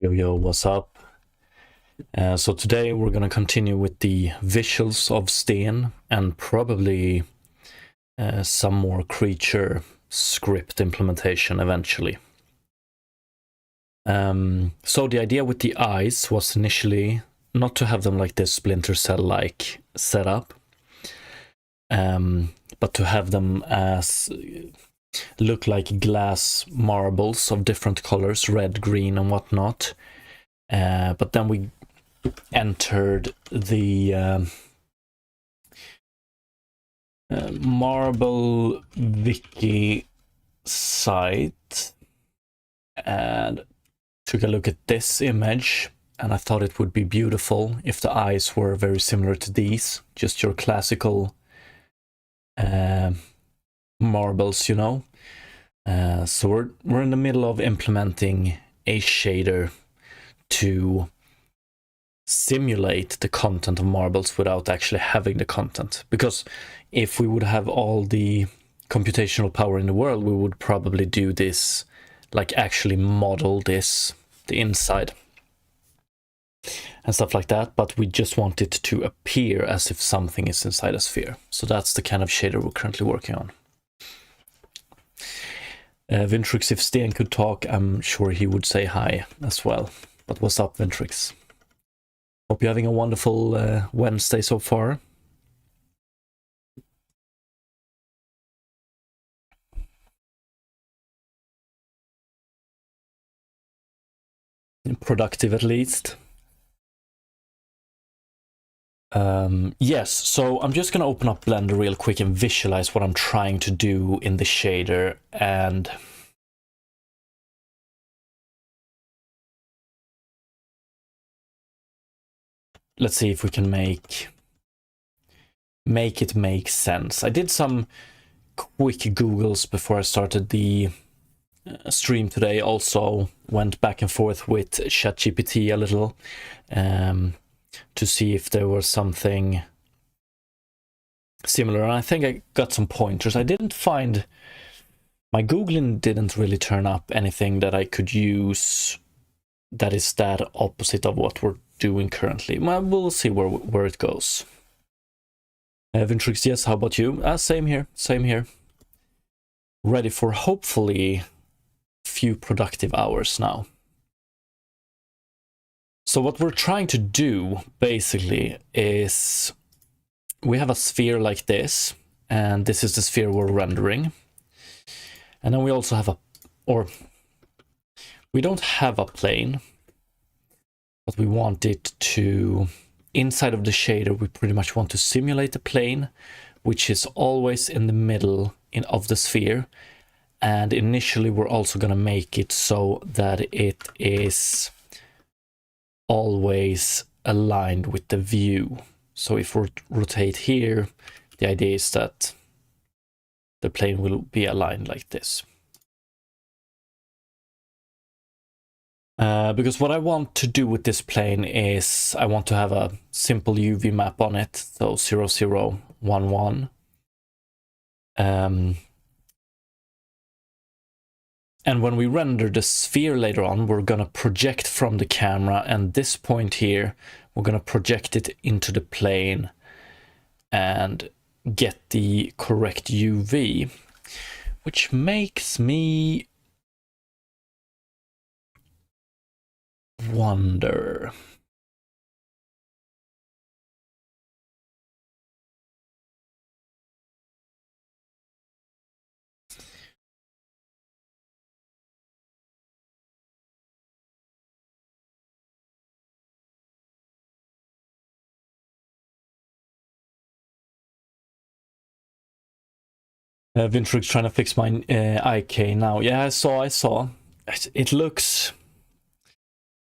Yo, yo, what's up? So today we're going to continue with the visuals of Sten and probably some more creature script implementation eventually. So the idea with the eyes was initially not to have them like this Splinter Cell-like setup, but to have them as look like glass marbles of different colors, red, green, and whatnot. But then we entered the Marble Wiki site and took a look at this image, and I thought it would be beautiful if the eyes were very similar to these, just your classical marbles, you know. So we're in the middle of implementing a shader to simulate the content of marbles without actually having the content, because if we would have all the computational power in the world, we would probably do this, like actually model this, the inside and stuff like that, but we just want it to appear as if something is inside a sphere. So that's the kind of shader we're currently working on. Vintrix, if Sten could talk, I'm sure he would say hi as well. But what's up, Vintrix? Hope you're having a wonderful Wednesday so far. Productive at least. Yes, so I'm just going to open up Blender real quick and visualize what I'm trying to do in the shader, and let's see if we can make it make sense. I did some quick Googles before I started the stream today. Also went back and forth with ChatGPT a little to see if there was something similar, and I think I got some pointers. I didn't find, my Googling didn't really turn up anything that I could use that is that opposite of what we're doing currently. Well, we'll see where it goes. Vintrix, yes, how about you? Same here. Ready for hopefully few productive hours now. So what we're trying to do basically is we have a sphere like this, and this is the sphere we're rendering. And then we also have we don't have a plane, but we want it to, inside of the shader, we pretty much want to simulate a plane, which is always in the middle of the sphere. And initially we're also going to make it so that it is always aligned with the view. So if we rotate here, the idea is that the plane will be aligned like this. Because what I want to do with this plane is I want to have a simple UV map on it, so 0, 0, 1, 1. And when we render the sphere later on, we're going to project from the camera, and this point here, we're going to project it into the plane and get the correct UV, which makes me wonder. Vintrix trying to fix my IK now. Yeah, I saw. It looks...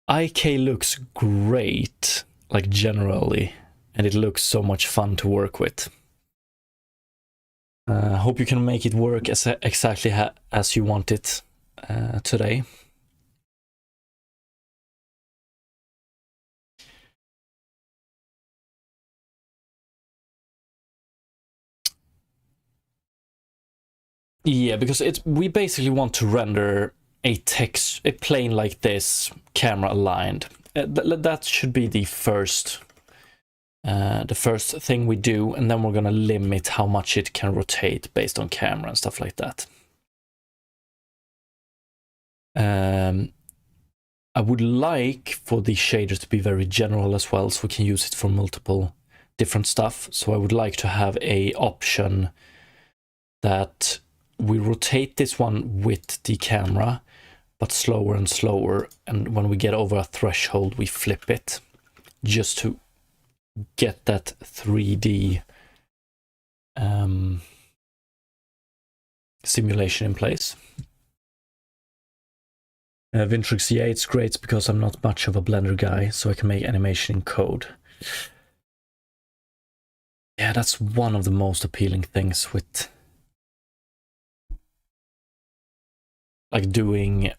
IK looks great, like generally, and it looks so much fun to work with. Hope you can make it work exactly as you want it today. Yeah, because we basically want to render a plane like this, camera aligned. That should be the first thing we do, and then we're gonna limit how much it can rotate based on camera and stuff like that. I would like for the shader to be very general as well, so we can use it for multiple different stuff. So I would like to have a option that we rotate this one with the camera, but slower and slower, and when we get over a threshold we flip it, just to get that 3D simulation in place. Vintrix, yeah, it's great because I'm not much of a Blender guy, so I can make animation in code. Yeah, that's one of the most appealing things with like doing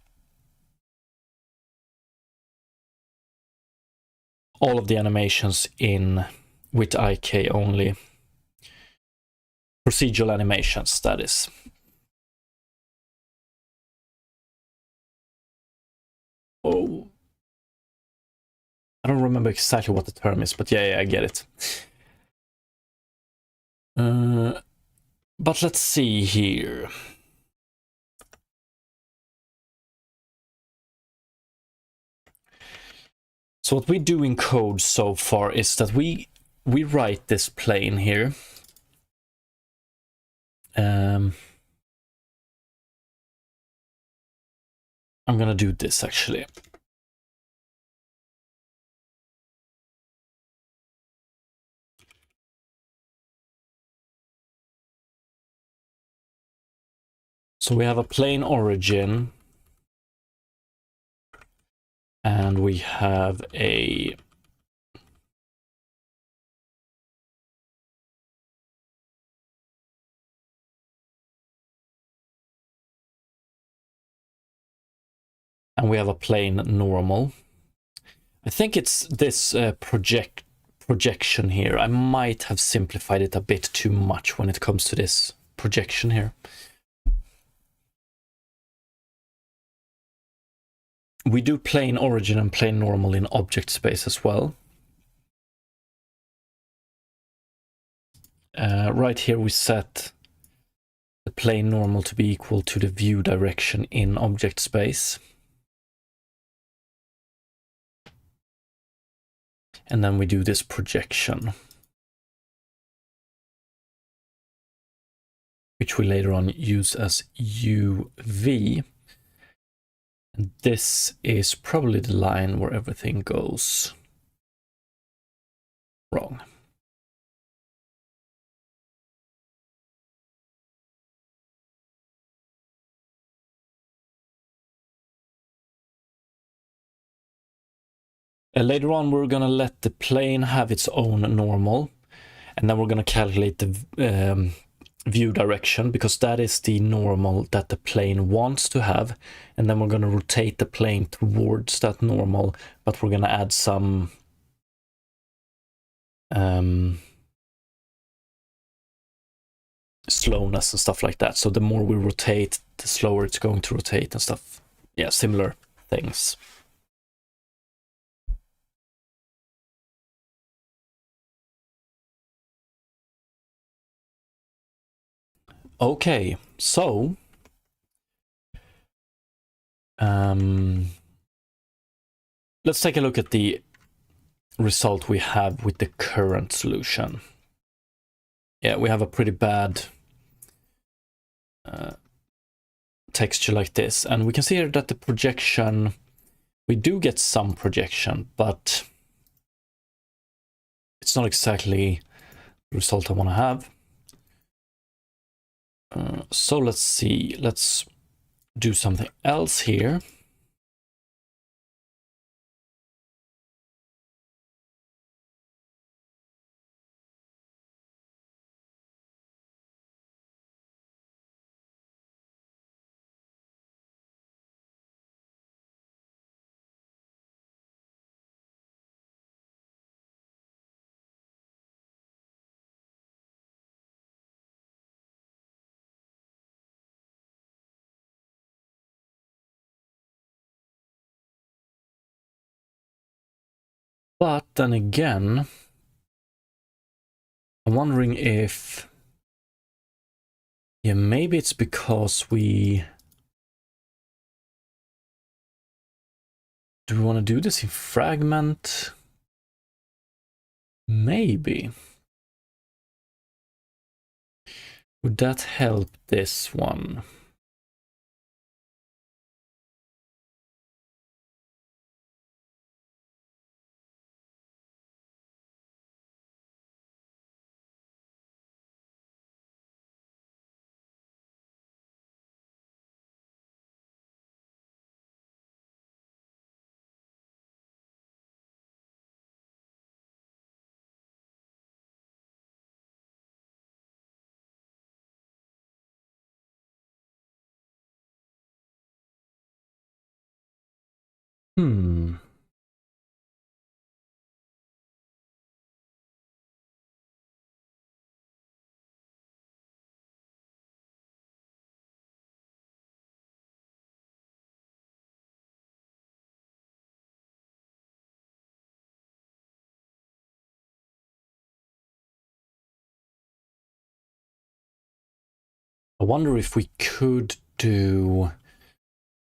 all of the animations with IK only. Procedural animations, that is. Oh, I don't remember exactly what the term is, but yeah, I get it. But let's see here. So what we do in code so far is that we write this plane here. I'm gonna do this actually. So we have a plane origin, and we have a plane normal. I think it's this projection here. I might have simplified it a bit too much when it comes to this projection here. We do plane origin and plane normal in object space as well. Right here we set the plane normal to be equal to the view direction in object space. And then we do this projection, which we later on use as UV. And this is probably the line where everything goes wrong. Later on, we're going to let the plane have its own normal, and then we're going to calculate the view direction, because that is the normal that the plane wants to have, and then we're going to rotate the plane towards that normal, but we're going to add some slowness and stuff like that. So the more we rotate, the slower it's going to rotate and stuff. Yeah, similar things. Okay, so let's take a look at the result we have with the current solution. Yeah, we have a pretty bad texture like this, and we can see here that the projection, we do get some projection, but it's not exactly the result I want to have. So let's see, let's do something else here. But then again, I'm wondering if... Yeah, maybe it's because we... Do we want to do this in fragment? Maybe. Would that help this one? Hmm. I wonder if we could do...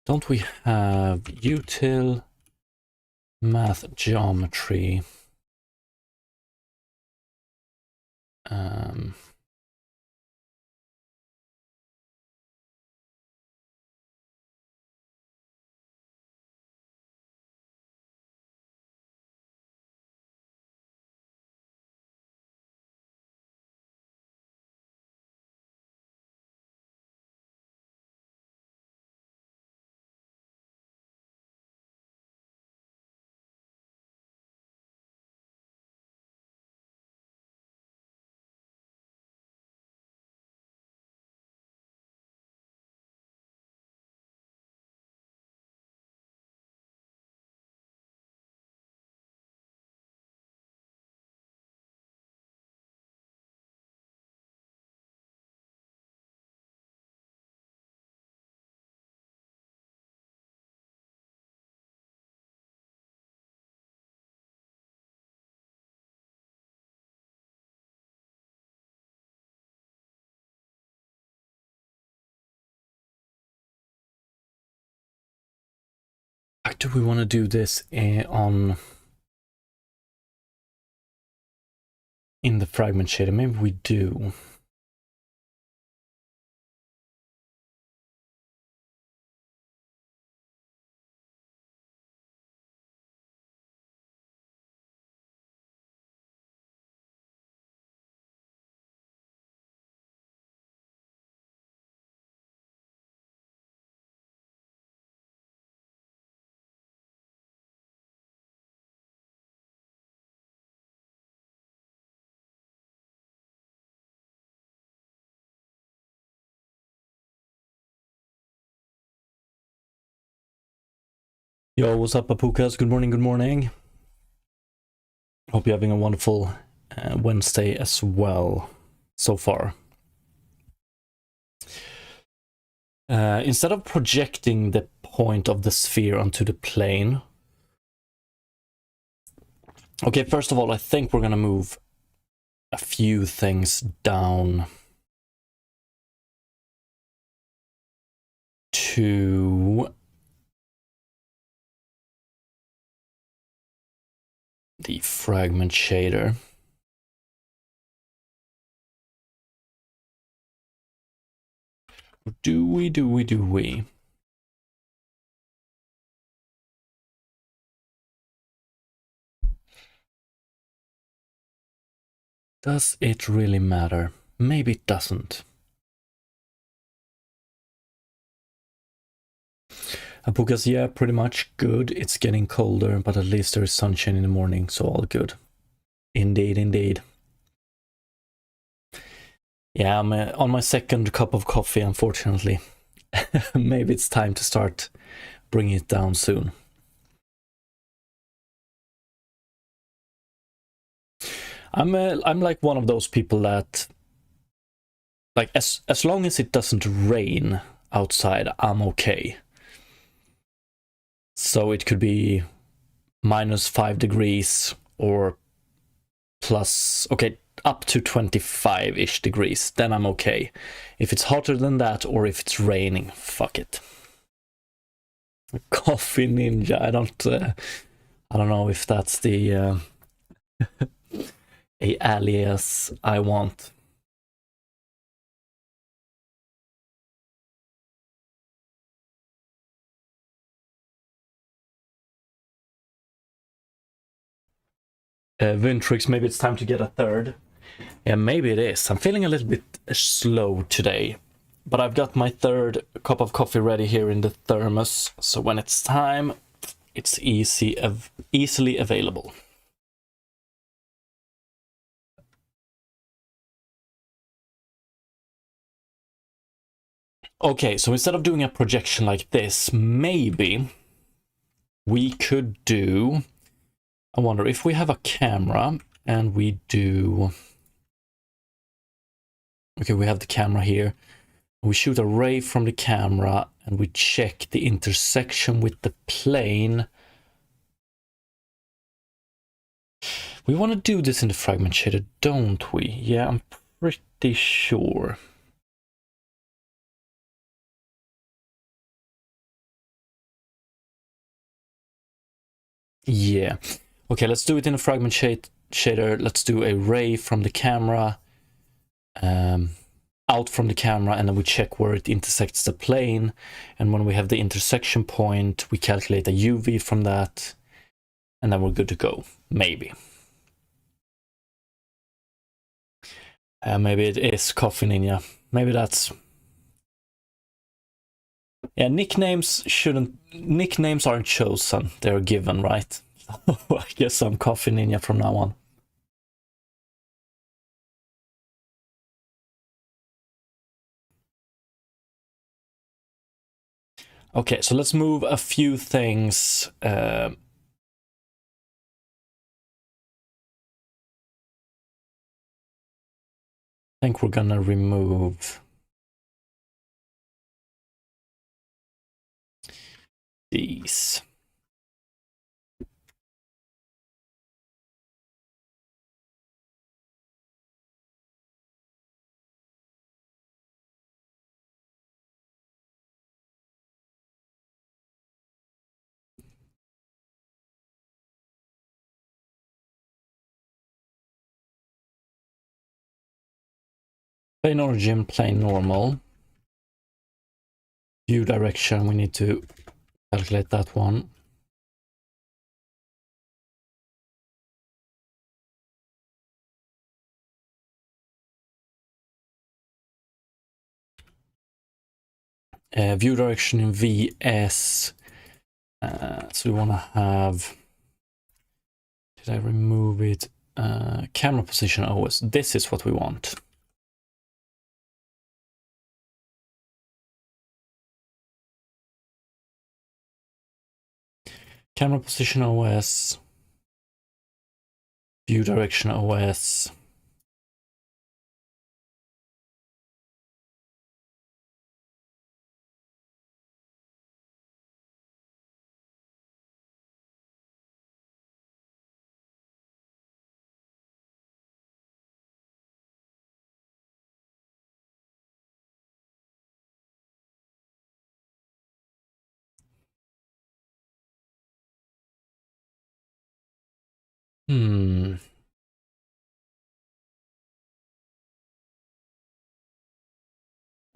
Don't we have util math geometry? Do we want to do this in the fragment shader? Maybe we do. Yo, what's up, Papukas? Good morning, good morning. Hope you're having a wonderful Wednesday as well, so far. Instead of projecting the point of the sphere onto the plane... Okay, first of all, I think we're gonna move a few things down to the fragment shader. Do we? Does it really matter? Maybe it doesn't. Apukas, yeah, pretty much good. It's getting colder, but at least there is sunshine in the morning, so all good. Indeed, indeed. Yeah, I'm on my second cup of coffee, unfortunately. Maybe it's time to start bringing it down soon. I'm like one of those people that, like, as long as it doesn't rain outside, I'm okay. So it could be -5 degrees or plus, okay, up to 25-ish degrees, then I'm okay. If it's hotter than that or if it's raining, fuck it. Coffee Ninja, I don't know if that's the a alias I want. Vintrix, maybe it's time to get a third. Yeah, maybe it is. I'm feeling a little bit slow today, but I've got my third cup of coffee ready here in the thermos, so when it's time, it's easily available. Okay, so instead of doing a projection like this, maybe we could do, I wonder if we have a camera and we do, okay, we have the camera here. We shoot a ray from the camera and we check the intersection with the plane. We want to do this in the fragment shader, don't we? Yeah, I'm pretty sure. Yeah. Okay, let's do it in a fragment shader. Let's do a ray from the camera, out from the camera, and then we check where it intersects the plane. And when we have the intersection point, we calculate a UV from that, and then we're good to go. Maybe. Maybe it is Coffee Ninja. Maybe that's... Yeah, nicknames aren't chosen, they're given, right? I guess I'm Coffee Ninja from now on. Okay, so let's move a few things. I think we're gonna remove these. Plane origin, plane normal. View direction, we need to calculate that one. View direction in VS. So we want to have... Did I remove it? Camera position OS. This is what we want. Camera position OS. View direction OS.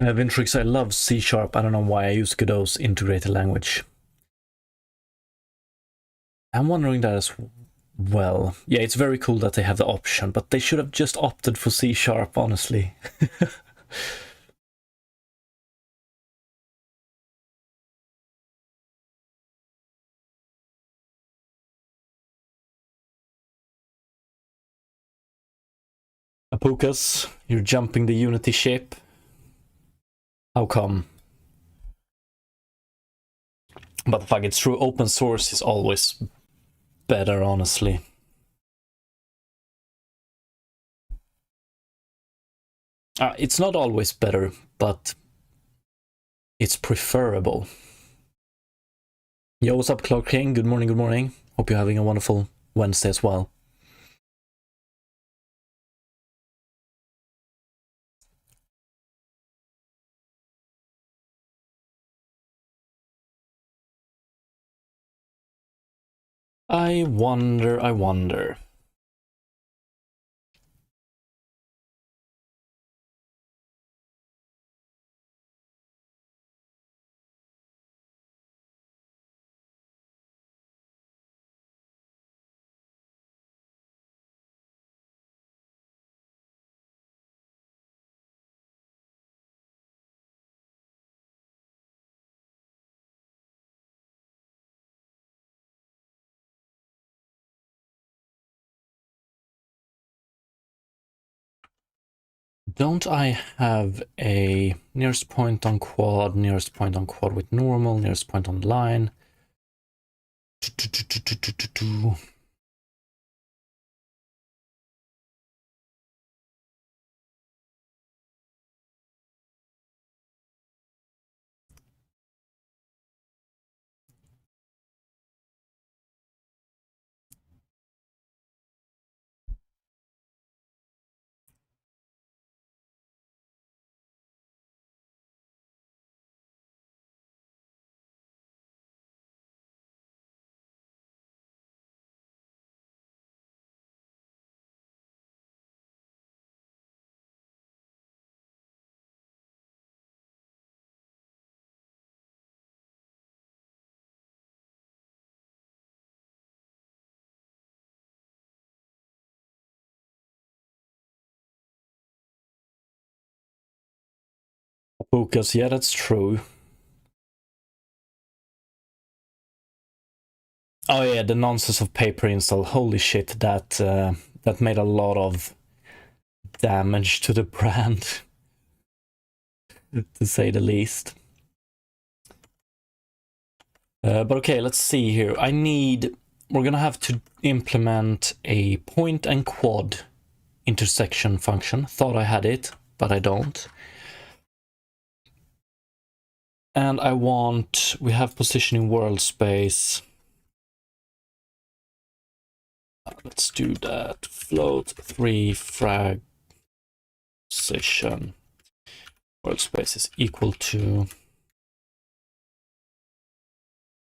Vintrix, I love C#. I don't know why I use Godot's integrated language. I'm wondering that as well. Yeah, it's very cool that they have the option, but they should have just opted for C#, honestly. Apukas, you're jumping the Unity ship. How come? But fuck, it's true, open source is always better, honestly. It's not always better, but it's preferable. Yo, what's up, Clark King? Good morning, good morning. Hope you're having a wonderful Wednesday as well. I wonder. Don't I have a nearest point on quad with normal, nearest point on line? Focus, yeah, that's true. Oh yeah, the nonsense of paper install. Holy shit, that made a lot of damage to the brand, to say the least. But okay, let's see here. We're gonna have to implement a point and quad intersection function. Thought I had it, but I don't. And we have positioning world space. Let's do that. Float 3 frag position world space is equal to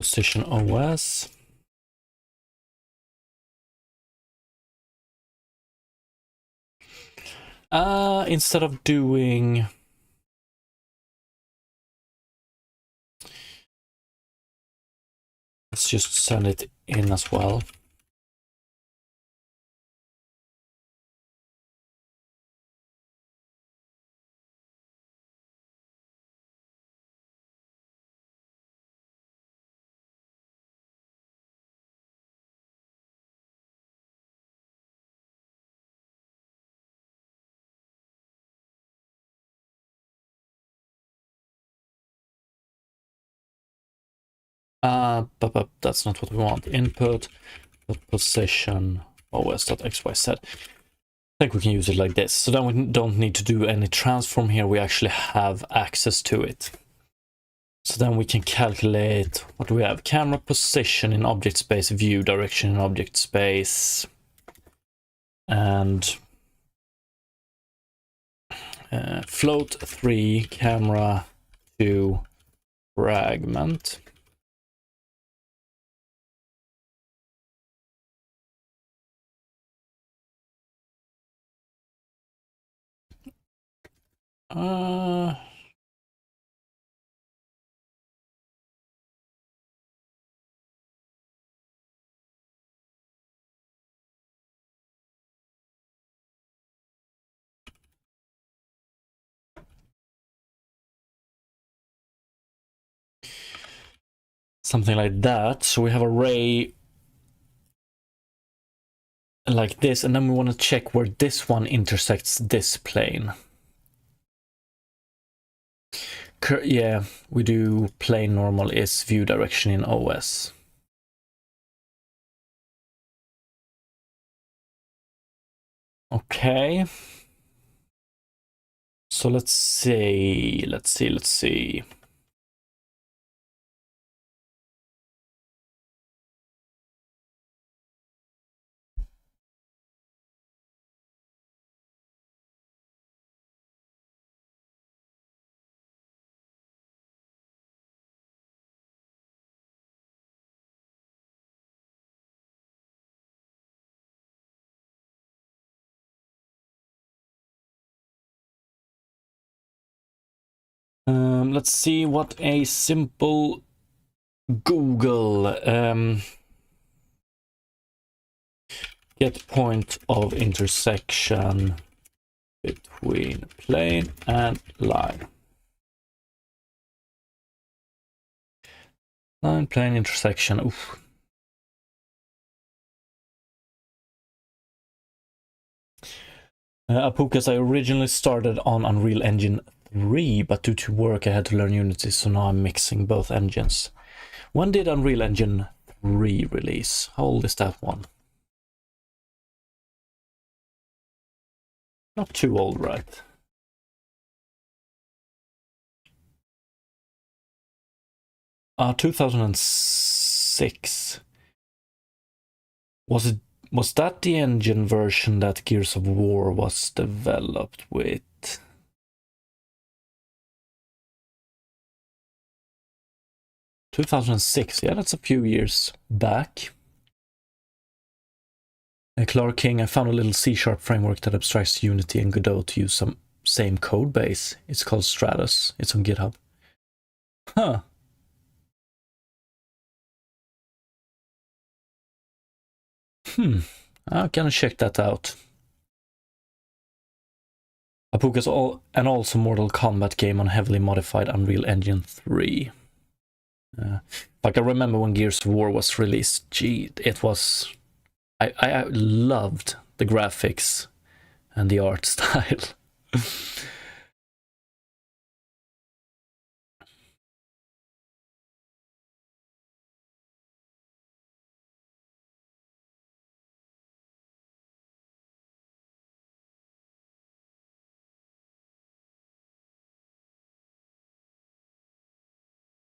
position OS. Instead of doing let's just send it in as well. But that's not what we want. Input position os.xyz. I think we can use it like this. So then we don't need to do any transform here. We actually have access to it. So then we can calculate, what do we have? Camera position in object space, view direction in object space, and float 3 camera to fragment. Something like that. So we have an array like this, and then we want to check where this one intersects this plane. Yeah, we do plane normal is view direction in OS. Okay. So let's see. let's see what a simple Google get point of intersection between plane and line. Line, plane, intersection. Oof. Apukas, I originally started on Unreal Engine 3, but due to work I had to learn Unity, so now I'm mixing both engines. When did Unreal Engine 3 release? How old is that one? Not too old, right? Ah, 2006. Was that the engine version that Gears of War was developed with? 2006, yeah, that's a few years back. Clark King, I found a little C# framework that abstracts Unity and Godot to use some same code base. It's called Stratus. It's on GitHub. Huh. I'm gonna check that out. Apuka's and also Mortal Kombat game on heavily modified Unreal Engine 3. Like I remember when Gears of War was released, gee, it was... I loved the graphics and the art style.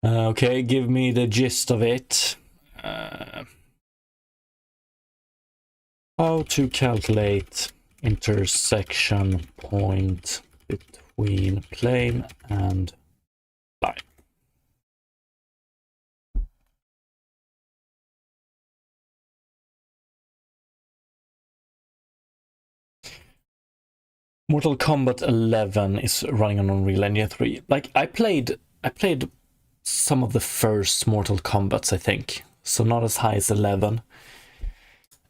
Okay, give me the gist of it. How to calculate intersection point between plane and line. Mortal Kombat 11 is running on Unreal Engine 3. Like I played some of the first Mortal Kombats, I think. So not as high as 11.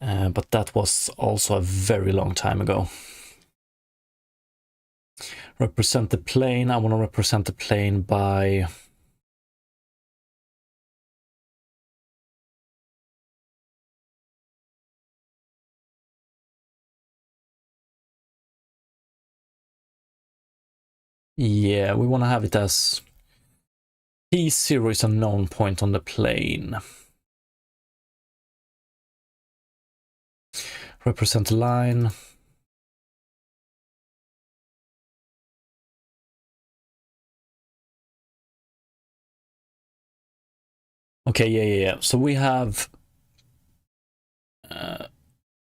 But that was also a very long time ago. Represent the plane. I want to represent the plane by... Yeah, we want to have it as T0 is a known point on the plane. Represent a line. Okay, yeah. So we have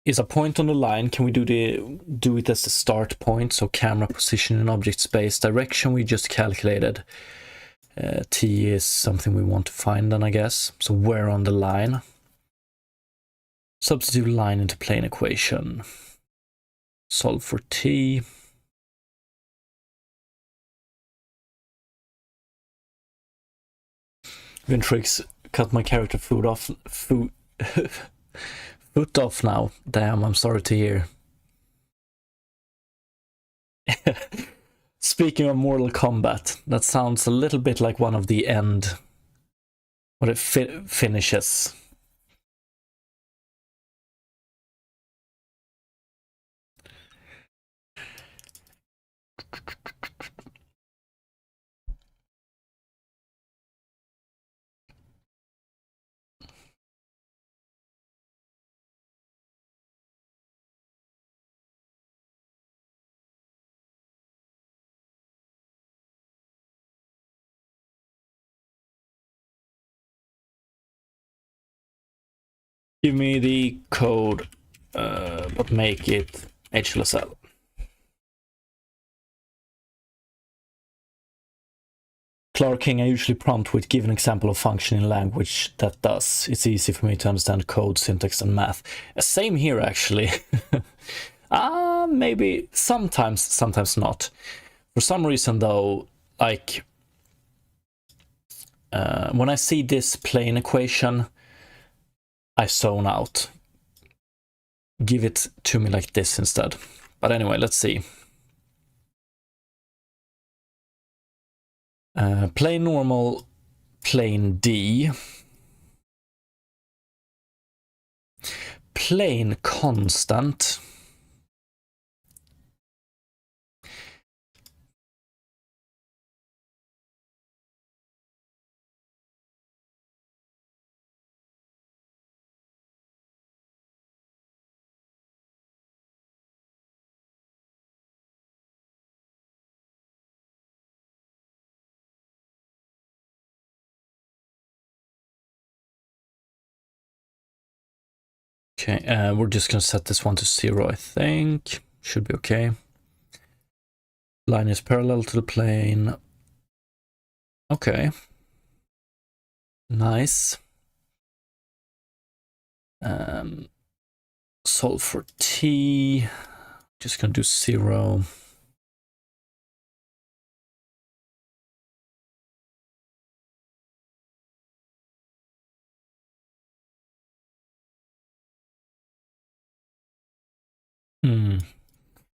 is a point on the line. Can we do it as the start point? So camera position in object space. Direction we just calculated. T is something we want to find then, I guess. So where on the line? Substitute line into plane equation. Solve for T. Vintrix cut my character foot off now. Damn, I'm sorry to hear. Speaking of Mortal Kombat, that sounds a little bit like one of the end, what it finishes. Give me the code, but make it HLSL. Clark King, I usually prompt with give an example of function in language that does. It's easy for me to understand code, syntax, and math. Same here, actually. Maybe sometimes not. For some reason, though, like when I see this plane equation, I zone out. Give it to me like this instead. But anyway, let's see. Plane normal, plane D. Plane constant. Okay, we're just gonna set this one to 0, I think. Should be okay. Line is parallel to the plane. Okay. Nice. Solve for t. Just gonna do 0.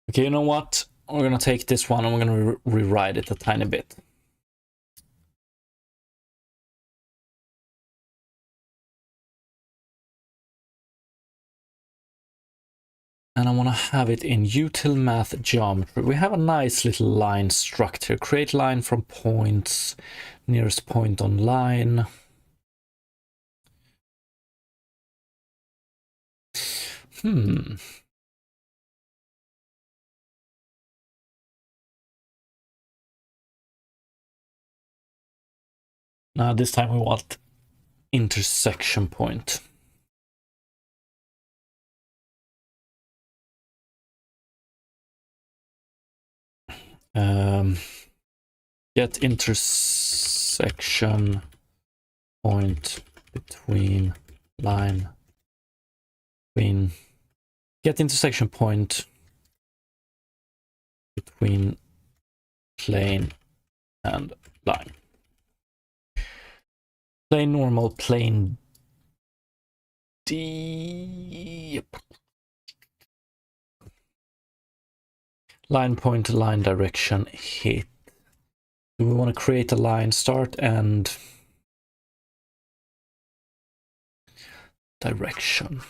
Okay, you know what? We're gonna take this one and we're gonna rewrite it a tiny bit. And I want to have it in util math geometry. We have a nice little line structure. Create line from points, nearest point on line. Now this time we want intersection point. Get intersection point between line. Get intersection point between plane and line. Plane normal, plane D. Line point, line direction, hit. Do we want to create a line start and direction?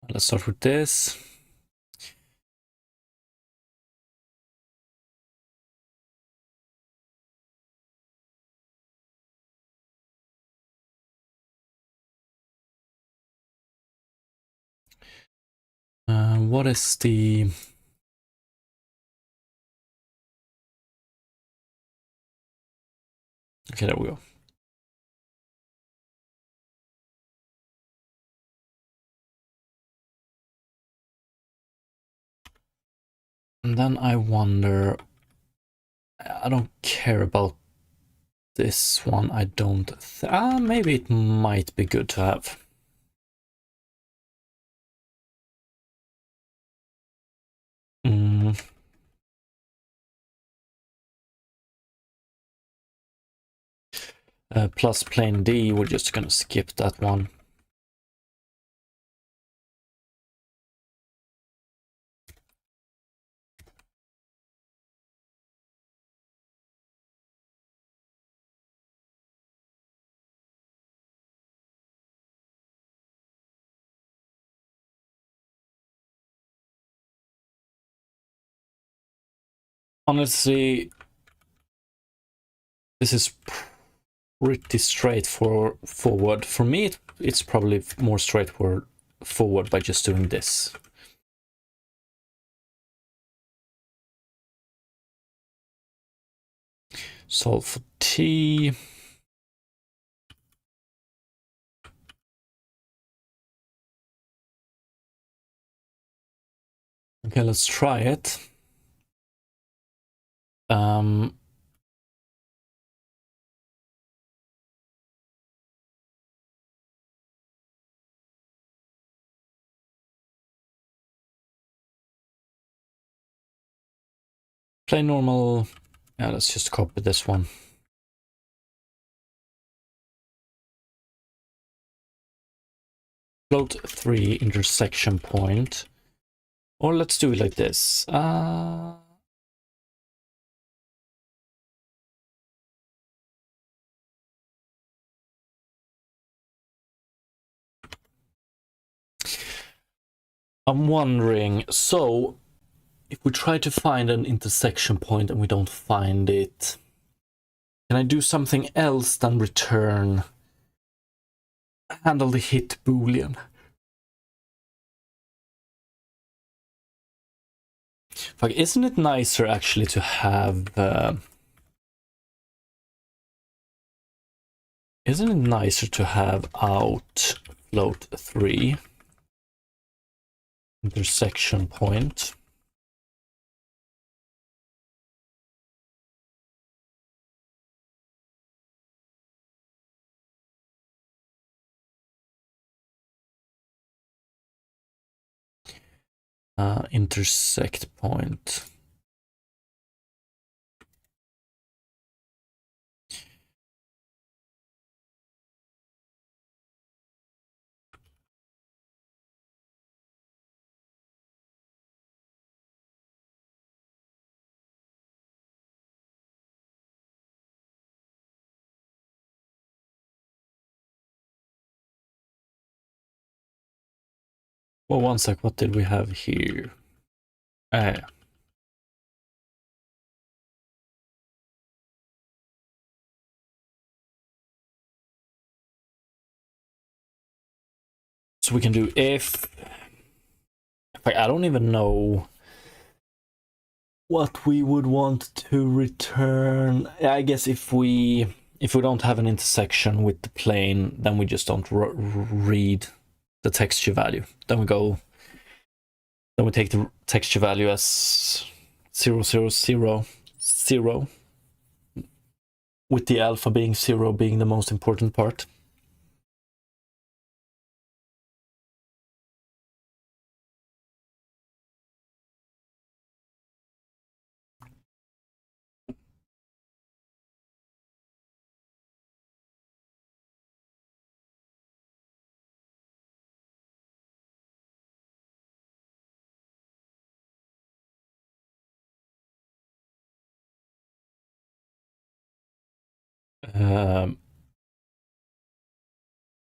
Let's start with this. What is the... Okay, there we go. And then I wonder... I don't care about this one. I don't... maybe it might be good to have. Plus plane D, we're just gonna skip that one. Honestly, this is pretty straightforward. For me, it's probably more straightforward by just doing this. Solve for t. Okay, let's try it. Plain normal. Yeah, let's just copy this one. Float 3 intersection point. Or let's do it like this. I'm wondering, so if we try to find an intersection point and we don't find it, can I do something else than return handle the hit boolean? Fuck, isn't it nicer actually to have isn't it nicer to have out float 3 intersection point? Intersect point. Well, one sec, what did we have here? So we can do if I don't even know what we would want to return. I guess if we don't have an intersection with the plane, then we just don't read the texture value. Then we take the texture value as 0, 0, 0, 0, with the alpha being 0 being the most important part.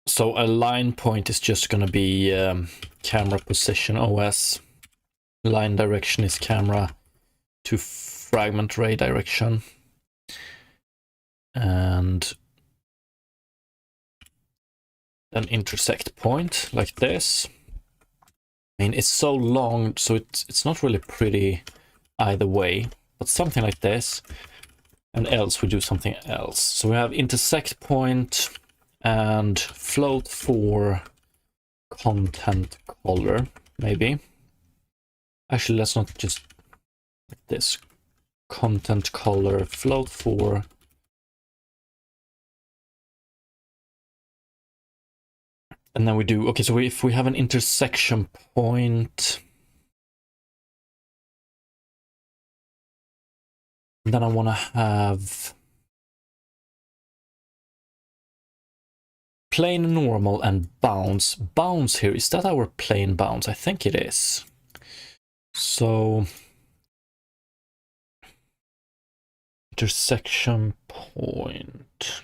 So a line point is just going to be camera position OS. Line direction is camera to fragment ray direction. And then intersect point like this. I mean, it's so long, so it's not really pretty either way, but something like this. And else we do something else. So we have intersect point and float for content color, maybe. Actually, let's not just like this. Content color float for and then we do, okay, so if we have an intersection point, then I want to have plane normal and bounce. Bounce here, is that our plane bounce? I think it is. So intersection point.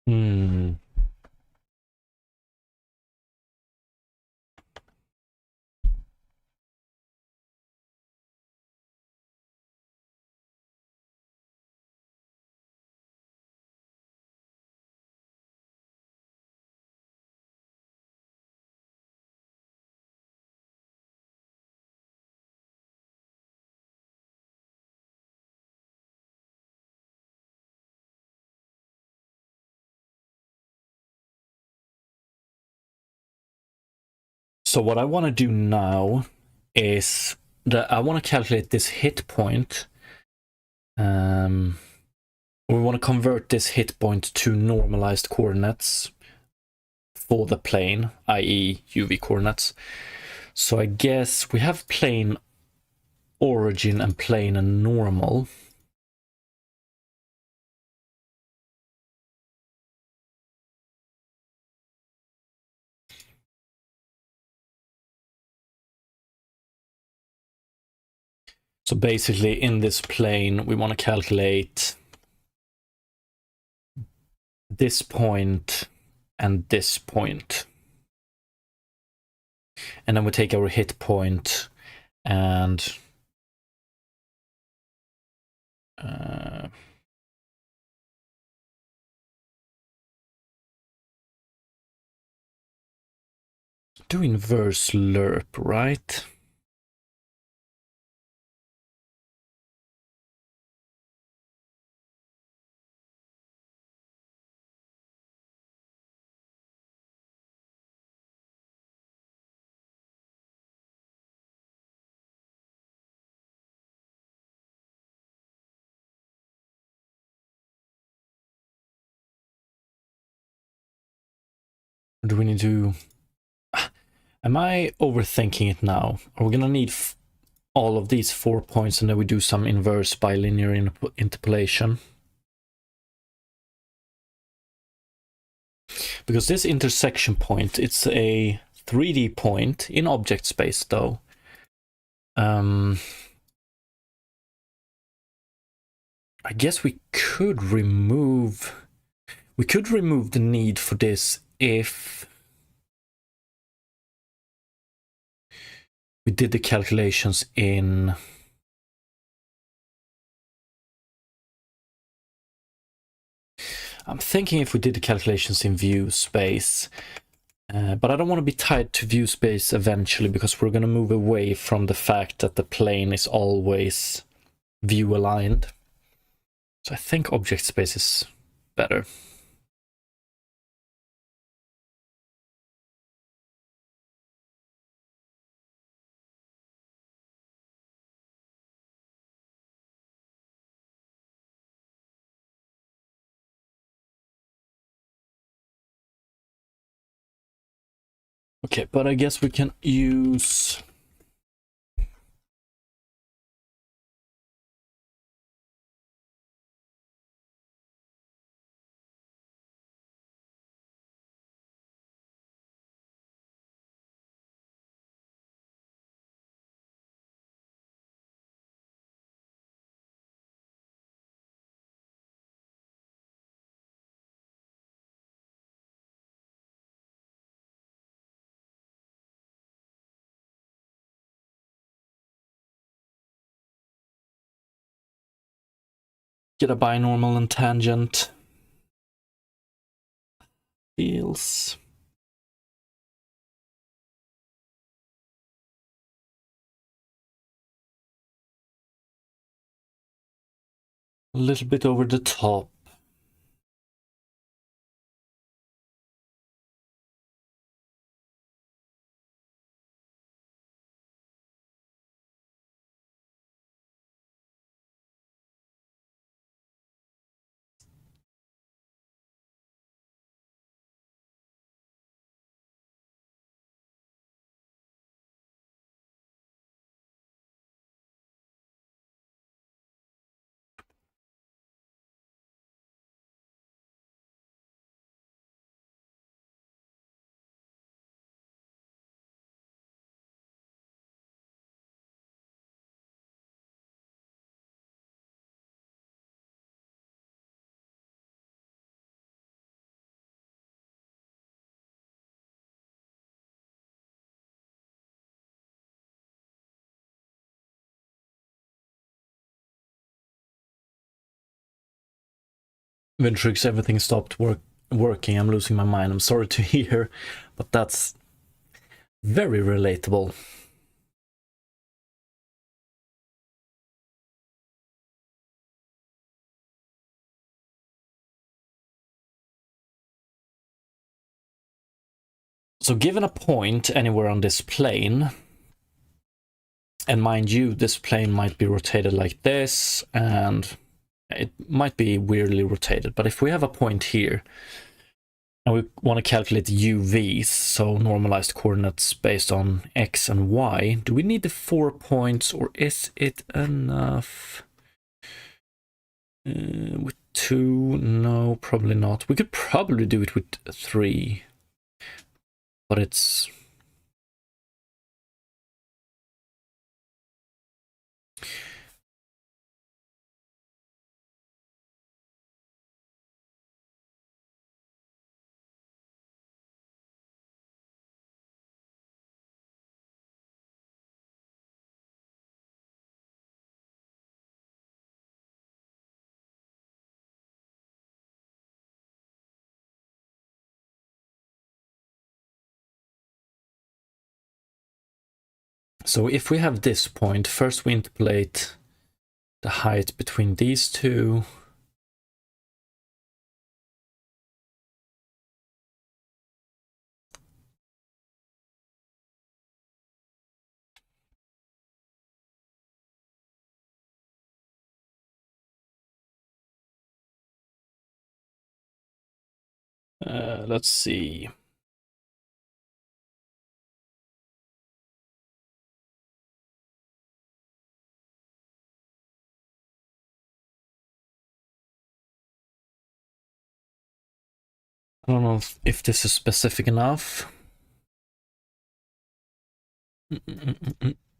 Hmm. So what I want to do now is that I want to calculate this hit point. We want to convert this hit point to normalized coordinates for the plane, i.e. UV coordinates. So I guess we have plane origin and plane and normal. So basically in this plane, we want to calculate this point and this point. And then we take our hit point and do inverse lerp, right? Do we need to... Am I overthinking it now? Are we gonna need all of these 4 points and then we do some inverse bilinear interpolation? Because this intersection point, it's a 3D point in object space though. I guess we could remove the need for this if we did the calculations in I'm thinking if we did the calculations in view space, but I don't want to be tied to view space eventually because we're going to move away from the fact that the plane is always view aligned. So I think object space is better. Okay, but I guess we can use... get a binormal and tangent. Feels... a little bit over the top. Ventrix, everything stopped working. I'm losing my mind. I'm sorry to hear, but that's very relatable. So given a point anywhere on this plane, and mind you, this plane might be rotated like this, and it might be weirdly rotated, but if we have a point here, and we want to calculate UVs, so normalized coordinates based on X and Y, do we need the 4 points, or is it enough? With 2? No, probably not. We could probably do it with 3, but it's... So if we have this point, first we interpolate the height between these two. Let's see. I don't know if this is specific enough.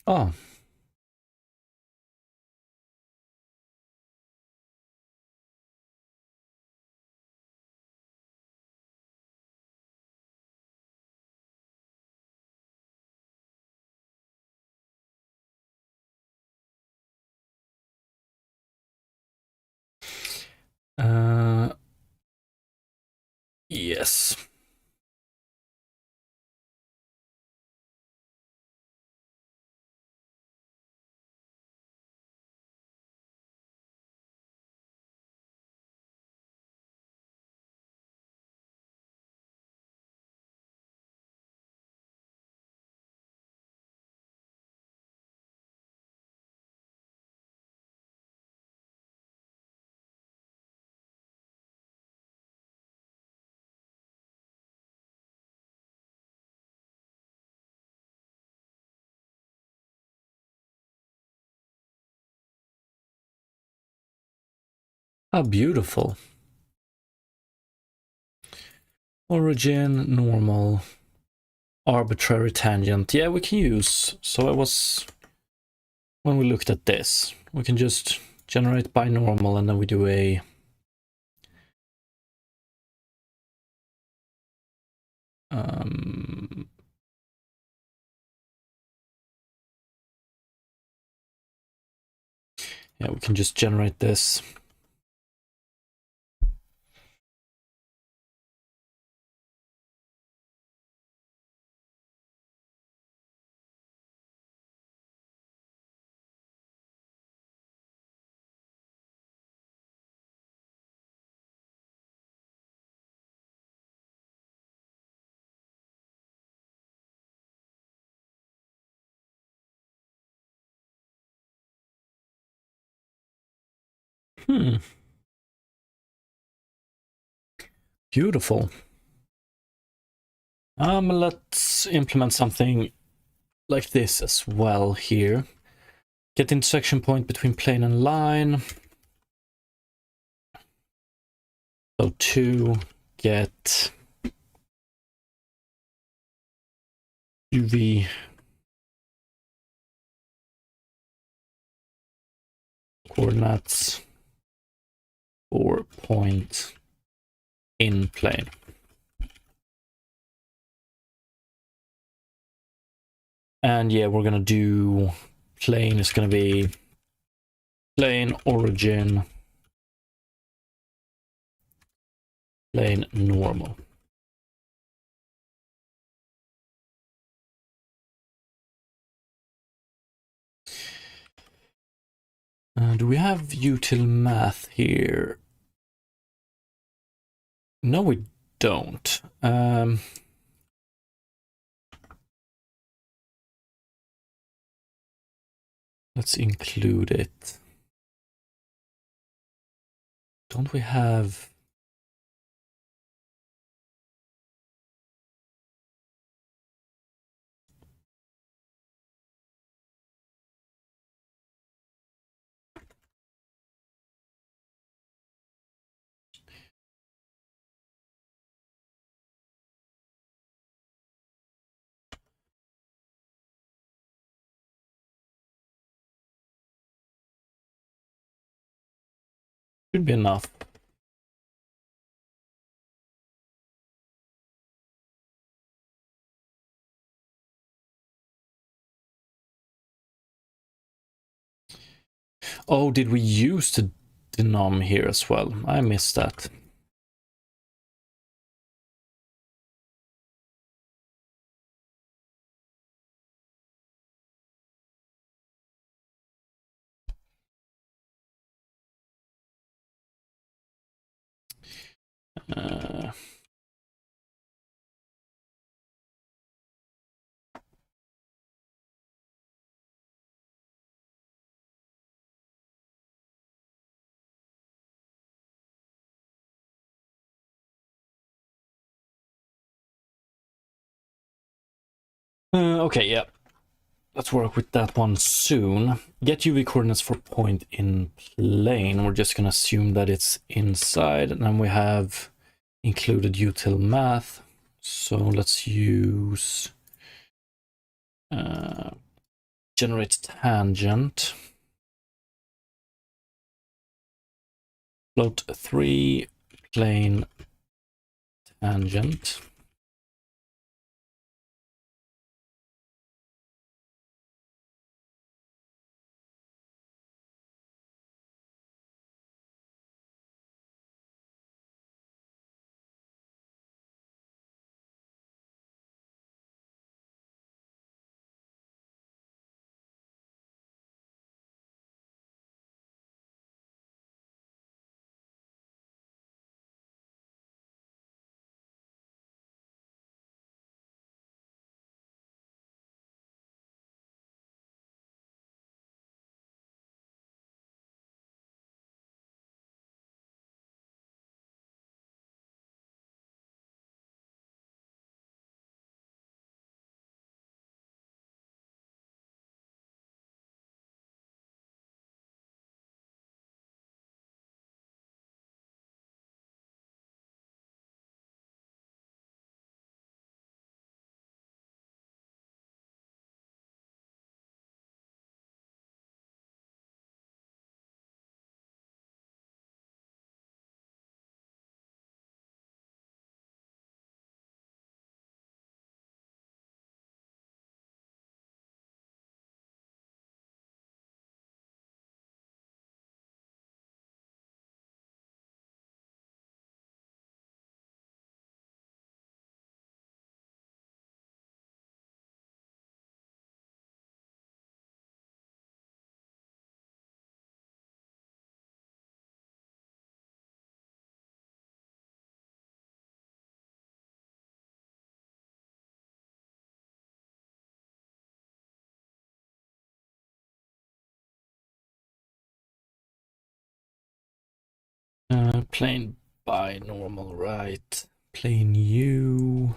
Oh. Yes. How beautiful. Origin, normal, arbitrary tangent. Yeah, we can use. So it was when we looked at this. We can just generate binormal, and then we do a yeah, we can just generate this. Beautiful. Let's implement something like this as well here. Get the intersection point between plane and line. So to get UV coordinates for point in plane. And yeah, we're gonna do plane is gonna be plane origin, plane normal. Do we have util math here? No, we don't. Let's include it. Don't we have... Should be enough. Oh, did we use the denom here as well? I missed that. Okay, yeah. Let's work with that one soon. Get UV coordinates for point in plane. We're just gonna assume that it's inside, and then we have included util math. So let's use generate tangent. Float 3 plane tangent. Plane binormal, right? Plane U.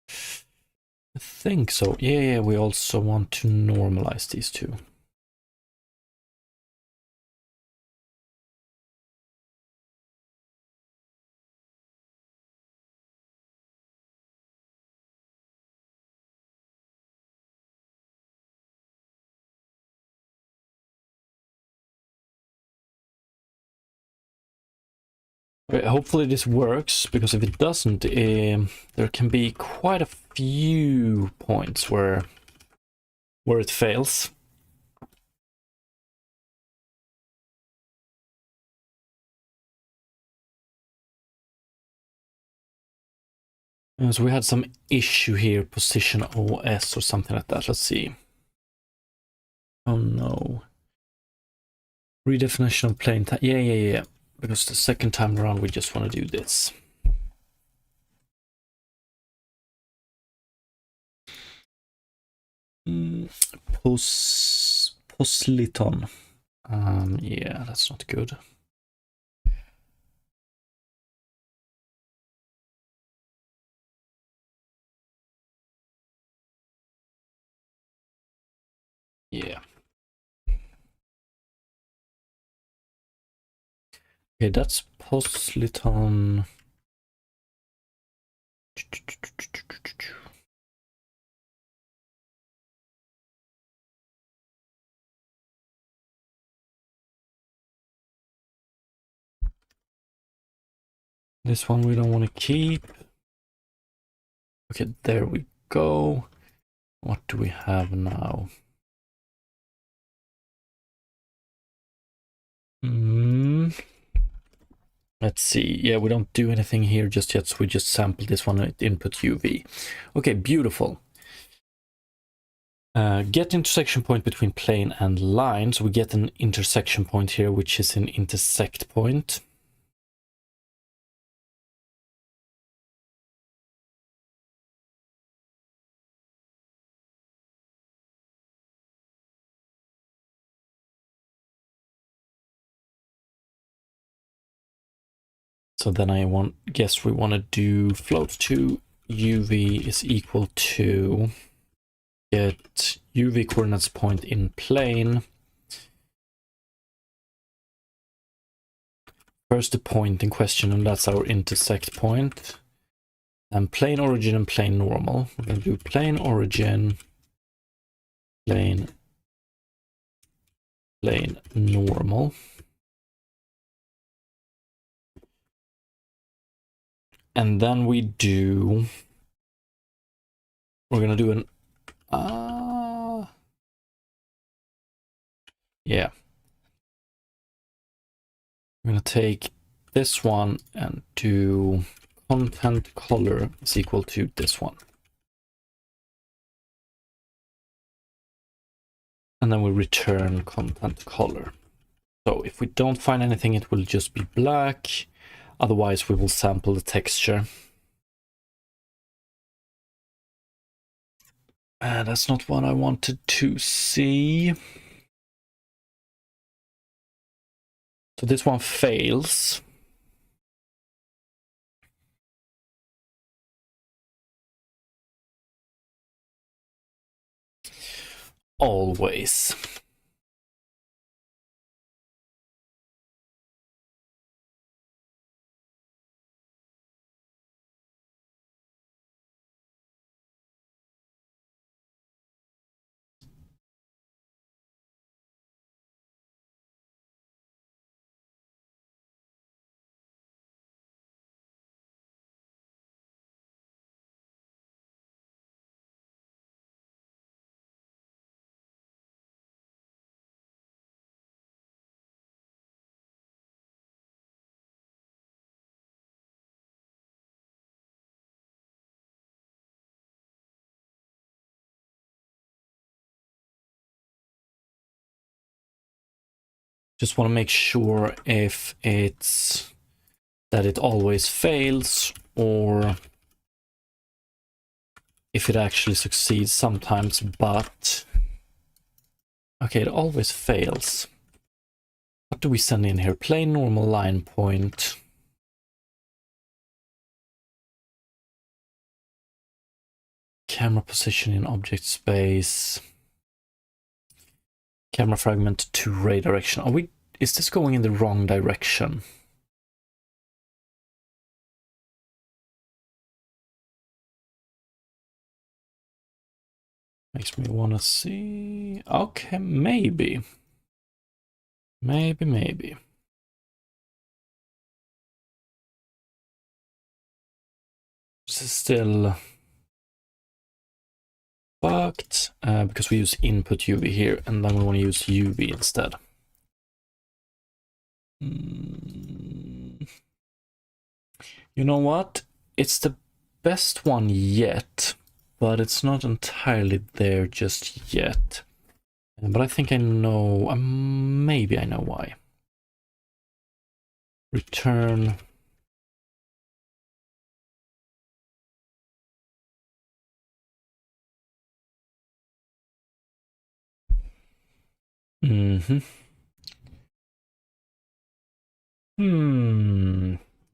I think so. Yeah, we also want to normalize these two. Hopefully this works, because if it doesn't, there can be quite a few points where it fails. So we had some issue here, position OS or something like that. Let's see. Oh no. Redefinition of plane time. Yeah. Because the second time around we just want to do this. Posliton. Yeah, that's not good. Yeah. Okay, that's Posliton. This one we don't want to keep. Okay, there we go. What do we have now? Let's see. Yeah, we don't do anything here just yet, so we just sample this one at input UV. Okay, beautiful. Get intersection point between plane and line. So we get an intersection point here, which is an intersect point. So then guess we want to do float to UV is equal to get UV coordinates point in plane. First the point in question, and that's our intersect point. And plane origin and plane normal. We're going to do plane origin, plane normal. And then we're going to do an, yeah. We're going to take this one and do content color is equal to this one. And then we return content color. So if we don't find anything, it will just be black. Otherwise, we will sample the texture. That's not what I wanted to see. So this one fails. Always. Just want to make sure if it's that it always fails or if it actually succeeds sometimes, but okay, it always fails. What do we send in here? Plane normal line point. Camera position in object space. Camera fragment to ray direction. Is this going in the wrong direction? Makes me want to see. Okay, maybe. Maybe. This is still fucked because we use input UV here and then we want to use UV instead. You know what? It's the best one yet, but it's not entirely there just yet. But I think I know, maybe I know why. Return.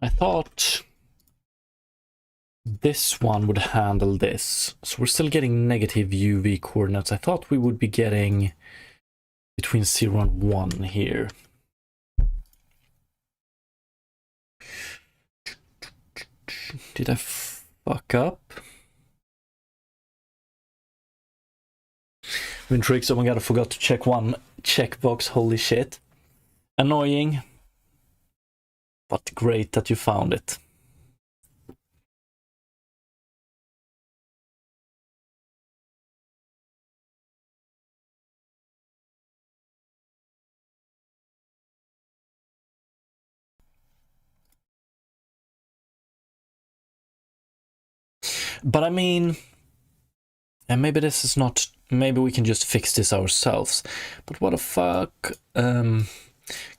I thought this one would handle this. So we're still getting negative UV coordinates. I thought we would be getting between 0 and 1 here. Did I fuck up? Vintrix, oh my god, I forgot to check one checkbox. Holy shit. Annoying. But great that you found it. But I mean, and maybe this is not, maybe we can just fix this ourselves. But what the fuck?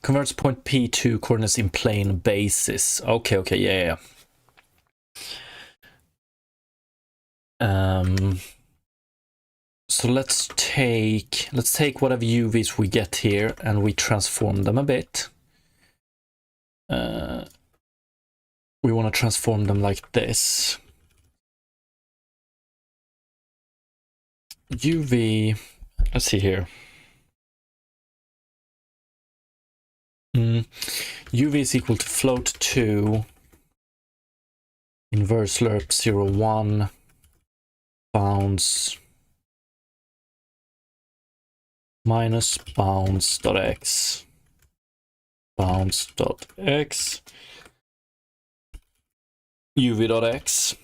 Converts point P to coordinates in plane basis. Okay, yeah. So let's take whatever UVs we get here and we transform them a bit. We want to transform them like this. UV, let's see here. UV is equal to float 2 inverse lerp 0, 1 bounds minus bounds.x uv.x,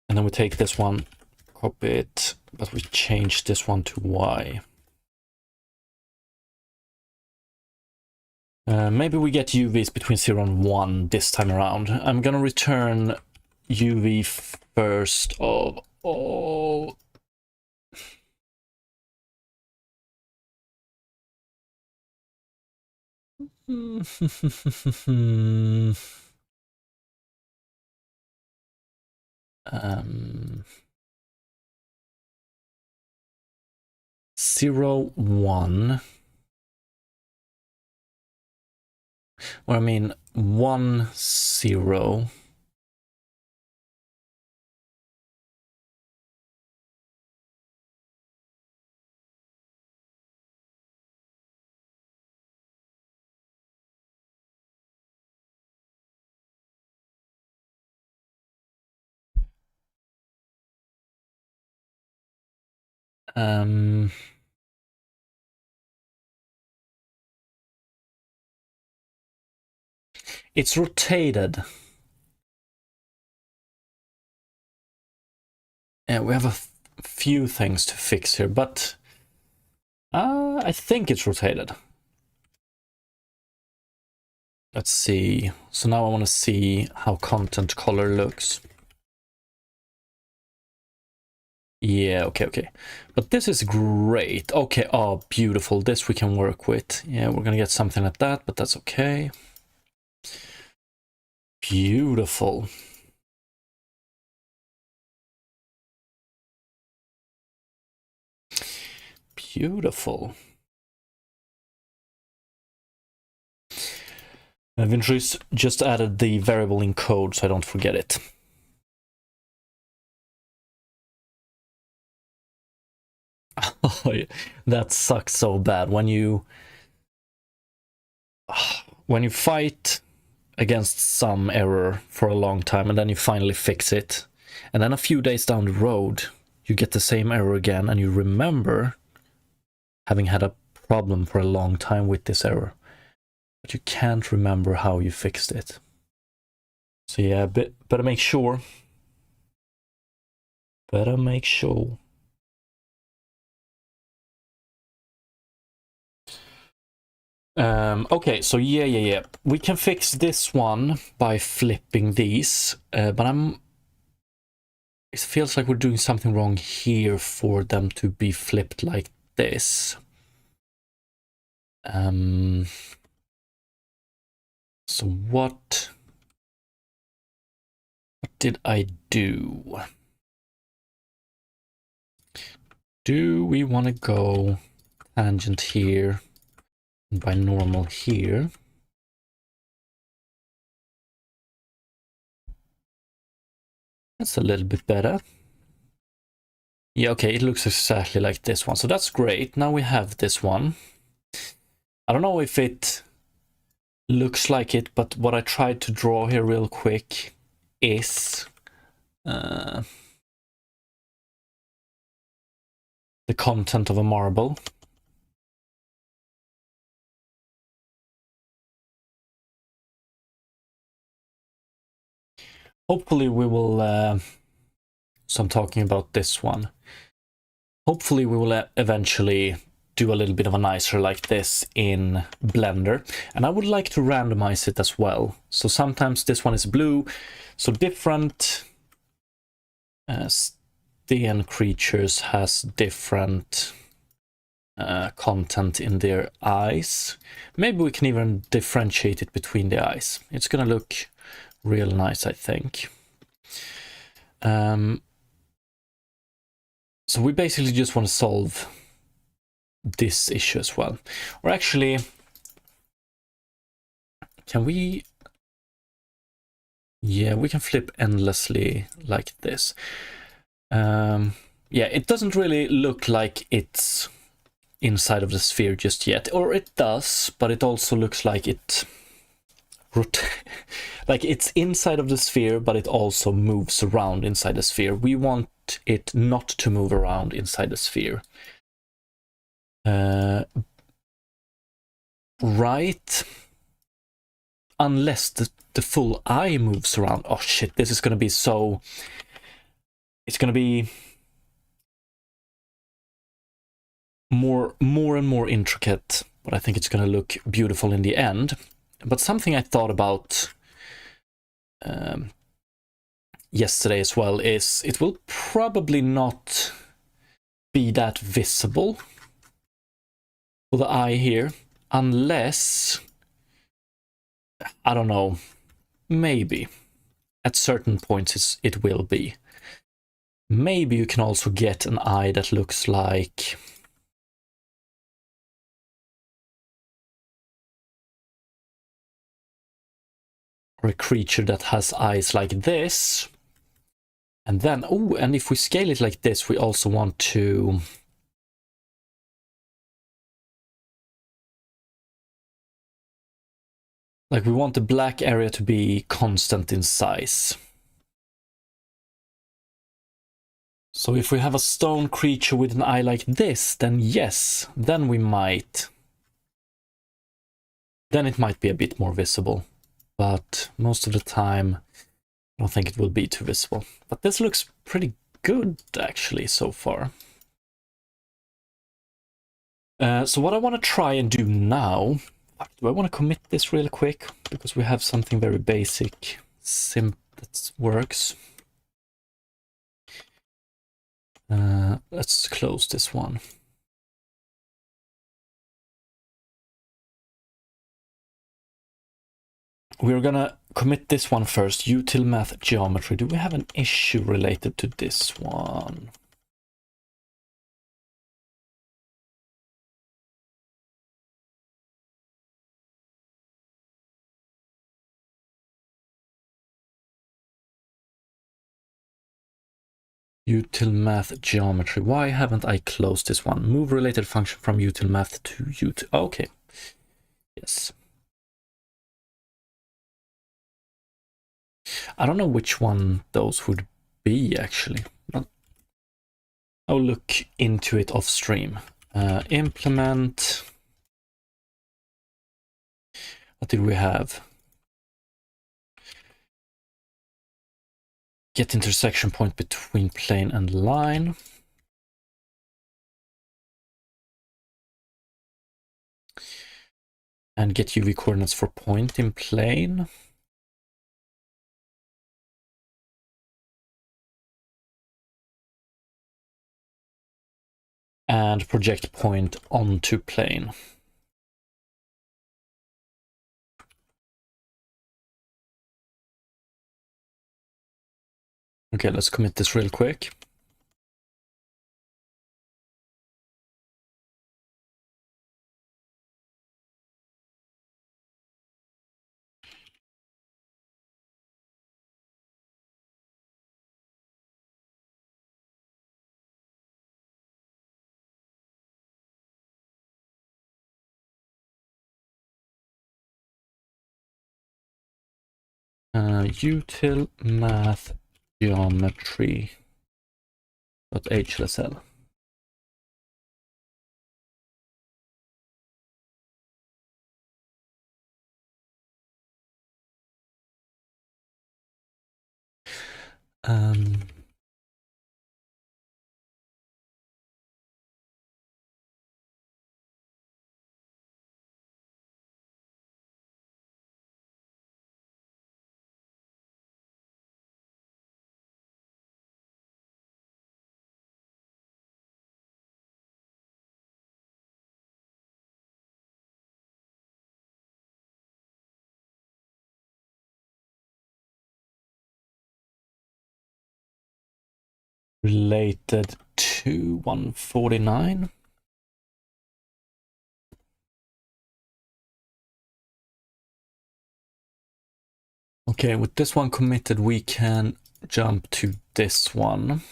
and then we take this one, copy it, but we change this one to y. Maybe we get UVs between 0 and 1 this time around. I'm gonna return UV first of all. Zero, 1. Or I mean 1, 0. It's rotated. Yeah, we have a few things to fix here, but I think it's rotated. Let's see. So now I want to see how content color looks. Yeah, okay. But this is great. Okay, oh, beautiful. This we can work with. Yeah, we're gonna get something like that, but that's okay. Beautiful. Beautiful. Vintrix just added the variable in code so I don't forget it. That sucks so bad when you fight against some error for a long time and then you finally fix it, and then a few days down the road you get the same error again and you remember having had a problem for a long time with this error, but you can't remember how you fixed it. So yeah, better make sure. Okay, so yeah. We can fix this one by flipping these, but it feels like we're doing something wrong here for them to be flipped like this. So what did I do? Do we want to go tangent here? And by normal here. That's a little bit better. Yeah, okay, it looks exactly like this one. So that's great. Now we have this one. I don't know if it looks like it, but what I tried to draw here real quick is the content of a marble. Hopefully we will, so I'm talking about this one. Hopefully we will eventually do a little bit of a nicer like this in Blender. And I would like to randomize it as well. So sometimes this one is blue, so different Sten creatures has different content in their eyes. Maybe we can even differentiate it between the eyes. It's gonna look real nice, I think. So we basically just want to solve this issue as well. Or actually, can we... Yeah, we can flip endlessly like this. Yeah, it doesn't really look like it's inside of the sphere just yet. Or it does, but it also looks like it... like it's inside of the sphere, but it also moves around inside the sphere. We want it not to move around inside the sphere. Right? Unless the full eye moves around. Oh shit, this is gonna be so... It's gonna be more and more intricate, but I think it's gonna look beautiful in the end. But something I thought about yesterday as well is it will probably not be that visible for the eye here, unless, I don't know, maybe at certain points it will be. Maybe you can also get an eye that looks like... or a creature that has eyes like this. And then, oh, and if we scale it like this, we also want to... like, we want the black area to be constant in size. So if we have a stone creature with an eye like this, then yes, then we might... then it might be a bit more visible. But most of the time, I don't think it will be too visible. But this looks pretty good, actually, so far. So what I want to try and do now... do I want to commit this real quick? Because we have something very basic, that works. Let's close this one. We're gonna commit this one first, util math geometry. Do we have an issue related to this one? Util math geometry. Why haven't I closed this one? Move related function from util math to util. Okay. Yes. I don't know which one those would be, actually. I'll look into it off stream. Implement. What did we have? Get intersection point between plane and line. And get UV coordinates for point in plane. And project point onto plane. Okay, let's commit this real quick. util math geometry .hlsl. Related to 149. Okay, with this one committed, we can jump to this one.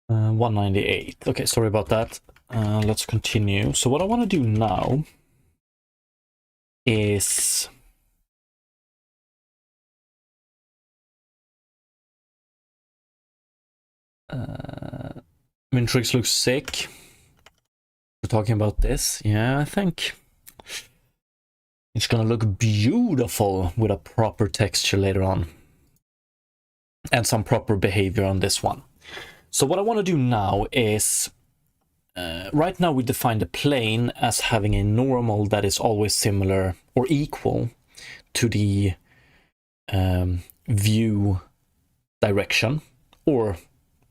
Uh, 198. Okay, sorry about that. Let's continue. So what I want to do now is Mintrix looks sick. We're talking about this. Yeah, I think it's gonna look beautiful with a proper texture later on. And some proper behavior on this one. So what I want to do now is, right now we define the plane as having a normal that is always similar or equal to the view direction, or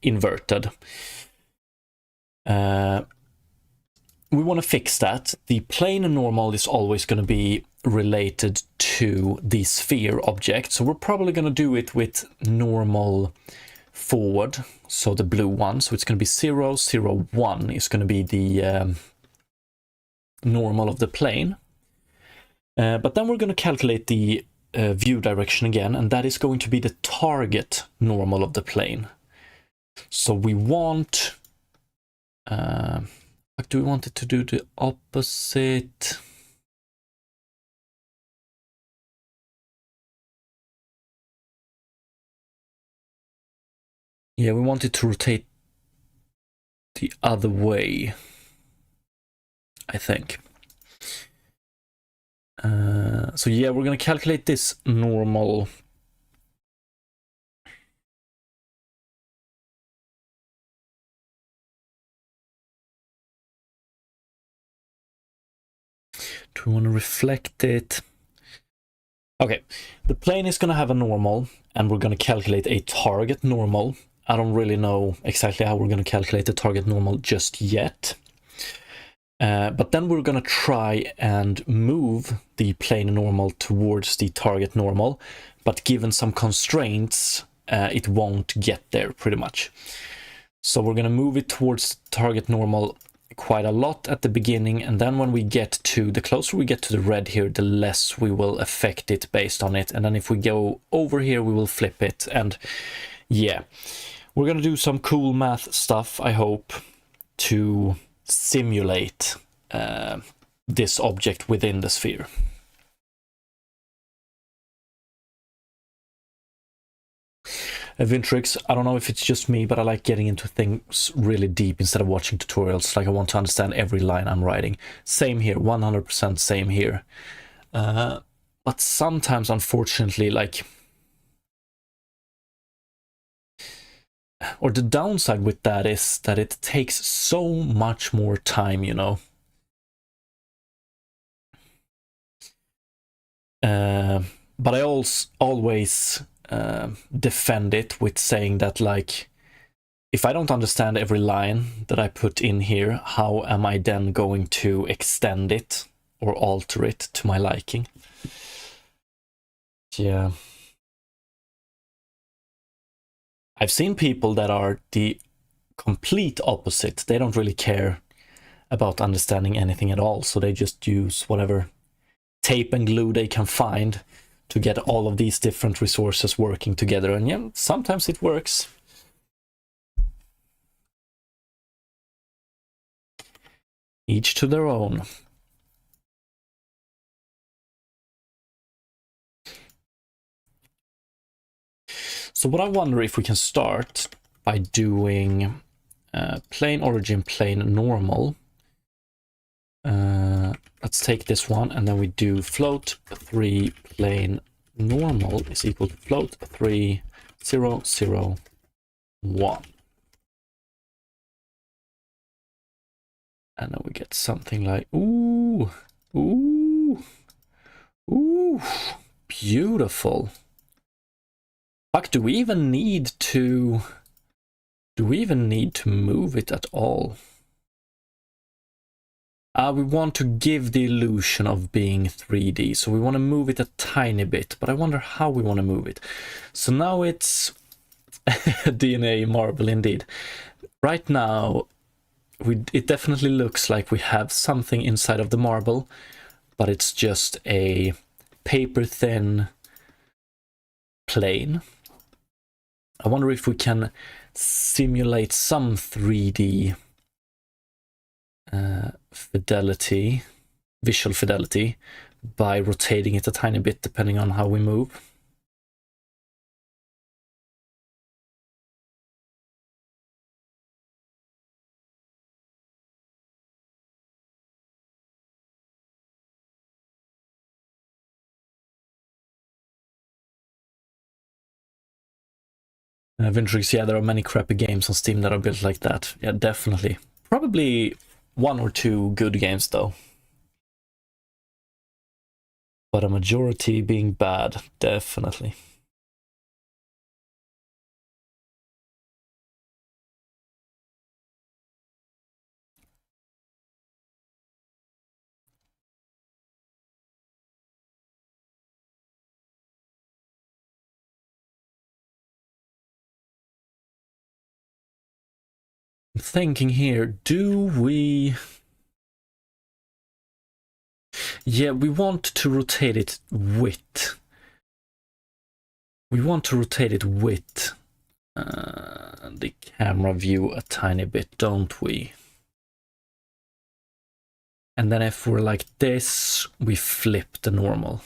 inverted. We want to fix that. The plane normal is always going to be related to the sphere object, so we're probably going to do it with normal forward, so the blue one. So it's going to be 0, 0, 1 is going to be the normal of the plane. But then we're going to calculate the view direction again, and that is going to be the target normal of the plane. So we want, do we want it to do the opposite? Yeah, we want it to rotate the other way, I think. So yeah, we're going to calculate this normal. Do we want to reflect it? Okay, the plane is going to have a normal, and we're going to calculate a target normal. I don't really know exactly how we're going to calculate the target normal just yet. But then we're going to try and move the plane normal towards the target normal, but given some constraints, it won't get there pretty much. So we're going to move it towards target normal quite a lot at the beginning, and then when we get to, the closer we get to the red here, the less we will affect it based on it. And then if we go over here, we will flip it. And yeah, we're gonna do some cool math stuff, I hope, to simulate this object within the sphere. Vintrix, I don't know if it's just me, but I like getting into things really deep instead of watching tutorials. Like, I want to understand every line I'm writing. Same here, 100% same here. But sometimes, unfortunately, like, or the downside with that is that it takes so much more time, you know. But I always defend it with saying that, like, if I don't understand every line that I put in here, how am I then going to extend it or alter it to my liking? Yeah. I've seen people that are the complete opposite. They don't really care about understanding anything at all, so they just use whatever tape and glue they can find to get all of these different resources working together. And yeah, sometimes it works. Each to their own. So what I wonder if we can start by doing plane origin, plane normal. Let's take this one, and then we do float 3 plane normal is equal to float 3 0 0 1. And then we get something like, ooh, ooh, ooh, beautiful. Fuck, do we even need to move it at all? We want to give the illusion of being 3D, so we want to move it a tiny bit, but I wonder how we want to move it. So now it's DNA marble indeed. Right now, it definitely looks like we have something inside of the marble, but it's just a paper-thin plane. I wonder if we can simulate some 3D fidelity, visual fidelity, by rotating it a tiny bit depending on how we move. Vintrix, yeah, there are many crappy games on Steam that are built like that. Yeah, definitely. Probably 1 or 2 good games though. But a majority being bad, definitely. I'm thinking here, do we... Yeah, we want to rotate it with... We want to rotate it with the camera view a tiny bit, don't we? And then if we're like this, we flip the normal.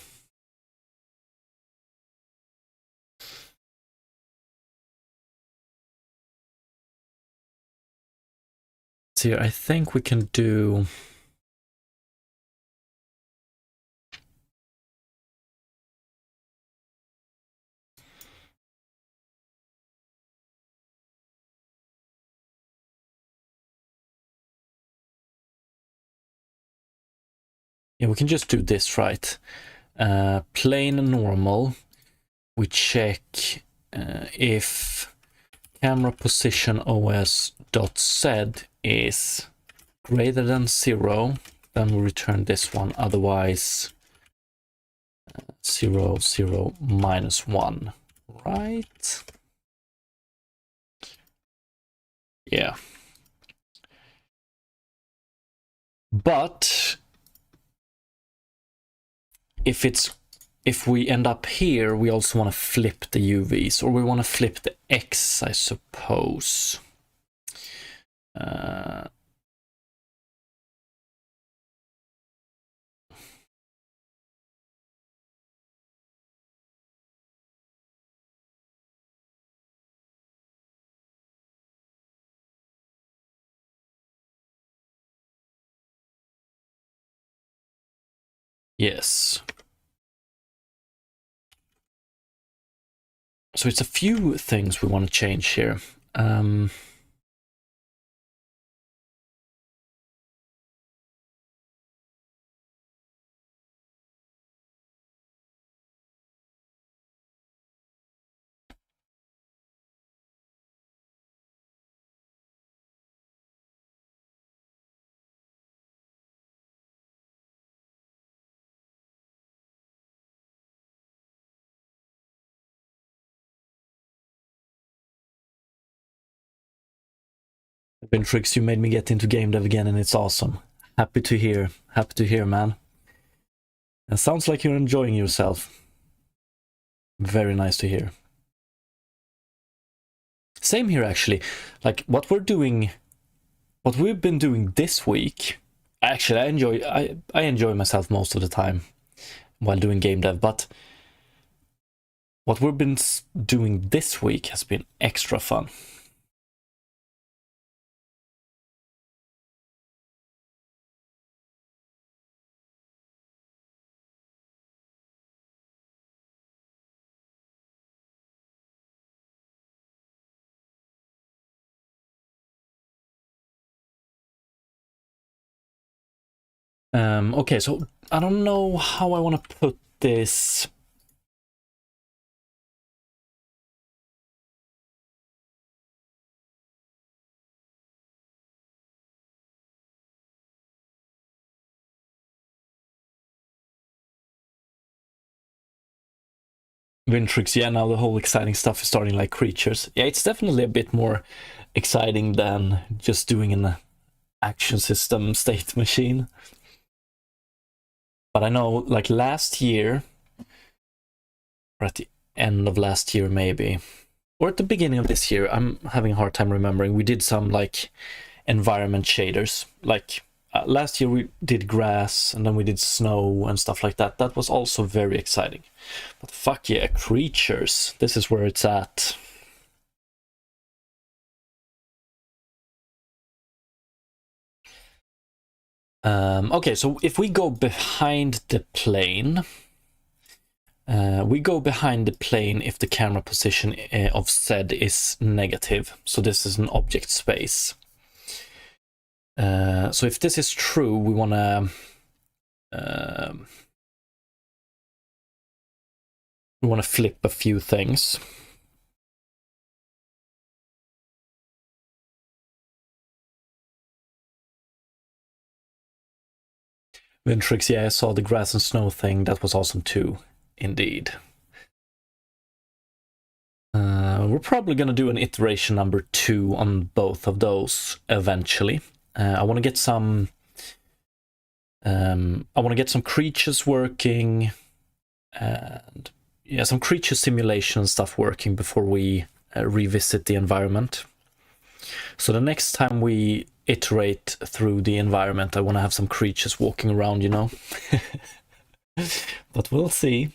So I think we can do... Yeah, we can just do this, right? Plane normal. We check if camera position os.z is greater than 0, then we return this one. Otherwise, 0 0 minus 1, right? Yeah. But if it's if we end up here, we also want to flip the UVs, or we want to flip the X, I suppose. Yes. So it's a few things we want to change here. Vintrix, you made me get into game dev again, and it's awesome. Happy to hear. Happy to hear, man. It sounds like you're enjoying yourself. Very nice to hear. Same here, actually. Like, what we've been doing this week, actually, I enjoy myself most of the time while doing game dev, but what we've been doing this week has been extra fun. Okay, so I don't know how I want to put this. Vintrix, yeah, now the whole exciting stuff is starting, like creatures. Yeah, it's definitely a bit more exciting than just doing an action system state machine. But I know, like last year, or at the end of last year maybe, or at the beginning of this year, I'm having a hard time remembering, we did some like environment shaders. Like last year we did grass, and then we did snow and stuff like that. That was also very exciting. But fuck yeah, creatures, this is where it's at. Okay, so if we go behind the plane, we go behind the plane if the camera position of Z is negative. So this is an object space. So if this is true, we want to flip a few things. Vintrix, yeah, I saw the grass and snow thing. That was awesome too, indeed. We're probably gonna do an iteration number 2 on both of those eventually. I want to get some. I want to get some creatures working, and yeah, some creature simulation stuff working before we revisit the environment. So the next time we iterate through the environment, I want to have some creatures walking around, you know. But we'll see.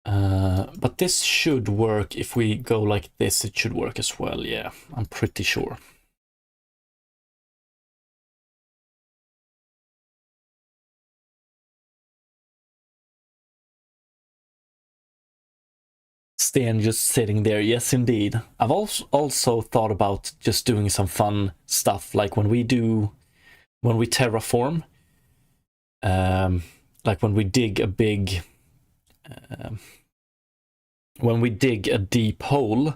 But this should work. If we go like this, it should work as well. Yeah, I'm pretty sure. Sten just sitting there. Yes, indeed. I've also thought about just doing some fun stuff, like when we terraform, like when we dig a big, when we dig a deep hole,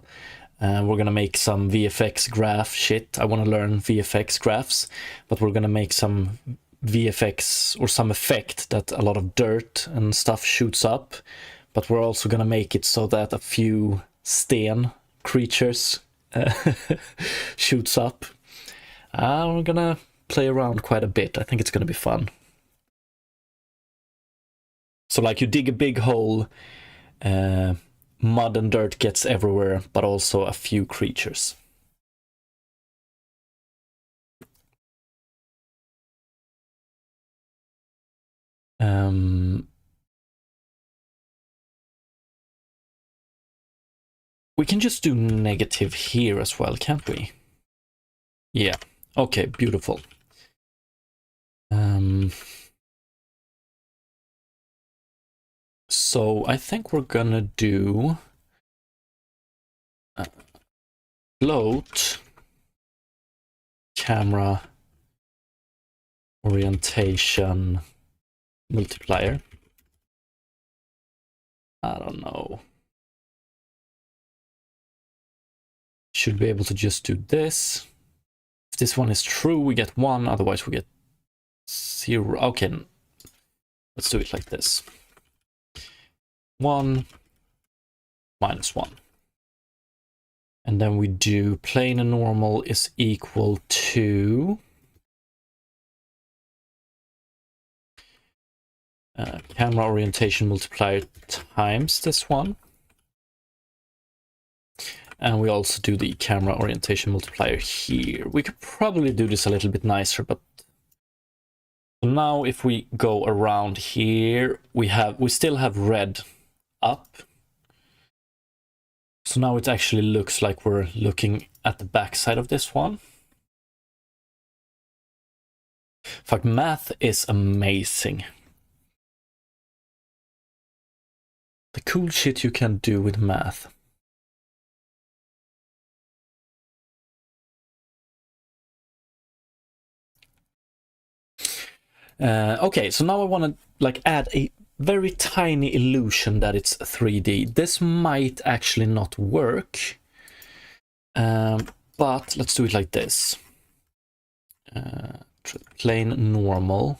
we're gonna make some VFX graph shit. I want to learn VFX graphs, but we're gonna make some VFX or some effect that a lot of dirt and stuff shoots up, but we're also gonna make it so that a few Sten creatures shoots up. I'm gonna play around quite a bit. I think it's gonna be fun. So like you dig a big hole, mud and dirt gets everywhere, but also a few creatures. We can just do negative here as well, can't we? Yeah. Okay, beautiful. So I think we're gonna do float camera orientation multiplier. I don't know. Should be able to just do this. If this one is true, we get 1, otherwise we get 0. Okay, let's do it like this. 1 minus 1. And then we do plane and normal is equal to camera orientation multiplier times this one. And we also do the camera orientation multiplier here. We could probably do this a little bit nicer, but now if we go around here, we still have red up. So now it actually looks like we're looking at the back side of this one. In fact, math is amazing. The cool shit you can do with math. Okay, so now I want to like add a very tiny illusion that it's 3D. This might actually not work, but let's do it like this. Plane normal.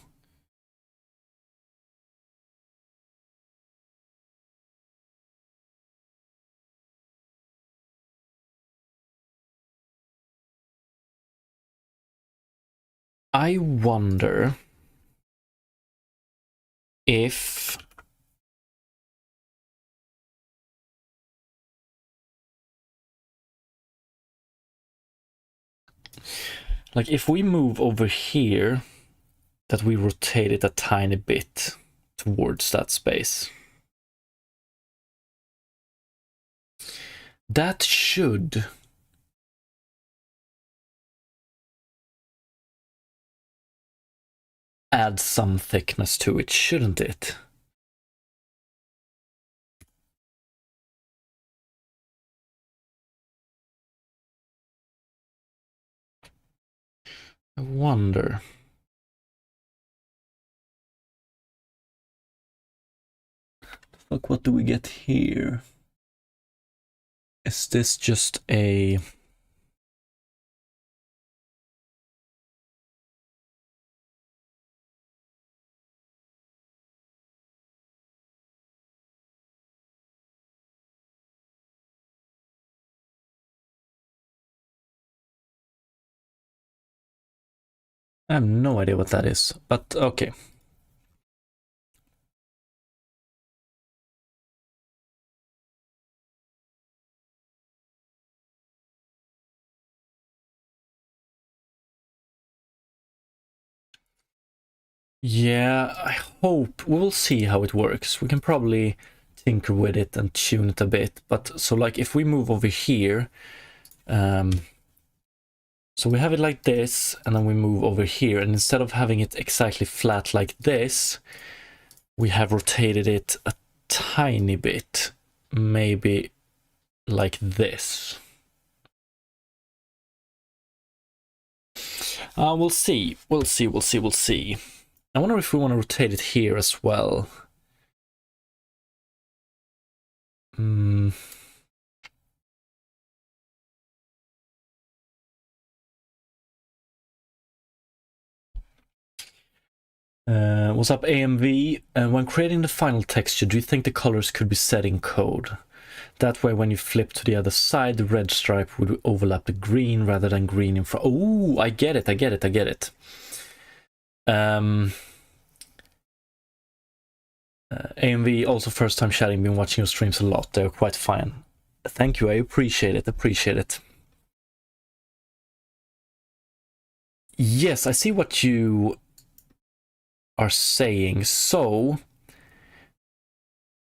I wonder if like if we move over here, that we rotate it a tiny bit towards that space. That should add some thickness to it, shouldn't it? I wonder. Fuck, what do we get here? Is this just a... I have no idea what that is, but okay. Yeah, I hope we'll see how it works. We can probably tinker with it and tune it a bit, but so like if we move over here, so we have it like this, and then we move over here, and instead of having it exactly flat like this, we have rotated it a tiny bit, maybe like this. We'll see. We'll see. I wonder if we want to rotate it here as well. What's up, AMV? When creating the final texture, do you think the colors could be set in code? That way when you flip to the other side, the red stripe would overlap the green rather than green in front. Oh, I get it. AMV, also first time chatting, been watching your streams a lot. They're quite fine. Thank you, I appreciate it. Yes, I see what you are saying. So,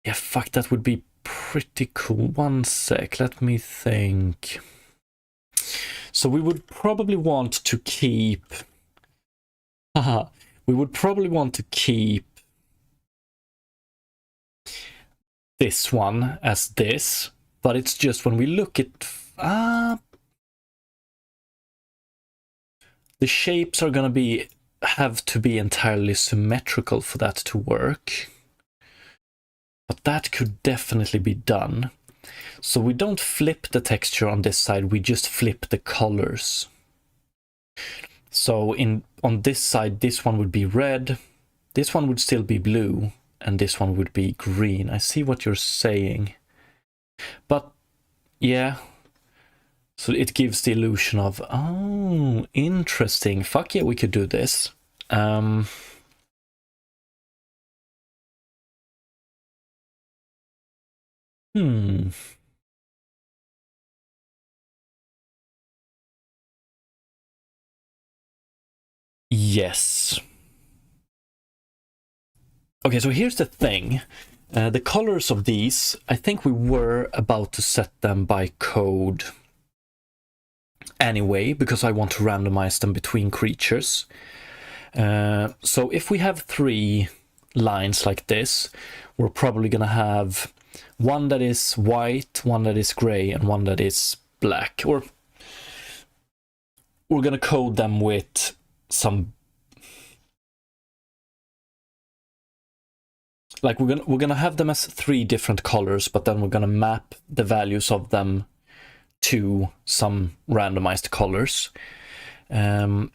yeah, fuck, that would be pretty cool. One sec, let me think. So we would probably want to keep... we would probably want to keep this one as this, but it's just when we look at... the shapes are gonna have to be entirely symmetrical for that to work. But that could definitely be done. So we don't flip the texture on this side, we just flip the colors. So on this side, this one would be red, this one would still be blue, and this one would be green. I see what you're saying. But yeah, so it gives the illusion of, oh, interesting. Fuck yeah, we could do this. Yes. Okay, so here's the thing. The colors of these, I think we were about to set them by code anyway, because I want to randomize them between creatures. So if we have 3 lines like this, we're probably gonna have one that is white, one that is gray, and one that is black. Or we're gonna code them with some... like we're gonna have them as 3 different colors, but then we're gonna map the values of them to some randomized colors. And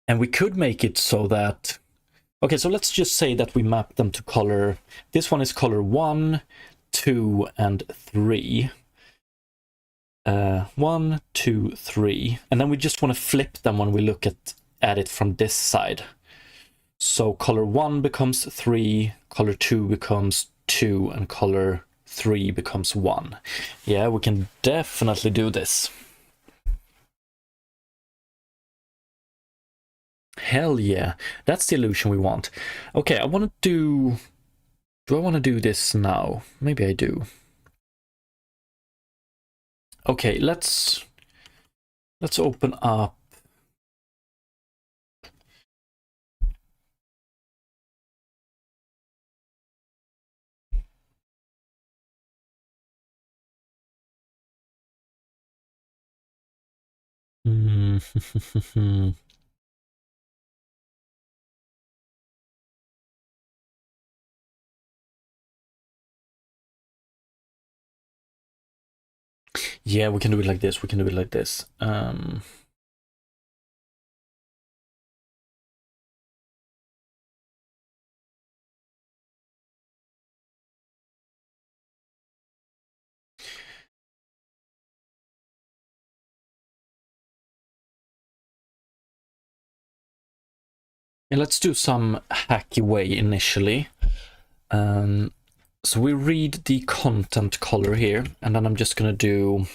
we could make it so that... okay, so let's just say that we map them to color... this one is color 1, 2, and 3. 1, 2, 3. And then we just want to flip them when we look at it from this side. So color 1 becomes 3, color 2 becomes 2, and color 3 becomes 1. Yeah, we can definitely do this. Hell yeah, that's the illusion we want. Okay, I want to do... do I want to do this now? Maybe I do. Okay, let's open up... yeah, we can do it like this. Yeah, let's do some hacky way initially. So we read the content color here, and then I'm just gonna do...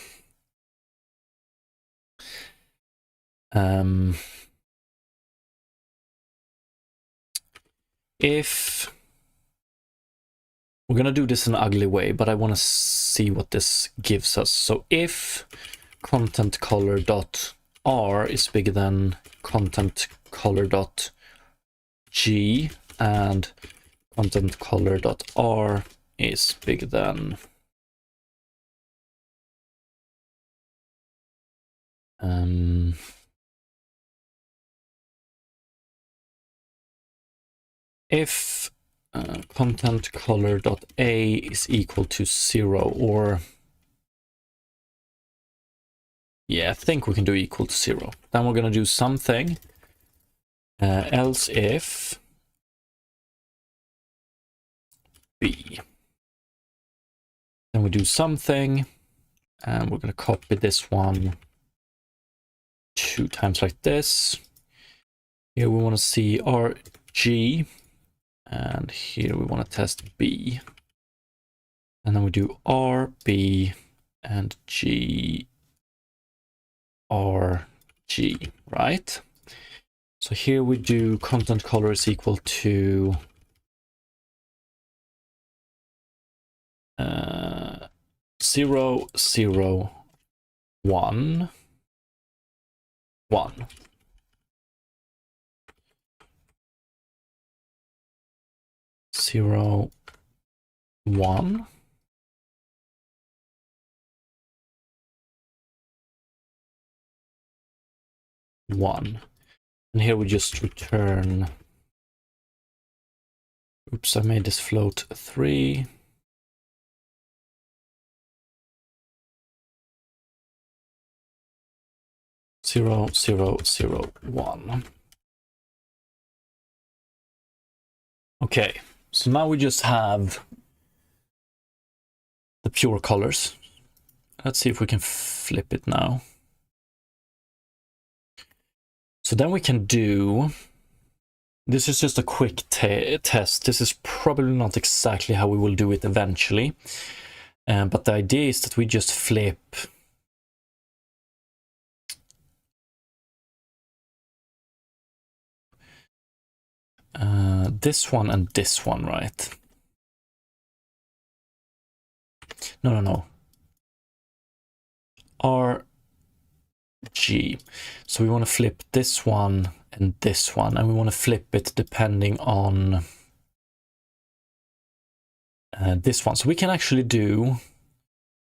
if... we're gonna do this in an ugly way, but I want to see what this gives us. So if content color dot R is bigger than content color dot G, and content color dot R is bigger than if content color dot A is equal to 0, or... yeah, I think we can do equal to 0. Then we're gonna do something. Else if B. we do something, and we're going to copy this one 2 times like this. Here we want to see RG, and here we want to test B. And then we do R, B, and G, R, G, right? So here we do content color is equal to 0, 0, 1, 1. Zero, 1. One. And here we just return. Oops, I made this float 3. Zero, 0, 0, 1. Okay, so now we just have the pure colors. Let's see if we can flip it now. So then we can do, this is just a quick test. This is probably not exactly how we will do it eventually. But the idea is that we just flip this one and this one, right? No. RG. So we want to flip this one and this one, and we want to flip it depending on this one. So we can actually do,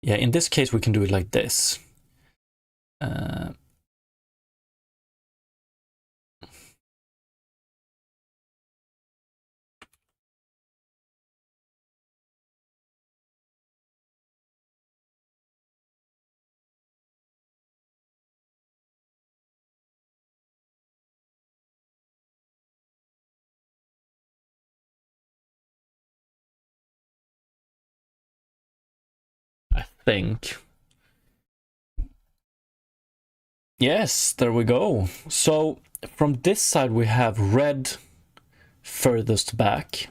yeah, in this case we can do it like this. I think. Yes, there we go. So from this side we have red furthest back,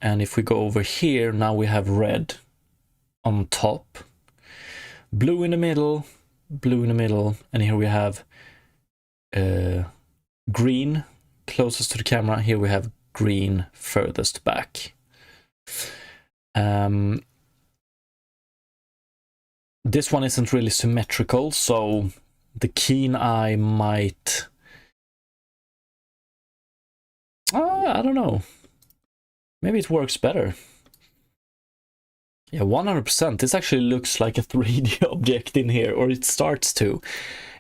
and if we go over here, now we have red on top, blue in the middle, blue in the middle, and here we have green closest to the camera. Here we have green furthest back. This one isn't really symmetrical, so the keen eye might, I don't know, maybe it works better. Yeah, 100%. This actually looks like a 3D object in here, or it starts to.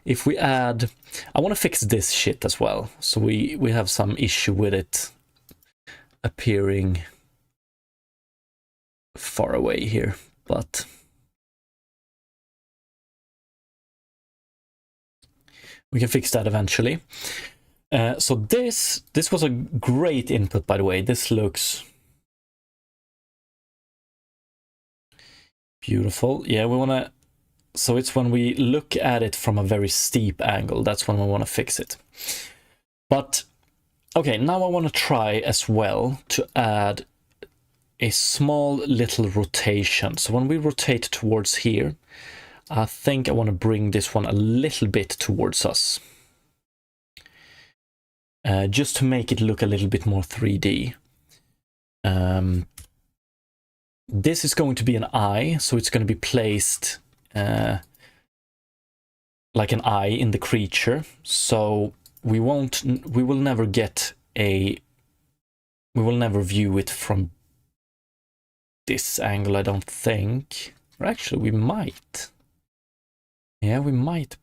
If we add, I want to fix this shit as well, so we have some issue with it appearing far away here, but we can fix that eventually. So this was a great input, by the way. This looks beautiful. Yeah, we want to, so it's when we look at it from a very steep angle, that's when we want to fix it. But okay, now I want to try as well to add a small little rotation. So when we rotate towards here, I think I want to bring this one a little bit towards us. Just to make it look a little bit more 3D. This is going to be an eye, so it's going to be placed like an eye in the creature. So we will never view it from this angle, I don't think. Or actually, we might. Yeah, we might.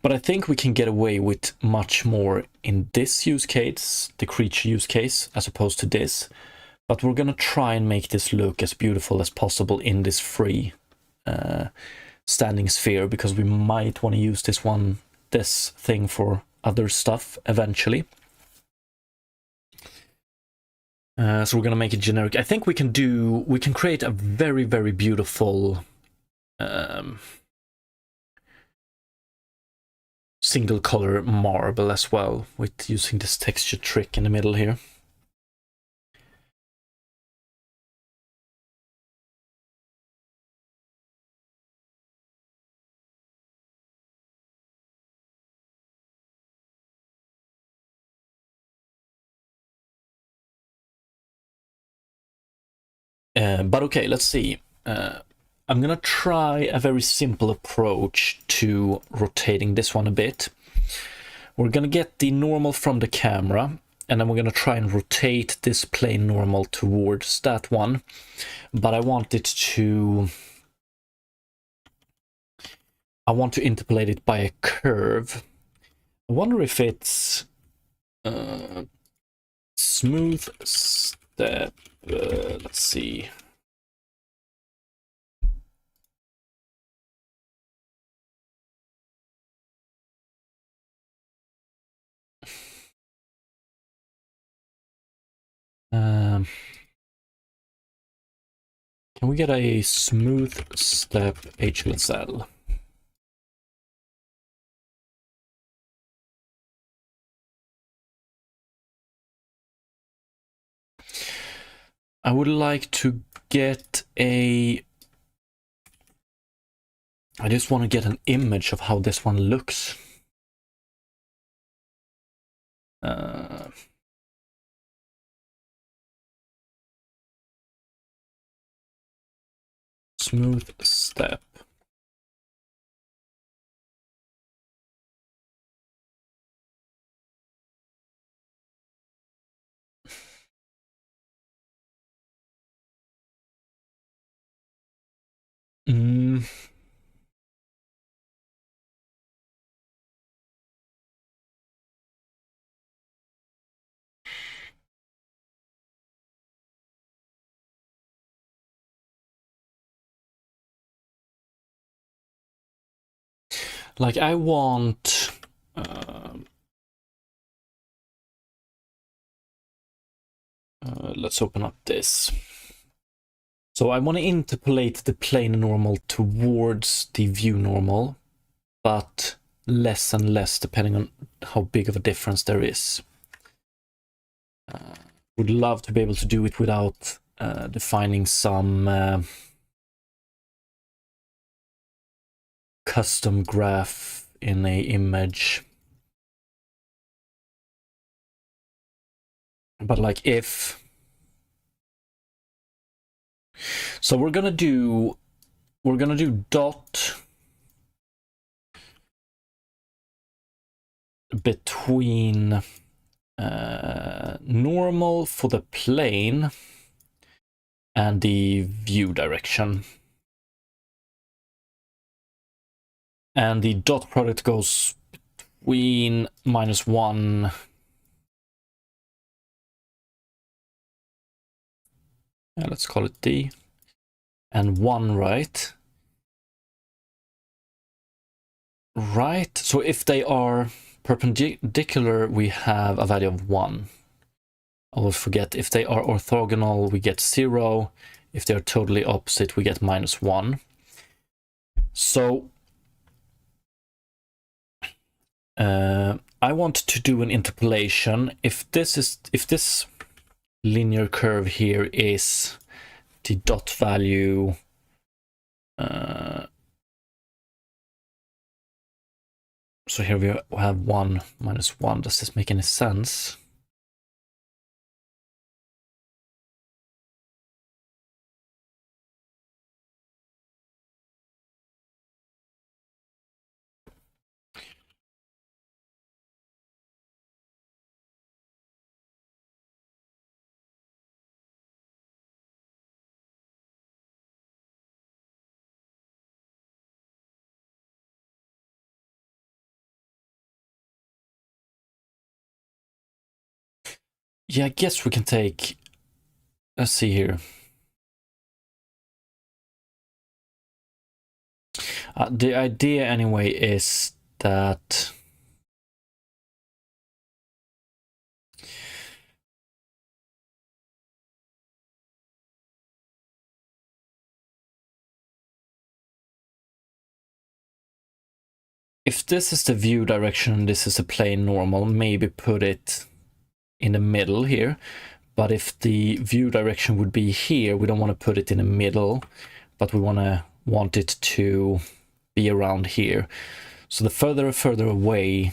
But I think we can get away with much more in this use case, the creature use case, as opposed to this. But we're gonna try and make this look as beautiful as possible in this free standing sphere, because we might want to use this thing for other stuff eventually. So we're gonna make it generic. I think we can create a very, very beautiful single color marble as well, with using this texture trick in the middle here. But okay, let's see. I'm gonna try a very simple approach to rotating this one a bit. We're gonna get the normal from the camera, and then we're gonna try and rotate this plane normal towards that one. But I want to interpolate it by a curve. I wonder if it's smooth step. Let's see. Can we get a smooth step HLSL? I would like to get I just want to get an image of how this one looks. Smooth step. Like I want let's open up this. So I want to interpolate the plane normal towards the view normal, but less and less depending on how big of a difference there is. Would love to be able to do it without defining some custom graph in a image. But like if... So we're gonna do dot between normal for the plane and the view direction. And the dot product goes between -1 let's call it D and 1, right? Right, so if they are perpendicular, we have a value of 1. I always forget. If they are orthogonal, we get 0. If they are totally opposite, we get -1. So I want to do an interpolation. If this linear curve here is the dot value so here we have 1 -1. Does this make any sense? Yeah, I guess we can take, let's see here. The idea anyway is that if this is the view direction and this is a plane normal, maybe put it in the middle here. But if the view direction would be here, we don't want to put it in the middle, but we want it to be around here. So the further away,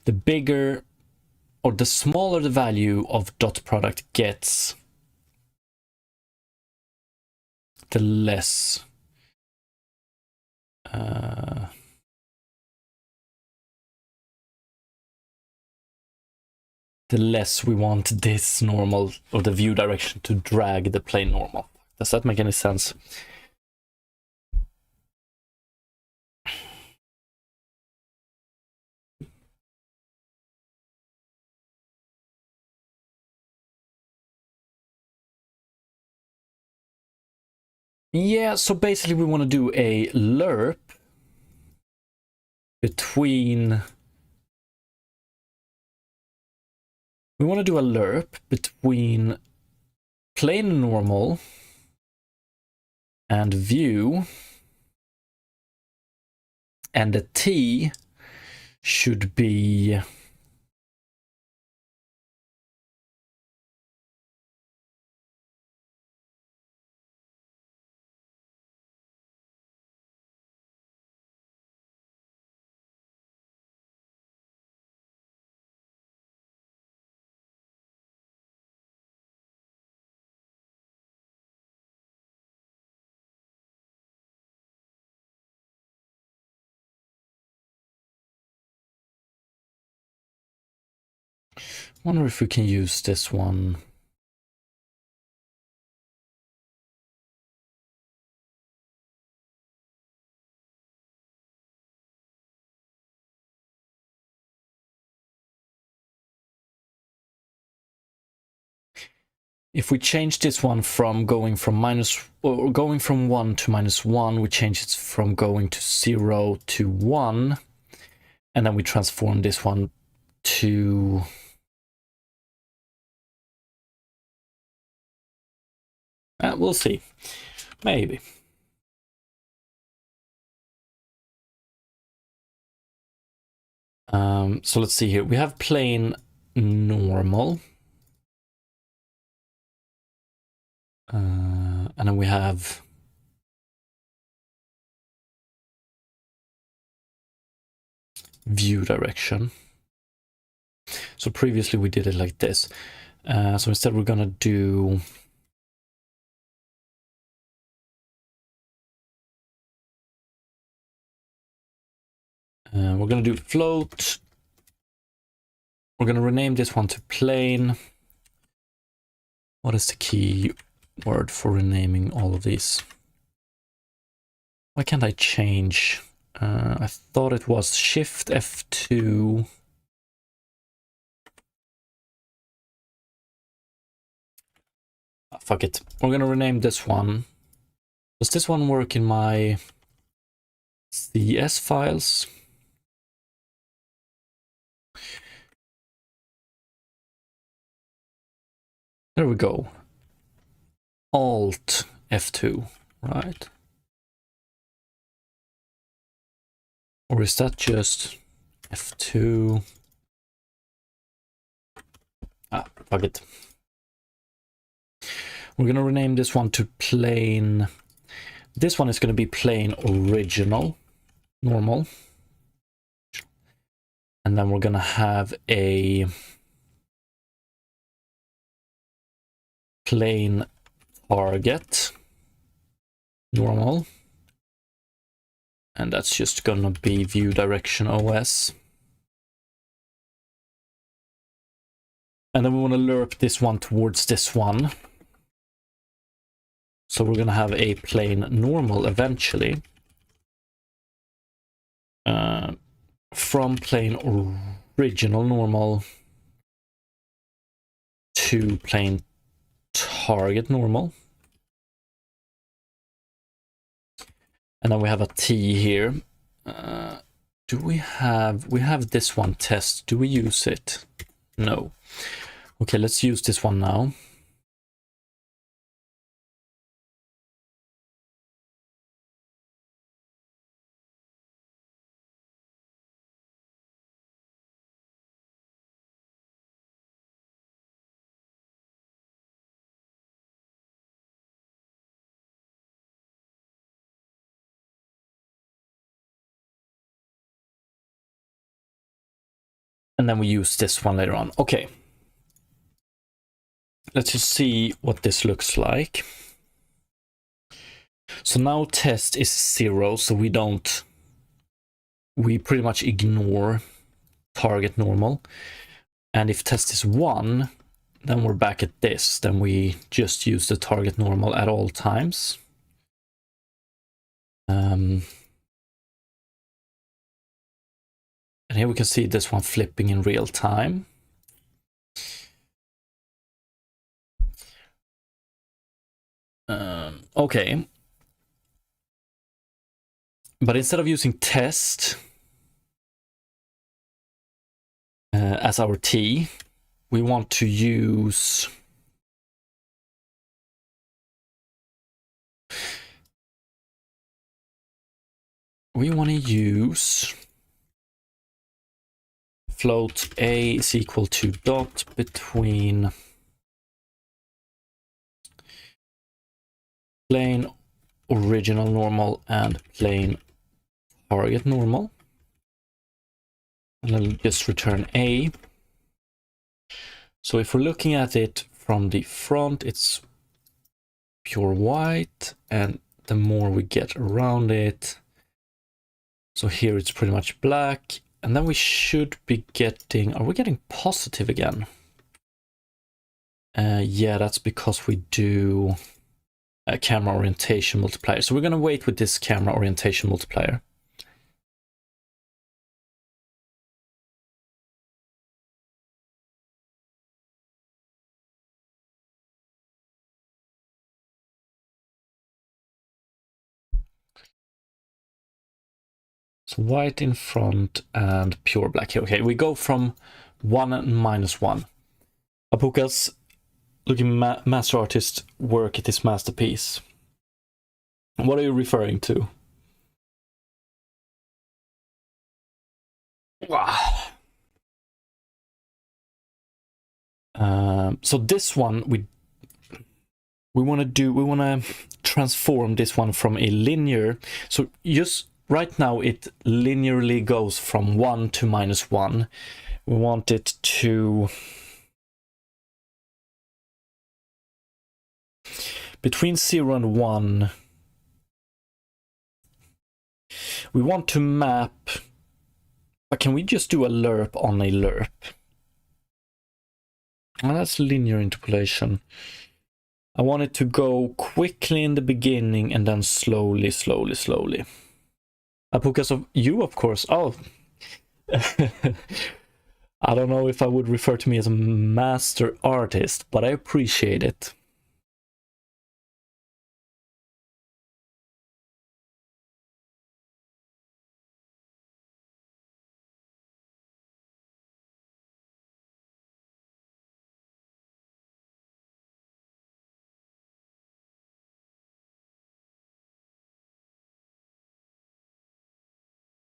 the bigger or the smaller the value of dot product gets, the less we want this normal or the view direction to drag the plane normal. Does that make any sense? Yeah, so basically we want to do a lerp between... We want to do a lerp between plane normal and view, and the T should be wonder if we can use this one. If we change this one from going from 1 to -1, we change it from going to 0 to 1, and then we transform this one to we'll see, maybe. So let's see here. We have plane normal. And then we have view direction. So previously we did it like this. So instead we're gonna do float. We're gonna rename this one to plane. What is the key word for renaming all of these? Why can't I change? I thought it was Shift F2. Fuck it. We're gonna rename this one. Does this one work in my CS files? There we go. Alt F2, right? Or is that just F2? Fuck it. We're gonna rename this one to plane. This one is gonna be plane original, normal. And then we're gonna have a plane target, normal. And that's just gonna be view direction OS. And then we want to lerp this one towards this one. So we're gonna have a plane normal eventually. From plane original normal to plane target normal. And then we have a T here. Do we have this one test? Do we use it? No. Okay, let's use this one now. And then we use this one later on. Okay. Let's just see what this looks like. So now test is 0, so we pretty much ignore target normal. And if test is 1, then we're back at this. Then we just use the target normal at all times. And here we can see this one flipping in real time. Okay. But instead of using test as our T, we want to use float A is equal to dot between plain original normal and plain target normal. And then just return A. So if we're looking at it from the front, it's pure white, and the more we get around it, so here it's pretty much black, and then we should be getting, are we getting positive again? Yeah, that's because we do a camera orientation multiplier. So we're going to wait with this camera orientation multiplier. So white in front and pure black here. Okay, we go from 1 and -1. Apukas, looking master artist work at his masterpiece. What are you referring to? Wow. So this one we want to transform this one from a linear. So just right now it linearly goes from 1 to -1. We want it to between 0 and 1. We want to map, but can we just do a lerp on a lerp? Well, that's linear interpolation. I want it to go quickly in the beginning and then slowly. Apukas, of you, of course. Oh. I don't know if I would refer to me as a master artist, but I appreciate it.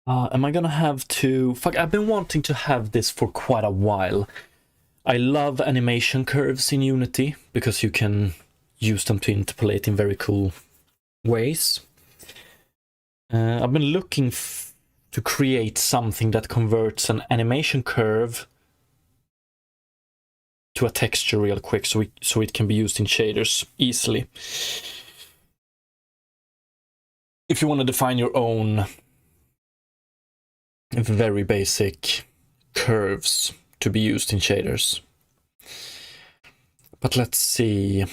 Am I gonna have to... Fuck, I've been wanting to have this for quite a while. I love animation curves in Unity, because you can use them to interpolate in very cool ways. I've been looking to create something that converts an animation curve to a texture real quick, so it can be used in shaders easily. If you want to define your own very basic curves to be used in shaders. But let's see.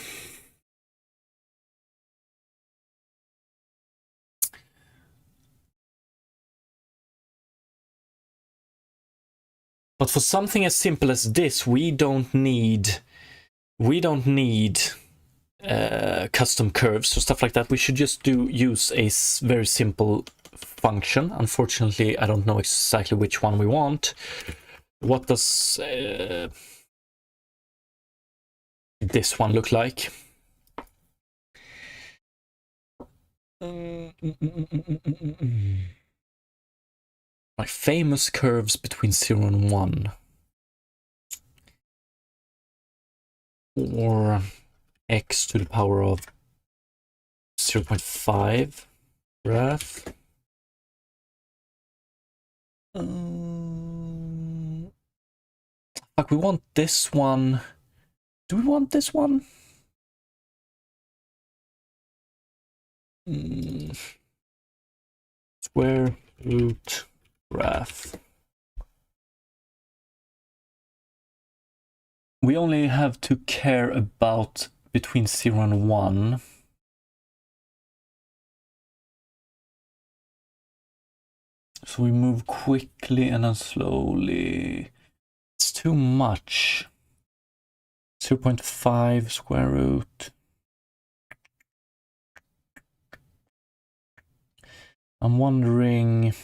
But for something as simple as this, we don't need custom curves or stuff like that. We should just use a very simple function. Unfortunately, I don't know exactly which one we want. What does this one look like? My famous curves between 0 and 1. Or x to the power of 0.5 graph. Fuck, we want this one. Do we want this one? Square root graph. We only have to care about between 0 and 1. So we move quickly and then slowly. It's too much. 0.5 square root. I'm wondering...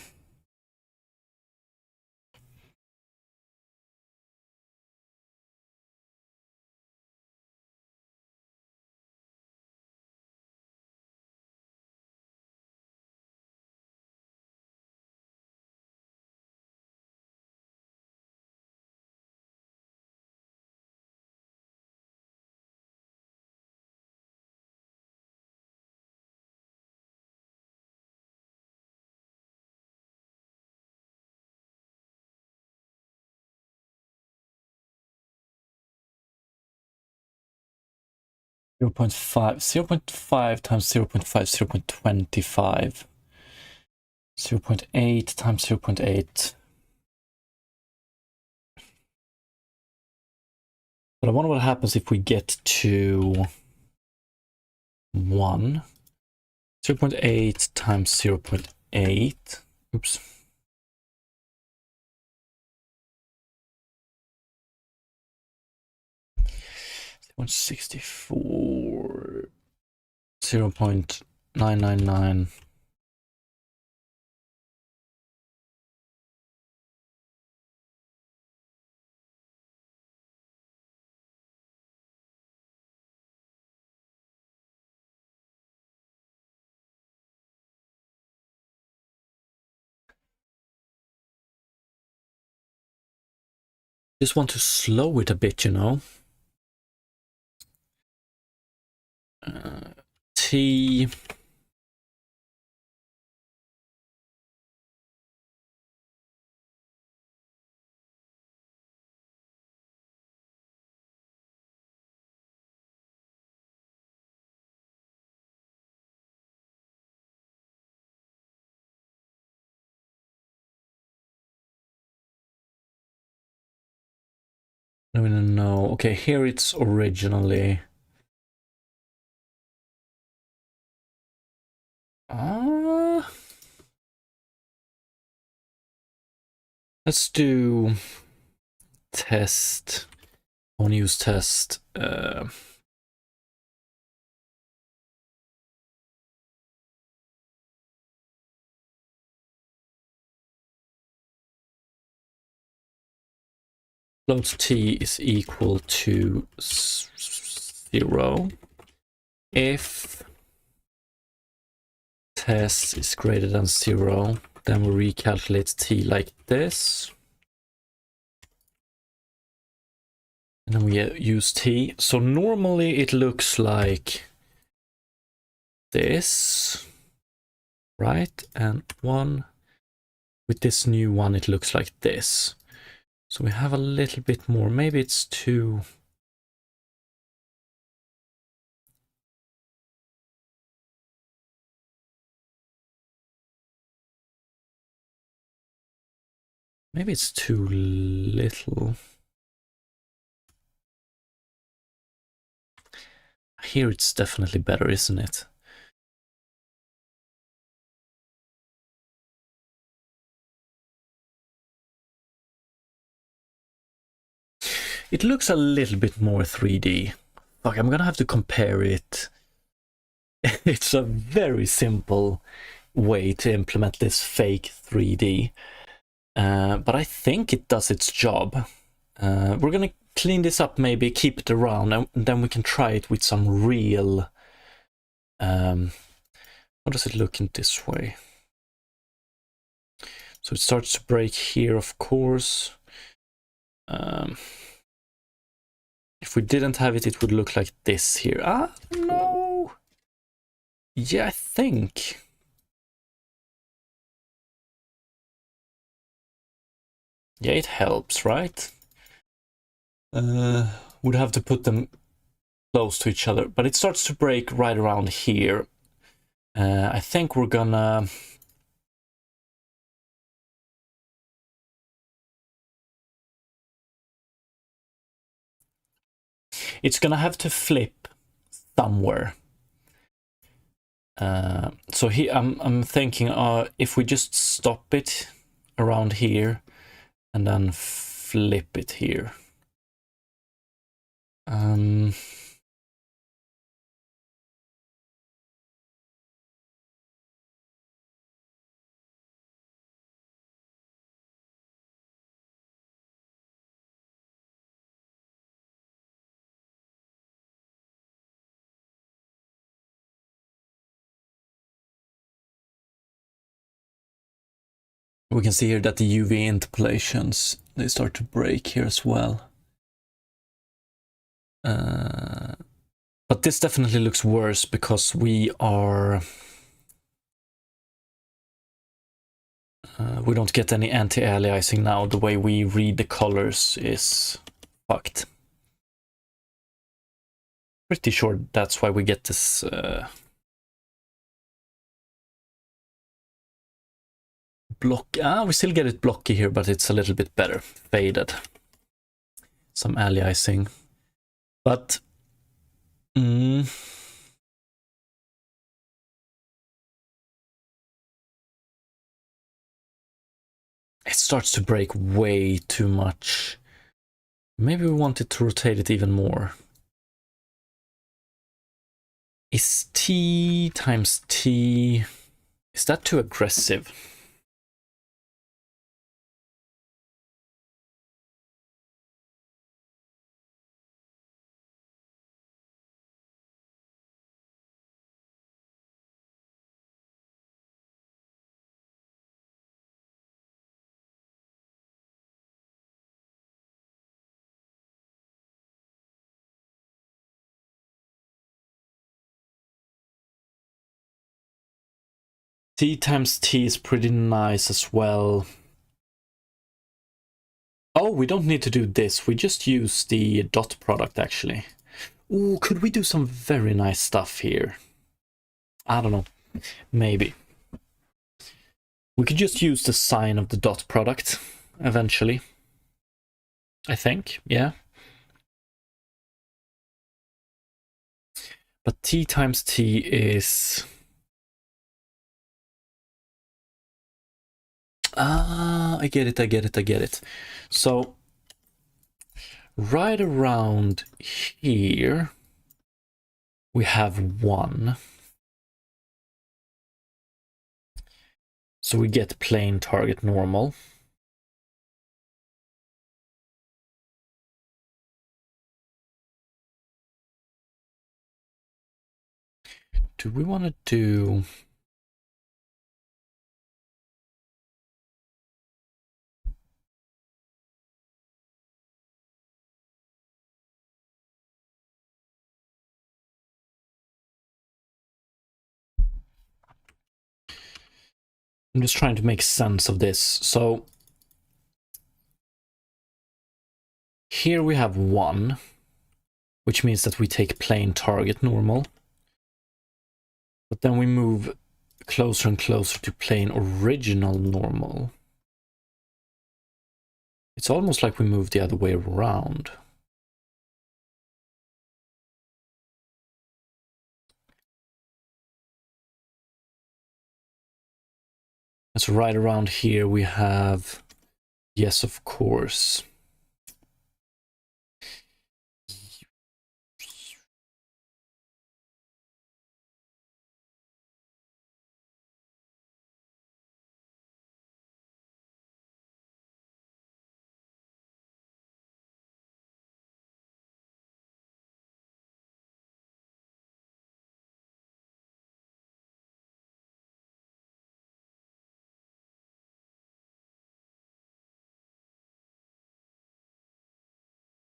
Zero 0.5 times 0.5, 0.25. 0.8 times 0.8. But I wonder what happens if we get to 1. 0.8 times 0.8. Oops. Point 64. 0.999. Just want to slow it a bit, you know. T. I don't know. Okay, here it's originally. Let's do test. I want to use test. Float t is equal to 0 if test is greater than 0, then we recalculate t like this. And then we use t. So normally it looks like this, right? And one with this new one, it looks like this. So we have a little bit more. Maybe it's too... Maybe it's too little. Here it's definitely better, isn't it? It looks a little bit more 3D Fuck, I'm gonna have to compare it. It's a very simple way to implement this fake 3D, but I think it does its job. We're gonna clean this up, maybe keep it around, and then we can try it with some real. How does it look in this way? So it starts to break here, of course. If we didn't have it, it would look like this here. Ah, no. Yeah, I think. Yeah, it helps, right? Would have to put them close to each other, but it starts to break right around here. I think we're gonna... It's gonna have to flip somewhere. So here, I'm thinking, if we just stop it around here and then flip it here. We can see here that the UV interpolations, they start to break here as well. But this definitely looks worse because we are... we don't get any anti-aliasing now. The way we read the colors is fucked. Pretty sure that's why we get this... block. We still get it blocky here, but it's a little bit better. Faded. Some aliasing. But... it starts to break way too much. Maybe we wanted to rotate it even more. Is T times T... Is that too aggressive? T times T is pretty nice as well. Oh, we don't need to do this. We just use the dot product, actually. Ooh, could we do some very nice stuff here? I don't know. Maybe. We could just use the sign of the dot product eventually. I think, yeah. But T times T is... I get it. So, right around here, we have 1. So we get plane target normal. Do we want to do... I'm just trying to make sense of this. So here we have 1, which means that we take plane target normal. But then we move closer and closer to plane original normal. It's almost like we move the other way around. So right around here we have, yes, of course.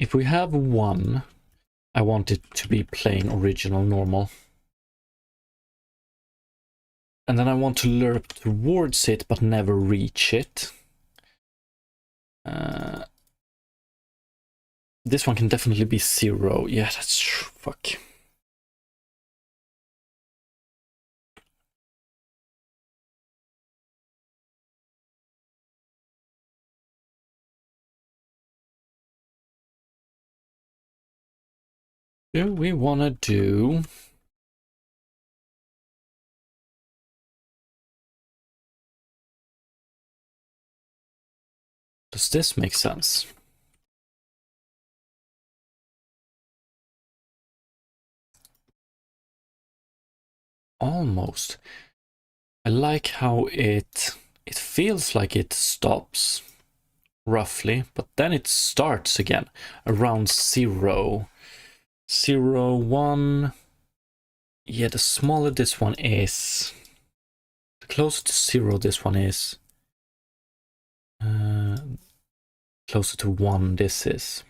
if we have 1, I want it to be plain original normal. And then I want to lerp towards it, but never reach it. This one can definitely be 0. Yeah, that's true. Fuck. Do we want to do... Does this make sense? Almost. I like how it feels like it stops roughly, but then it starts again around 0. 0, 1. Yeah, the smaller this one is, the closer to 0 this one is, closer to 1 this is.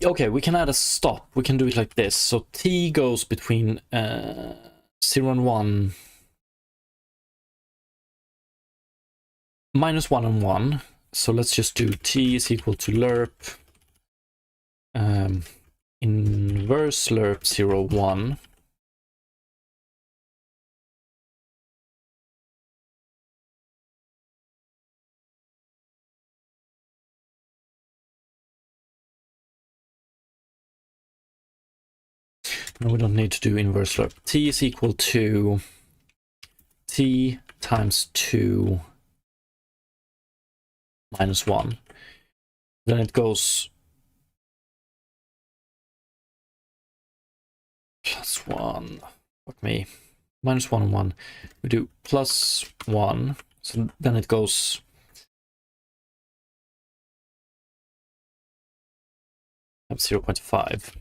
Okay, we can add a stop. We can do it like this. So t goes between 0 and 1. Minus 1 and 1. So let's just do t is equal to lerp. Inverse lerp 0, 1. No, we don't need to do inverse lerp. T is equal to t times 2 minus 1. Then it goes plus 1. Fuck me. Minus 1 and 1. We do plus 1. So then it goes up 0.5.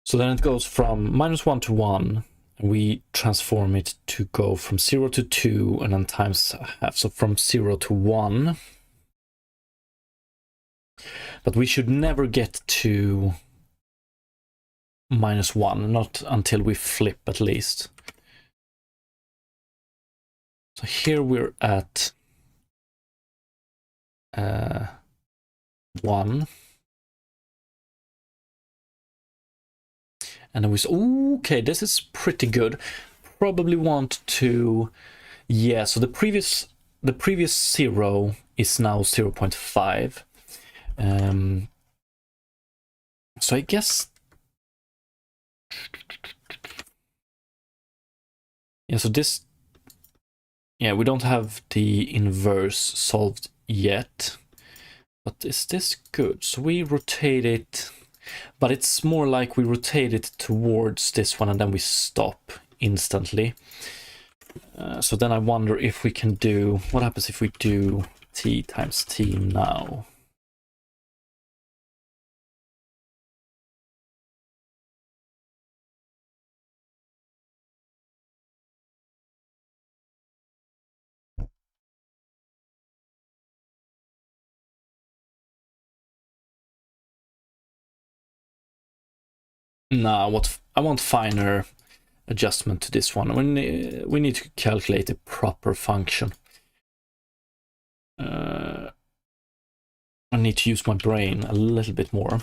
So then it goes from minus 1 to 1, and we transform it to go from 0 to 2, and then times half. So from 0 to 1. But we should never get to minus 1, not until we flip at least. So here we're at 1. And then we say, okay, this is pretty good. Probably want to, yeah, so the previous 0 is now 0.5. So I guess, yeah, so this, yeah, we don't have the inverse solved yet, but is this good? So we rotate it, but it's more like we rotate it towards this one and then we stop instantly. So then I wonder if we can do, what happens if we do t times t now? No, I want finer adjustment to this one. We need to calculate a proper function. I need to use my brain a little bit more.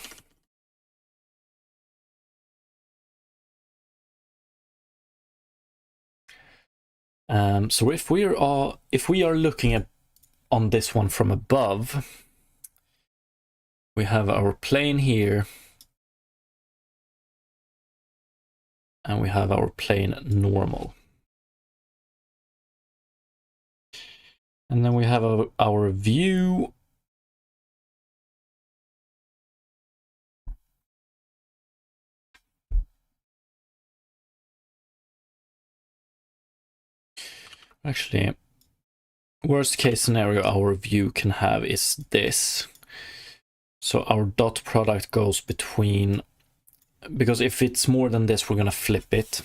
So if we are looking at on this one from above, we have our plane here. and we have our plane normal. And then we have our view. Actually, worst case scenario our view can have is this. So our dot product goes between, because if it's more than this, we're going to flip it.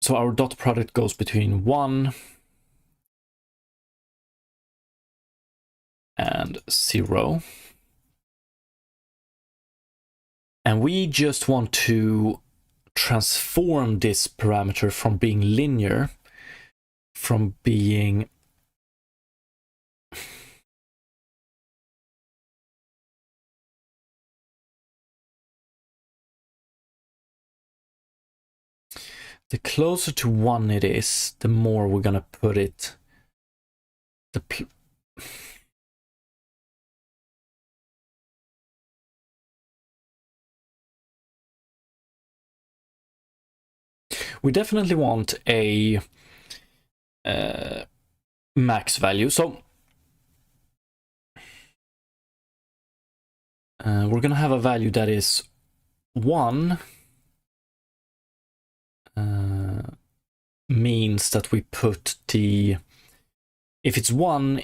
So our dot product goes between 1 and 0. And we just want to transform this parameter from being linear, from being the closer to 1 it is, the more we're gonna put it. We definitely want a max value. So we're gonna have a value that is 1. Means that we put if it's 1,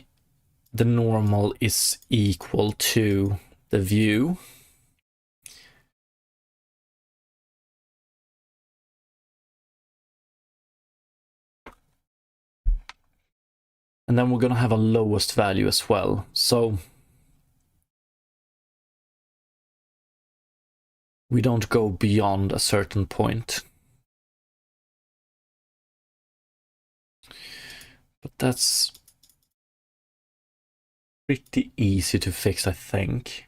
the normal is equal to the view. And then we're going to have a lowest value as well. So we don't go beyond a certain point. But that's pretty easy to fix, I think.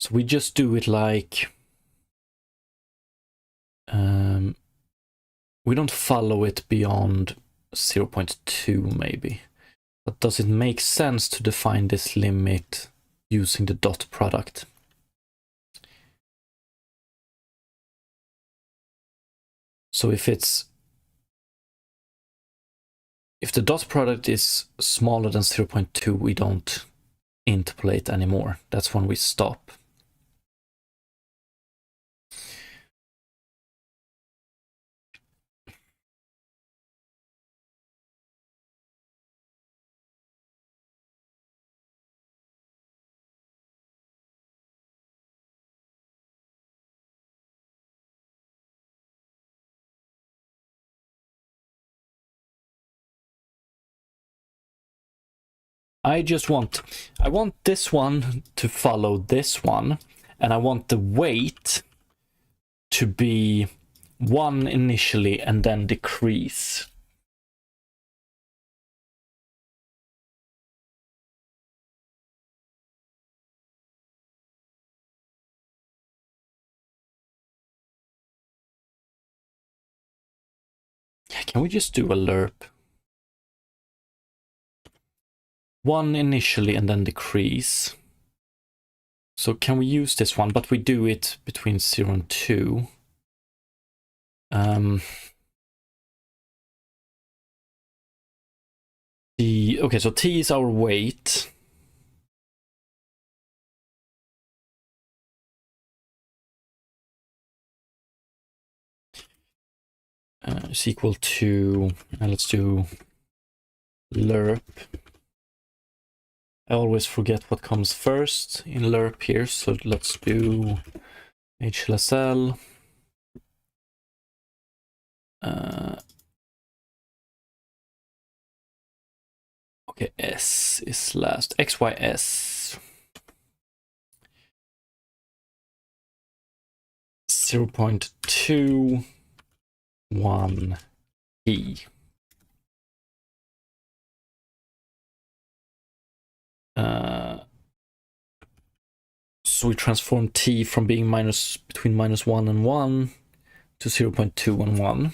So we just do it like we don't follow it beyond 0.2 maybe. But does it make sense to define this limit using the dot product? So if the dot product is smaller than 0.2, we don't interpolate anymore. That's when we stop. I want this one to follow this one, and I want the weight to be 1 initially and then decrease. Can we just do a lerp? 1 initially and then decrease. So can we use this one, but we do it between 0 and 2. Okay, so T is our weight. Is equal to, let's do lerp. I always forget what comes first in lerp here, so let's do HLSL. Okay, S is last. XYS. 0.21 T. So we transform T from being between -1 and 1 to 0.2 and 1.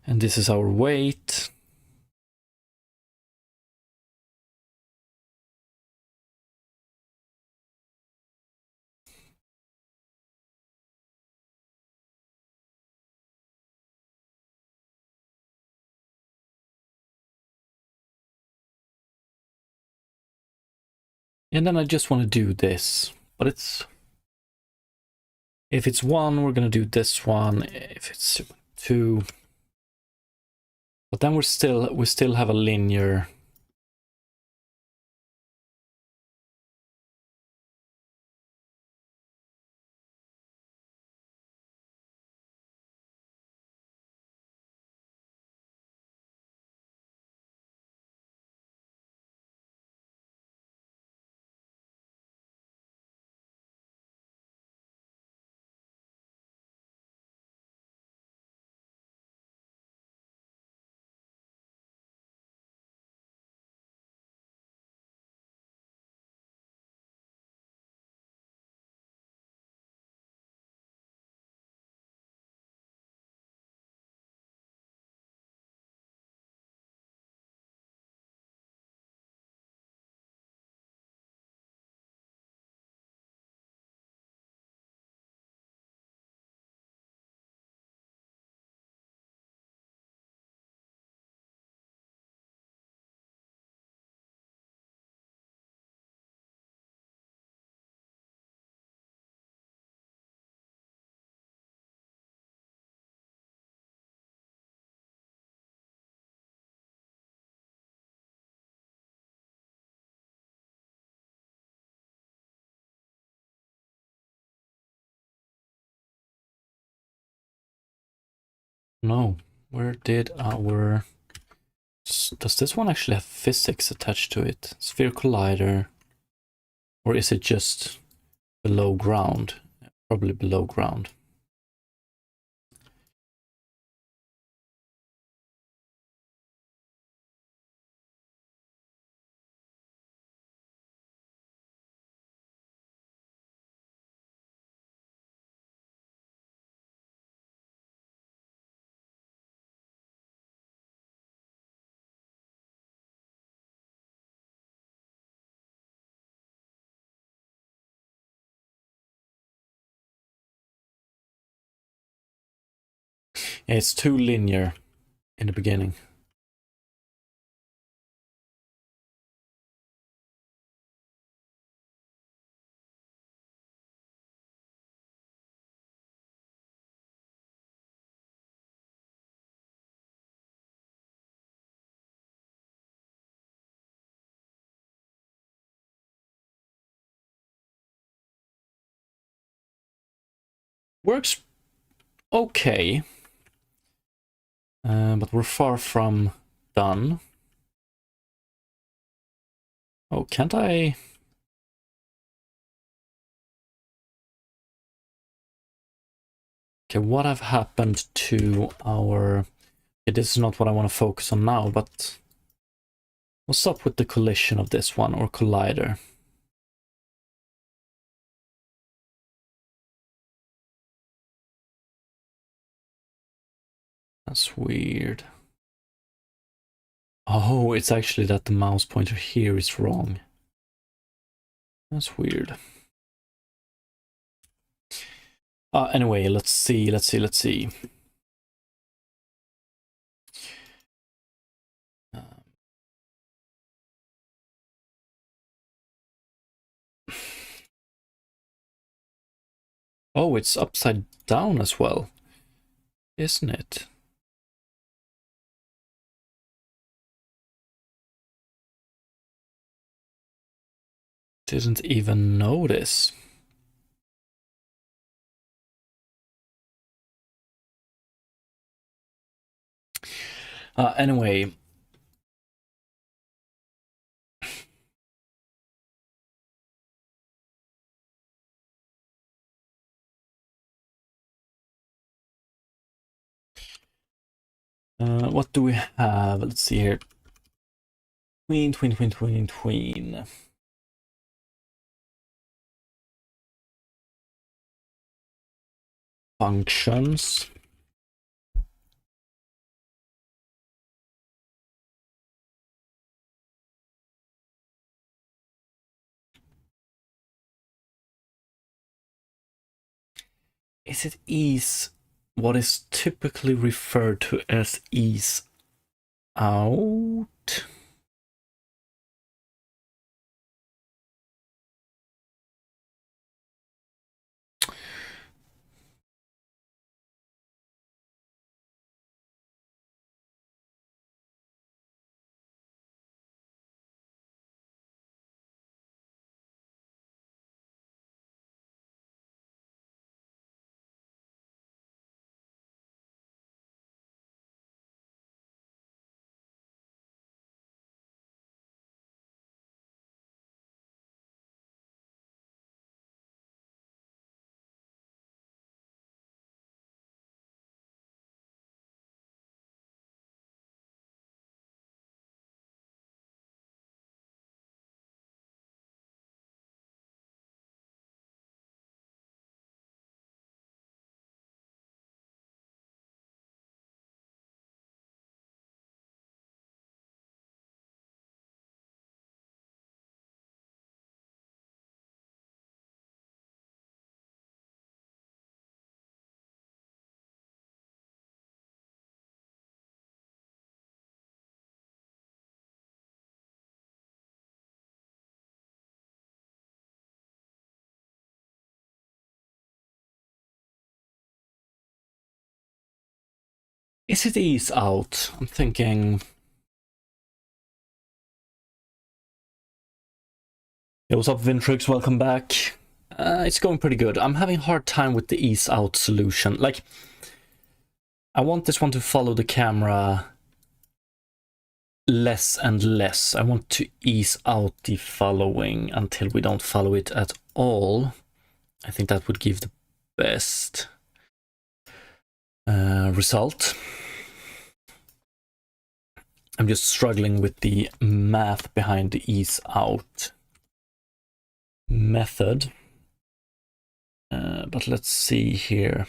And this is our weight. And then I just want to do this, but if it's 1, we're going to do this one. If it's 2, but then we still have a linear. No, where did our... Does this one actually have physics attached to it? Sphere collider. Or is it just below ground? Probably below ground. Yeah, it's too linear in the beginning. Works okay, but we're far from done. Oh, can't I? Okay, what have happened to our... Okay, this is not what I want to focus on now, but what's up with the collision of this one, or collider? That's weird. Oh, it's actually that the mouse pointer here is wrong. That's weird. Anyway, let's see. Oh, it's upside down as well, isn't it? Didn't even notice. Anyway. What do we have? Let's see here. Tween. Functions. Is it ease what is typically referred to as ease out? Is it ease out? I'm thinking. Hey, what's up, Vintrix? Welcome back. It's going pretty good. I'm having a hard time with the ease out solution. Like, I want this one to follow the camera less and less. I want to ease out the following until we don't follow it at all. I think that would give the best result. I'm just struggling with the math behind the ease out method. But let's see here.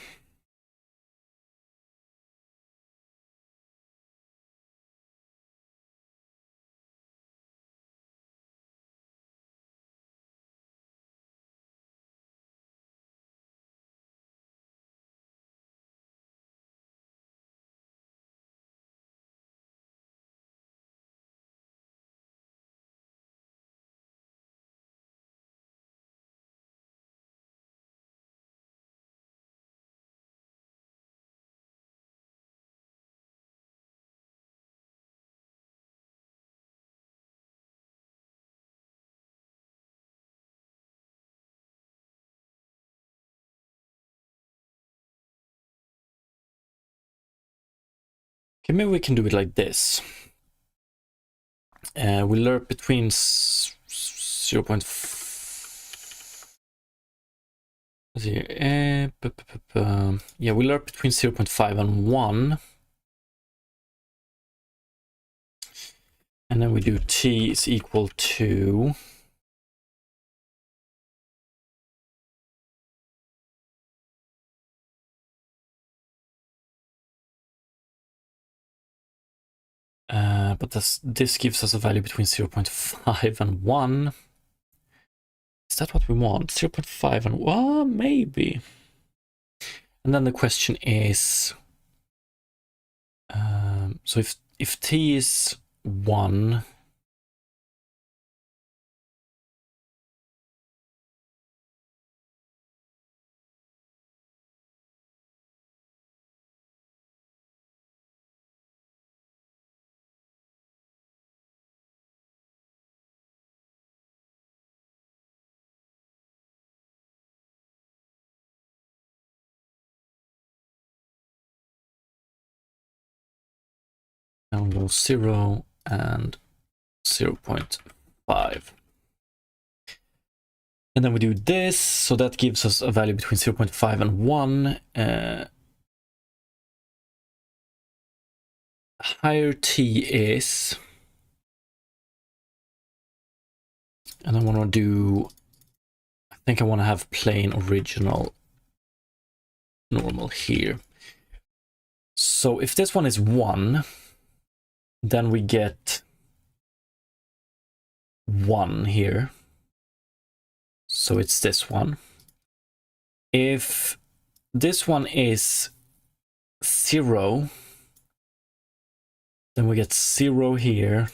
Okay, maybe we can do it like this. We lerp between 0.5. Yeah, we lerp between 0.5 and 1. And then we do t is equal to but this gives us a value between 0.5 and 1. Is that what we want? 0.5 and 1? Maybe. And then the question is, so if t is 1, and we'll go 0 and 0.5. And then we do this, so that gives us a value between 0.5 and 1. Higher t is, and I want to do, I think I want to have plain original normal here. So if this one is 1, then we get 1 here. So it's this one. If this one is 0. Then we get 0 here,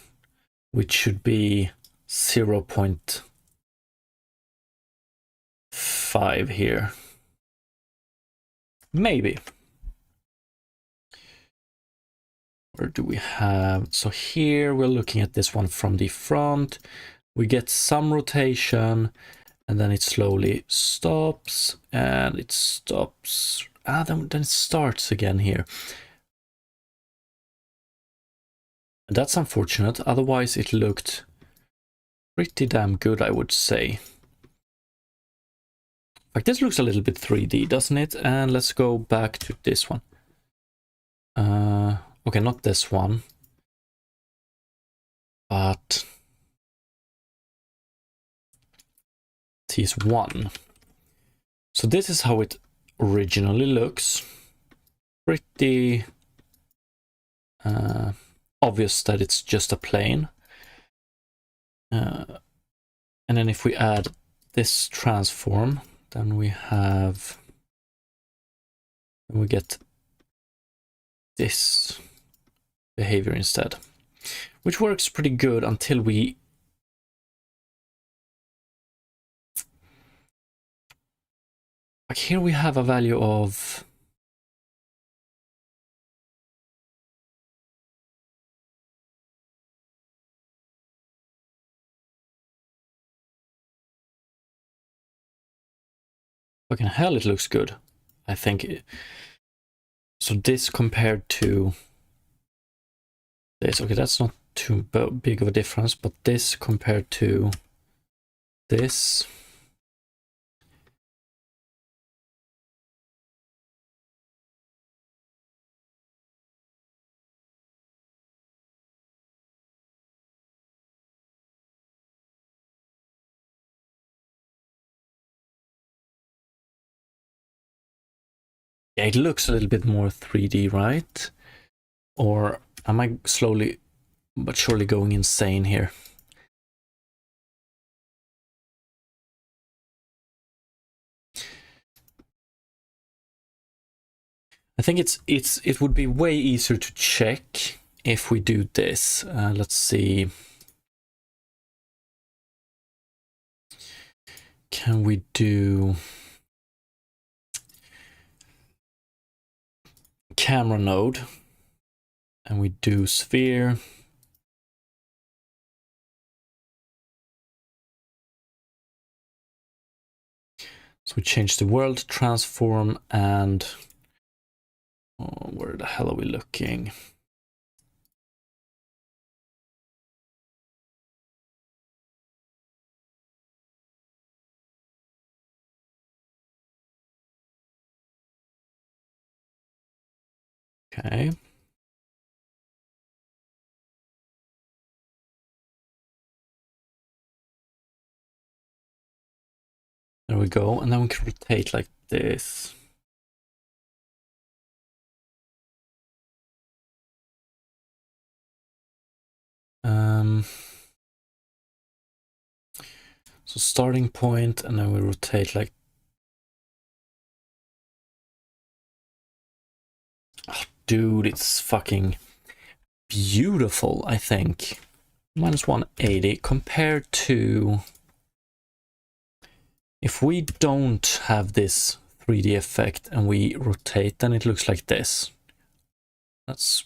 which should be 0.5 here. Maybe. Where do we have? So here we're looking at this one from the front. We get some rotation, and then it slowly stops, and it stops. Then it starts again here. And that's unfortunate. Otherwise, it looked pretty damn good, I would say. Like, this looks a little bit 3D, doesn't it? And let's go back to this one. Okay, not this one, but T1. So this is how it originally looks. Pretty obvious that it's just a plane. And then if we add this transform, then we get this behavior instead, which works pretty good until we like here we have a value of fucking hell, it looks good. I think so. This compared to this, okay, that's not too big of a difference, but this compared to this, yeah, it looks a little bit more 3D, right? Or am I slowly but surely going insane here? I think it would be way easier to check if we do this. Let's see. Can we do camera node? And we do sphere. So we change the world transform and where the hell are we looking? Okay. There we go. And then we can rotate like this. So starting point, and then we rotate like, oh, dude, it's fucking beautiful, I think. Minus 180 compared to if we don't have this 3D effect and we rotate, then it looks like this. That's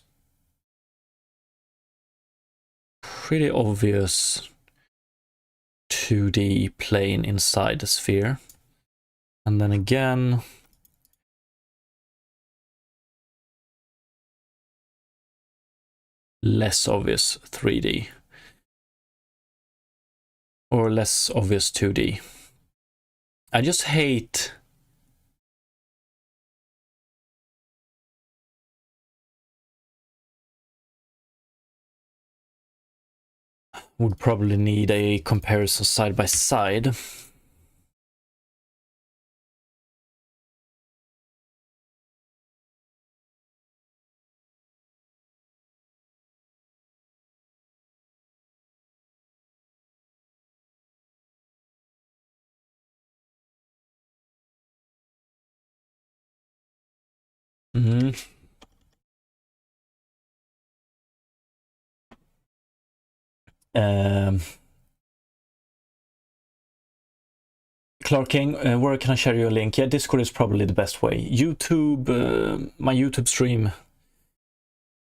pretty obvious 2D plane inside the sphere. And then again, less obvious 3D. Or less obvious 2D. I just hate would probably need a comparison side by side. Mm. Um, Clark King, where can I share your link? Yeah, Discord is probably the best way. YouTube, my YouTube stream,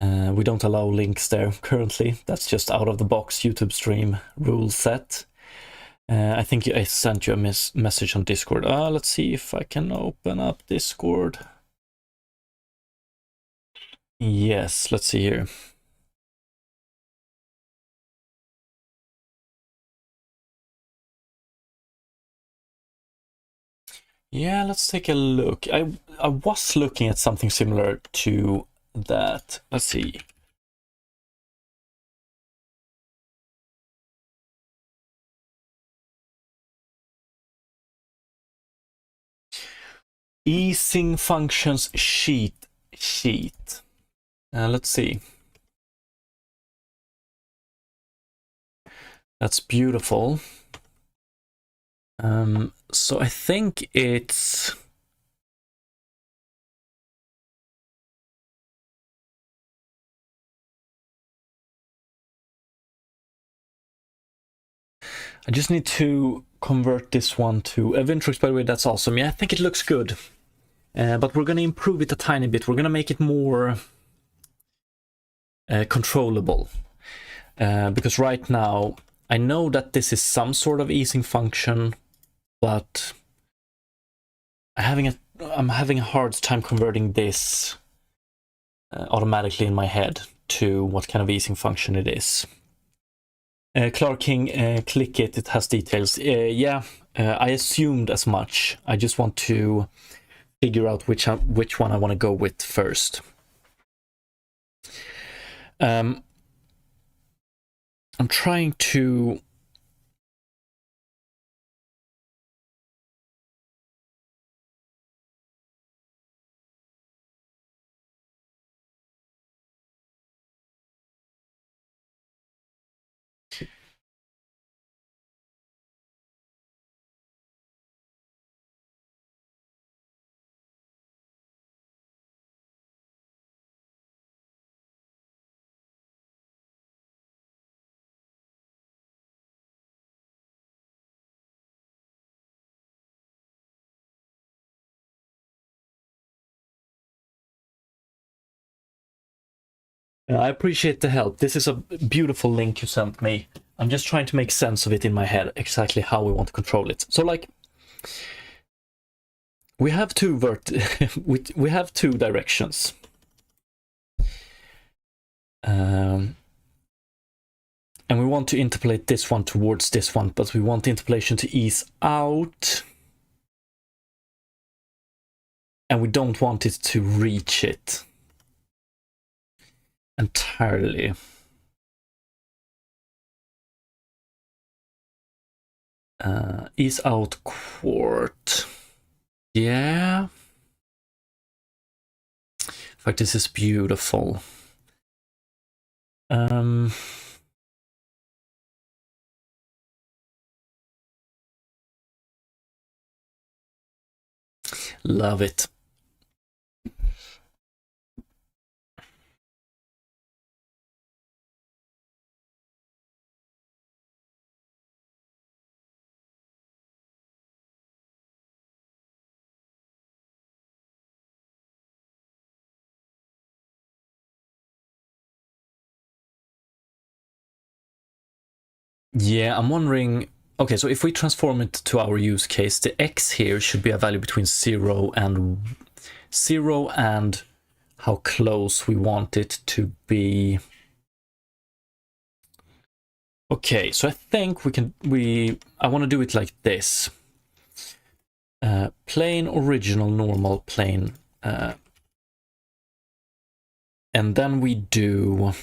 we don't allow links there currently. That's just out of the box YouTube stream rule set. I think I sent you a message on Discord. Let's see if I can open up Discord. Yes, let's see here. Yeah, let's take a look. I was looking at something similar to that. Let's see. Easing functions sheet. Let's see. That's beautiful. So I think it's... I just need to convert this one to Vintrix, by the way, that's awesome. Yeah, I think it looks good. But we're going to improve it a tiny bit. We're going to make it more controllable. Because right now, I know that this is some sort of easing function, but I'm having a hard time converting this automatically in my head to what kind of easing function it is. Clark King, click it, it has details. Yeah, I assumed as much. I just want to figure out which one I want to go with first. I'm trying to... I appreciate the help. This is a beautiful link you sent me. I'm just trying to make sense of it in my head, exactly how we want to control it. So, like, we have two we have two directions. And we want to interpolate this one towards this one, but we want the interpolation to ease out. And we don't want it to reach it entirely. Ease out quart. Yeah. In fact, this is beautiful. Love it. Yeah, I'm wondering... Okay, so if we transform it to our use case, the x here should be a value between 0 and how close we want it to be. Okay, so I think I want to do it like this. Plane, original, normal, plane. And then we do...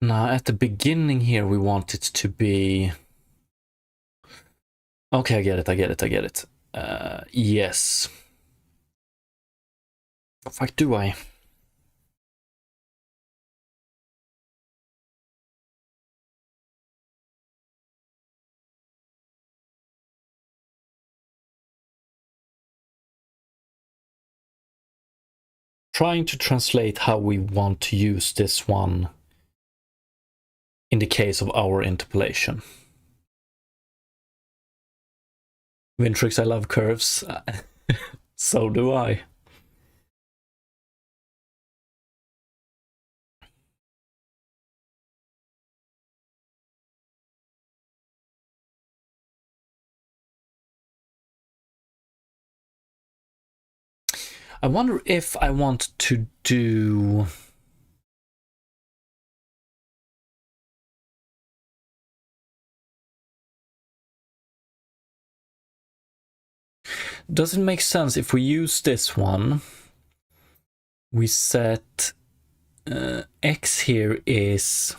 Now, at the beginning here, we want it to be... Okay, I get it. Yes. What the fuck do I? Trying to translate how we want to use this one in the case of our interpolation. Vintrix, I love curves. So do I. I wonder if I want to do... Does it make sense if we use this one? We set x here is...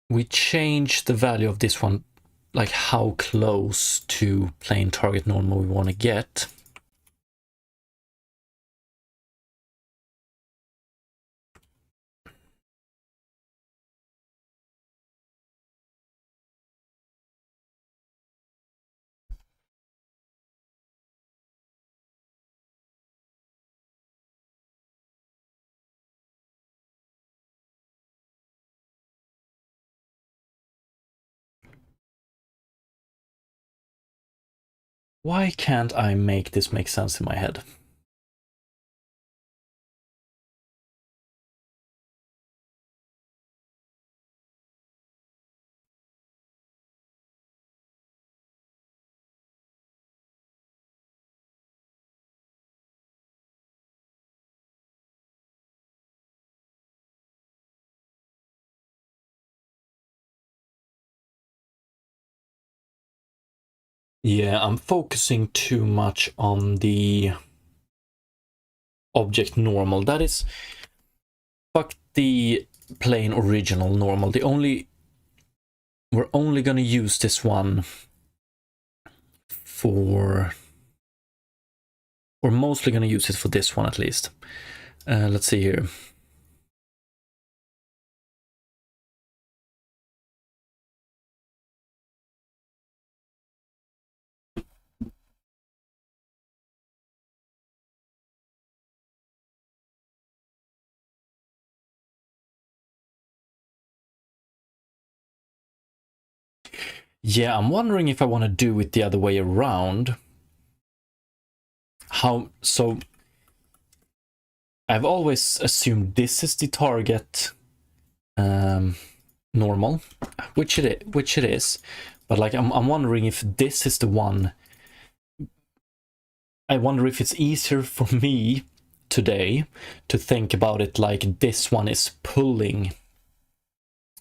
We change the value of this one, like how close to plane target normal we want to get. Why can't I make this make sense in my head? Yeah, I'm focusing too much on the object normal. That is, fuck the plain original normal. We're only gonna use this one for... We're mostly gonna use it for this one at least. Let's see here. Yeah, I'm wondering if I want to do it the other way around. So I've always assumed this is the target normal, which it is, but like I'm wondering if this is the one. I wonder if it's easier for me today to think about it like this one is pulling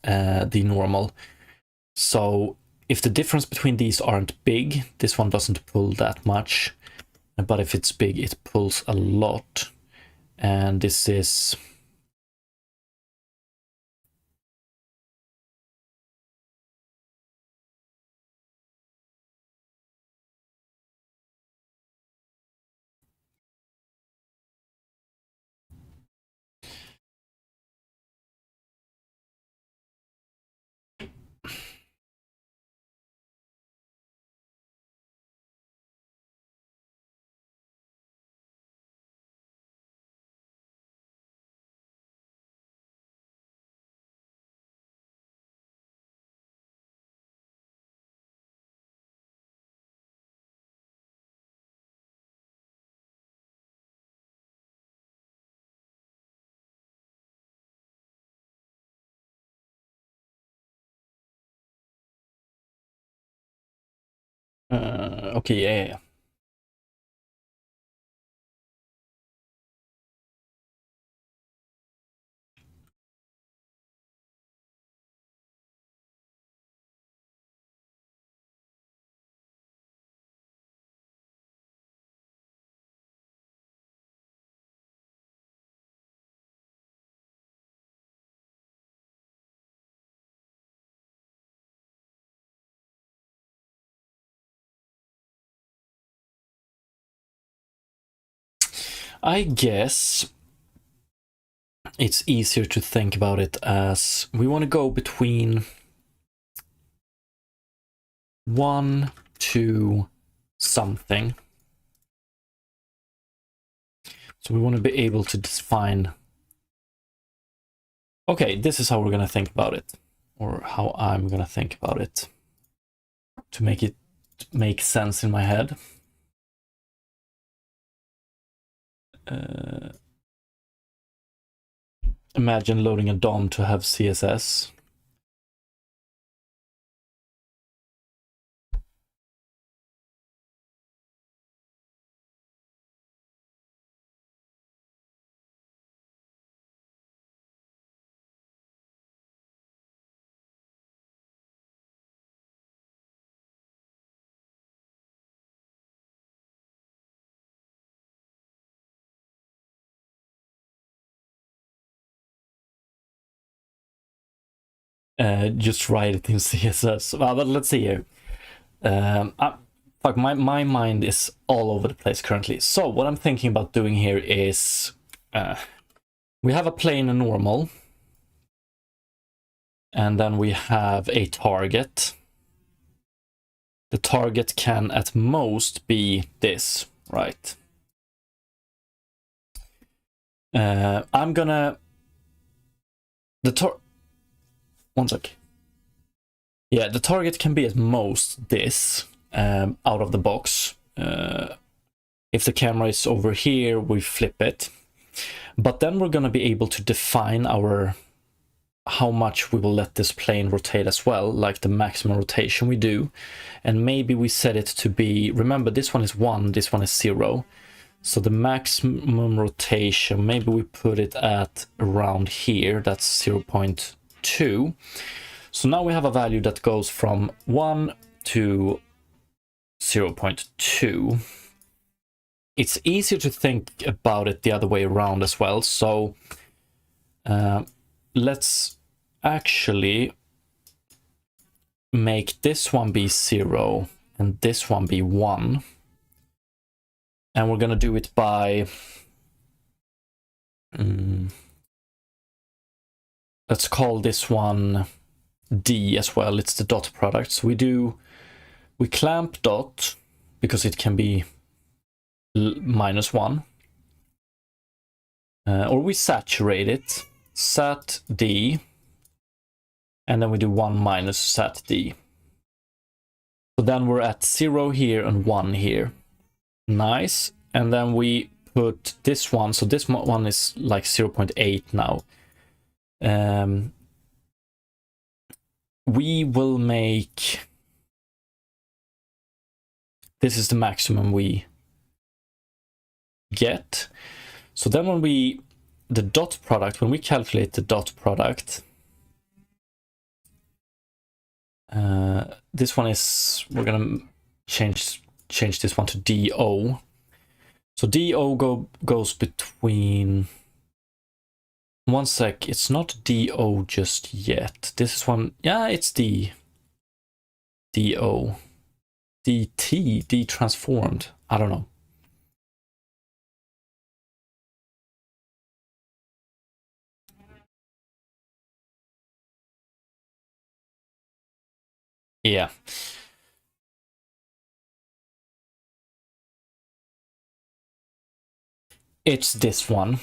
the normal. So if the difference between these aren't big, this one doesn't pull that much, but if it's big, it pulls a lot. And this is... okay, yeah. I guess it's easier to think about it as we want to go between 1 to something. So we want to be able to define, okay, this is how we're going to think about it, or how I'm going to think about it to make it make sense in my head. Imagine loading a DOM to have CSS. Just write it in CSS. Well, but let's see here. Fuck, my mind is all over the place currently. So what I'm thinking about doing here is we have a plain and normal, and then we have a target. The target can at most be this, right? I'm gonna one sec. Yeah, the target can be at most this out of the box. If the camera is over here, we flip it. But then we're going to be able to define how much we will let this plane rotate as well, like the maximum rotation we do. And maybe we set it to be, remember this one is 1, this one is 0. So the maximum rotation, maybe we put it at around here, that's 0.2. So now we have a value that goes from 1 to 0.2. It's easier to think about it the other way around as well. So let's actually make this one be 0 and this one be 1. And we're going to do it by... let's call this one D as well. It's the dot product. So we clamp dot because it can be -1. Or we saturate it, sat D, and then we do 1 minus sat D. So then we're at 0 here and 1 here. Nice. And then we put this one, so this one is like 0.8 now. We will make, this is the maximum we get. So then when the dot product, when we calculate the dot product, this one is, we're gonna change this one to DO. So DO goes between, one sec, it's not DO just yet. This is one, yeah, it's DO. DT, de-transformed, I don't know. Yeah. It's this one.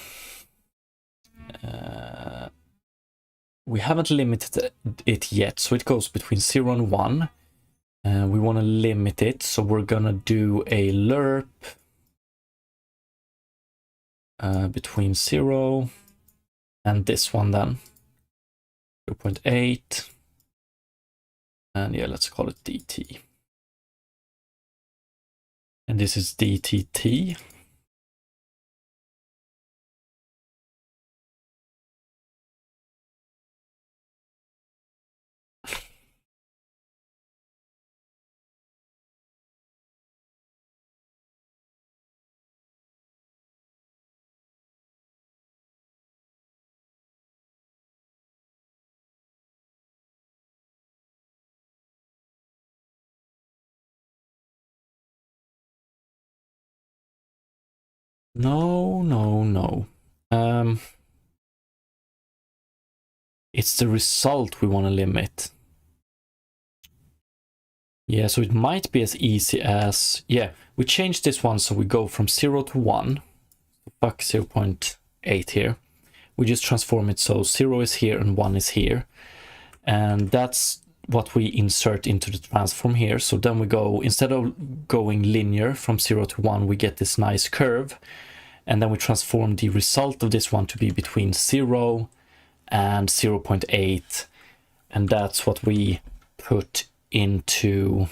We haven't limited it yet, so it goes between 0 and 1. We want to limit it, so we're gonna do a lerp between 0 and this one then, 0.8. And yeah, let's call it DT. And this is DTT. No. It's the result we want to limit. Yeah, so it might be as easy as, yeah, we change this one so we go from 0 to 1. Fuck 0.8 here. We just transform it so 0 is here and 1 is here. And that's what we insert into the transform here. So then we go, instead of going linear from 0 to 1, we get this nice curve. And then we transform the result of this one to be between 0 and 0.8. And that's what we put into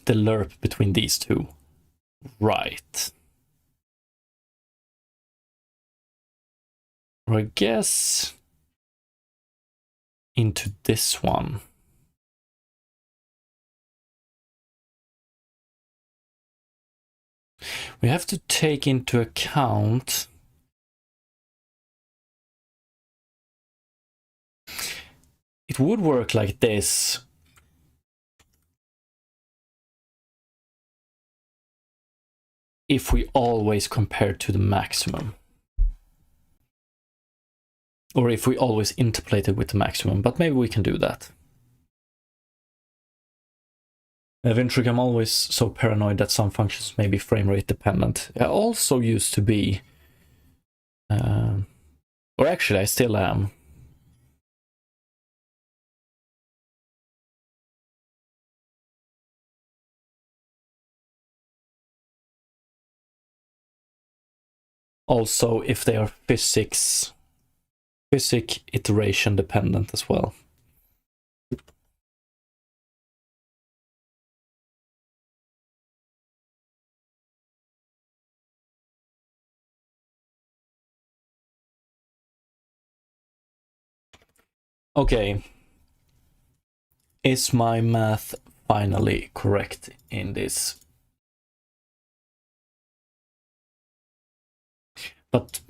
the lerp between these two. Right. Or I guess into this one. We have to take into account it would work like this. If we always compare to the maximum. Or if we always interpolate it with the maximum, but maybe we can do that. Eventually, I'm always so paranoid that some functions may be frame rate dependent. I also used to be, or actually I still am. Also, if they are physics iteration dependent as well. Okay. Is my math finally correct in this? But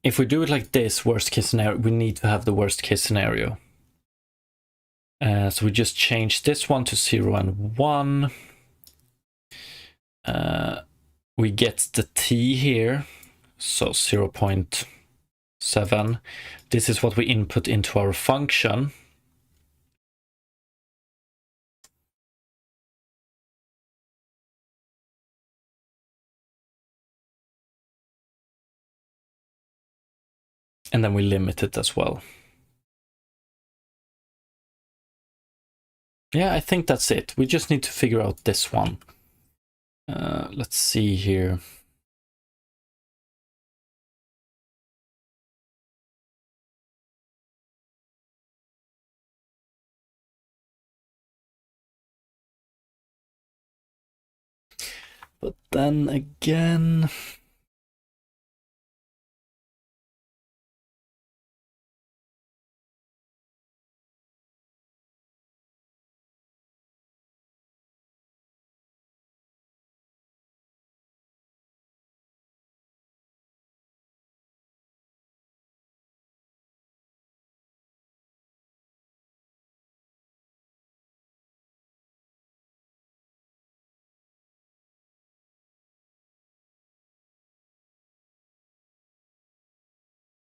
if we do it like this, worst case scenario, we need to have the worst case scenario. So we just change this one to 0 and 1. We get the t here, so 0.7. This is what we input into our function. And then we limit it as well. Yeah, I think that's it. We just need to figure out this one. Let's see here. But then again...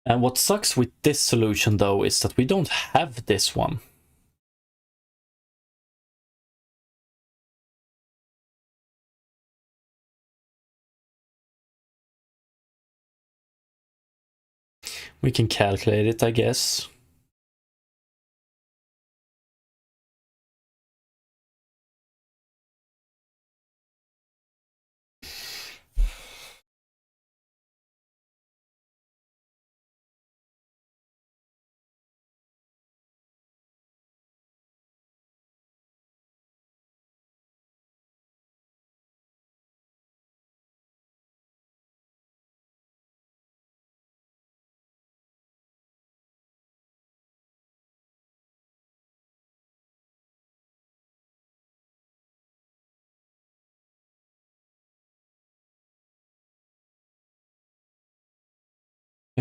And what sucks with this solution, though, is that we don't have this one. We can calculate it, I guess.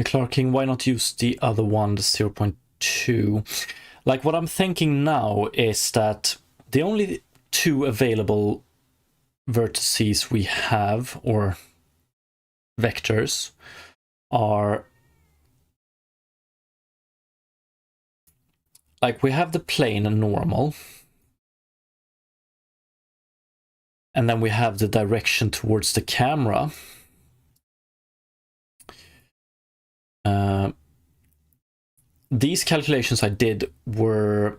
Clark King, why not use the other one, the 0.2? Like, what I'm thinking now is that the only two available vertices we have, or vectors, are like we have the plane and normal, and then we have the direction towards the camera. These calculations I did were,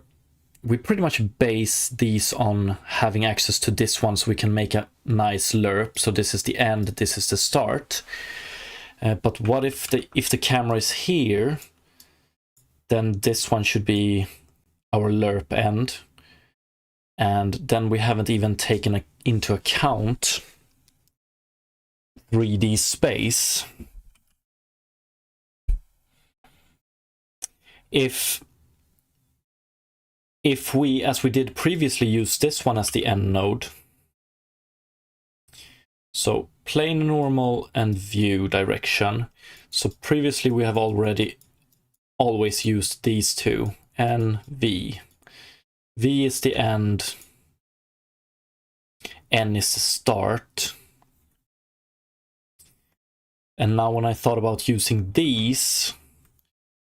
we pretty much base these on having access to this one, so we can make a nice lerp. So this is the end, this is the start. But what if the camera is here, then this one should be our lerp end. And then we haven't even taken into account 3D space. If we, as we did previously, use this one as the end node, so plane, normal, and view direction. So previously we have always used these two, N, V. V is the end, N is the start. And now when I thought about using these,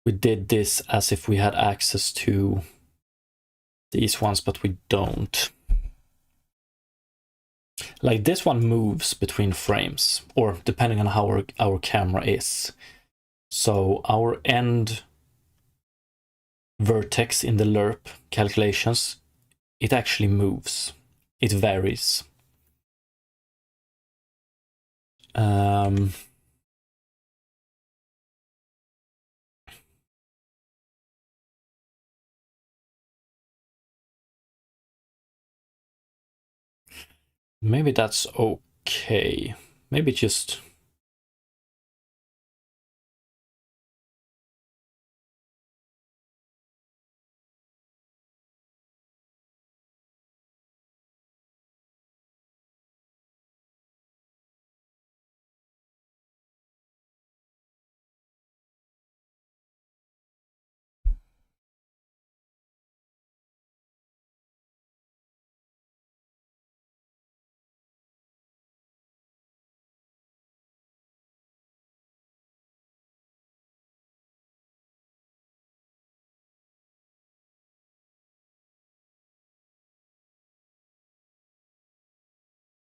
we did this as if we had access to these ones, but we don't. Like this one moves between frames, or depending on how our camera is. So our end vertex in the lerp calculations, it actually moves. It varies. Maybe that's okay. Maybe just...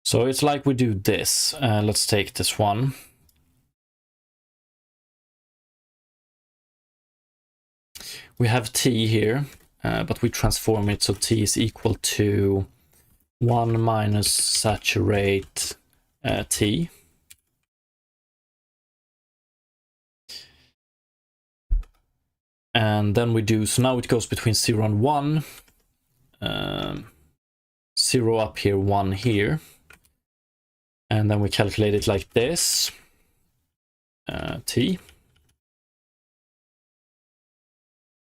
So it's like we do this. Let's take this one. We have t here, but we transform it so t is equal to 1 minus saturate t. And then we do, so now it goes between 0 and 1. 0 up here, 1 here. And then we calculate it like this. T.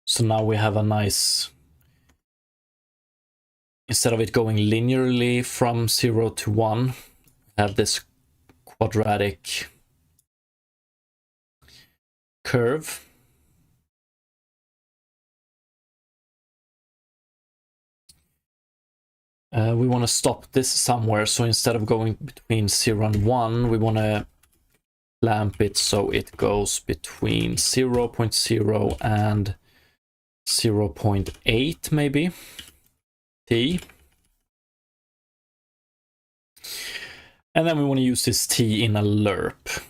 So now we have a nice, instead of it going linearly from 0 to 1, we have this quadratic curve. We want to stop this somewhere, so instead of going between 0 and 1, we want to clamp it so it goes between 0.0 and 0.8 maybe, t. And then we want to use this t in a lerp.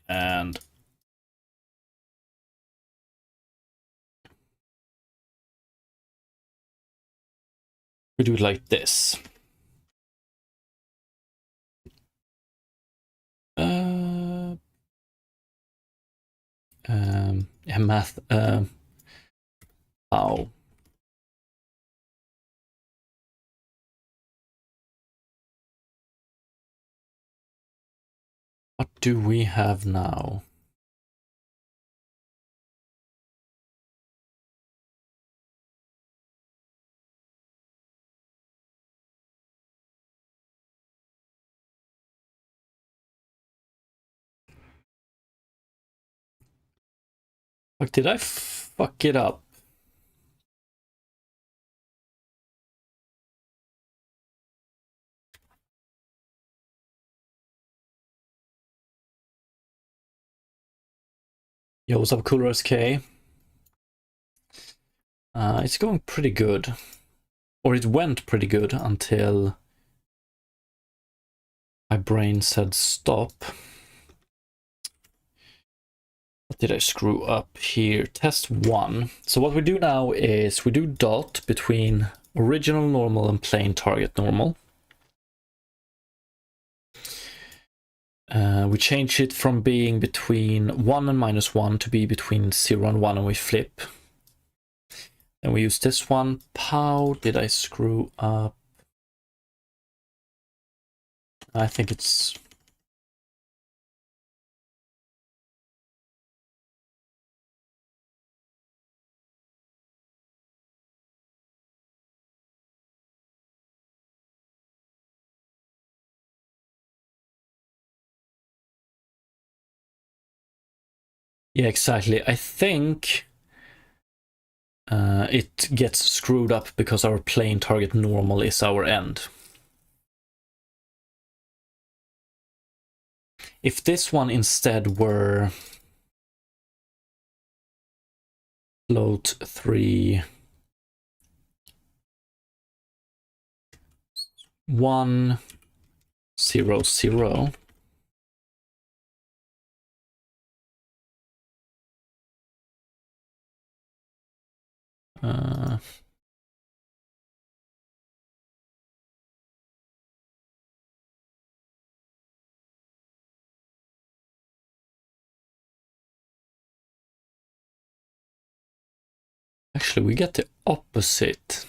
And we do it like this. Yeah, math. How? What do we have now? Fuck, did I fuck it up? Yo, what's up, Cooler SK? It's going pretty good. Or it went pretty good until my brain said stop. What did I screw up here? Test 1. So what we do now is we do dot between original normal and plain target normal. We change it from being between 1 and -1 to be between 0 and 1, and we flip. And we use this one. Pow, did I screw up? I think it's... Yeah, exactly. I think it gets screwed up because our plain target normal is our end. If this one instead were float 3 1 0 0, actually we get the opposite.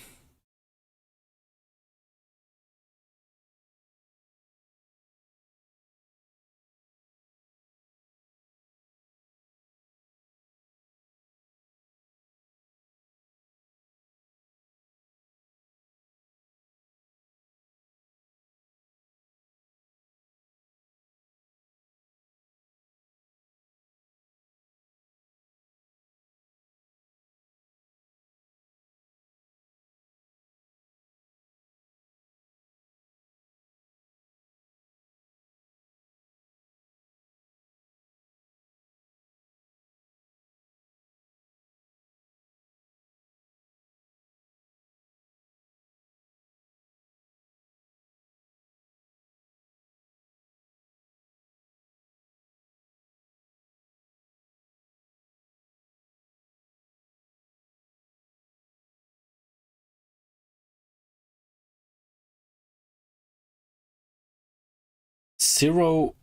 Zero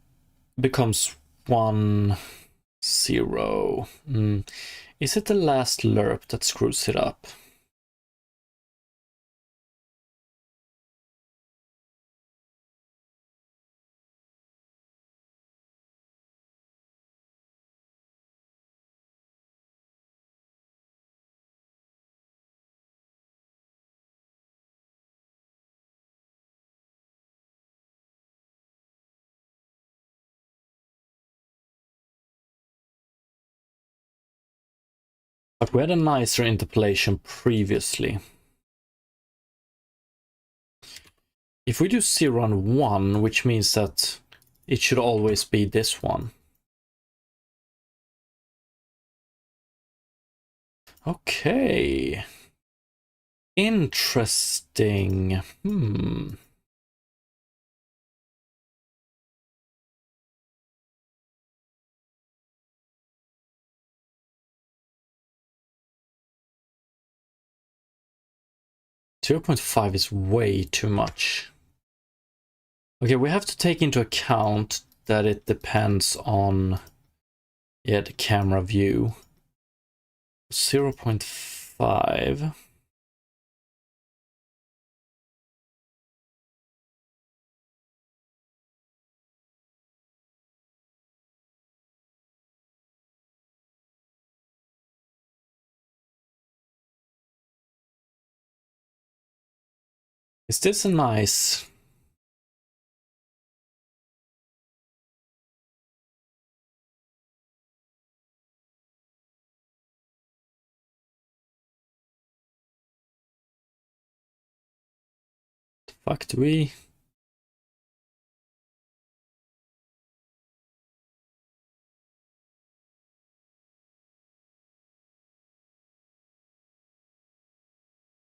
becomes 1 0. Is it the last lerp that screws it up? But we had a nicer interpolation previously. If we do 0 and 1, which means that it should always be this one. Okay. Interesting. 0.5 is way too much. Okay, we have to take into account that it depends on, yeah, the camera view. 0.5. Is this a nice... Fuck, do we...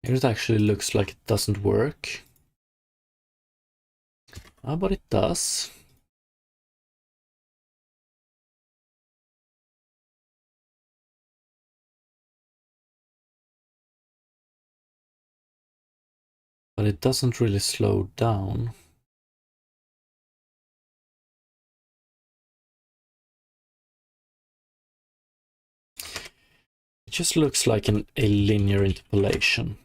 Here it actually looks like it doesn't work. But it does. But it doesn't really slow down. It just looks like a linear interpolation.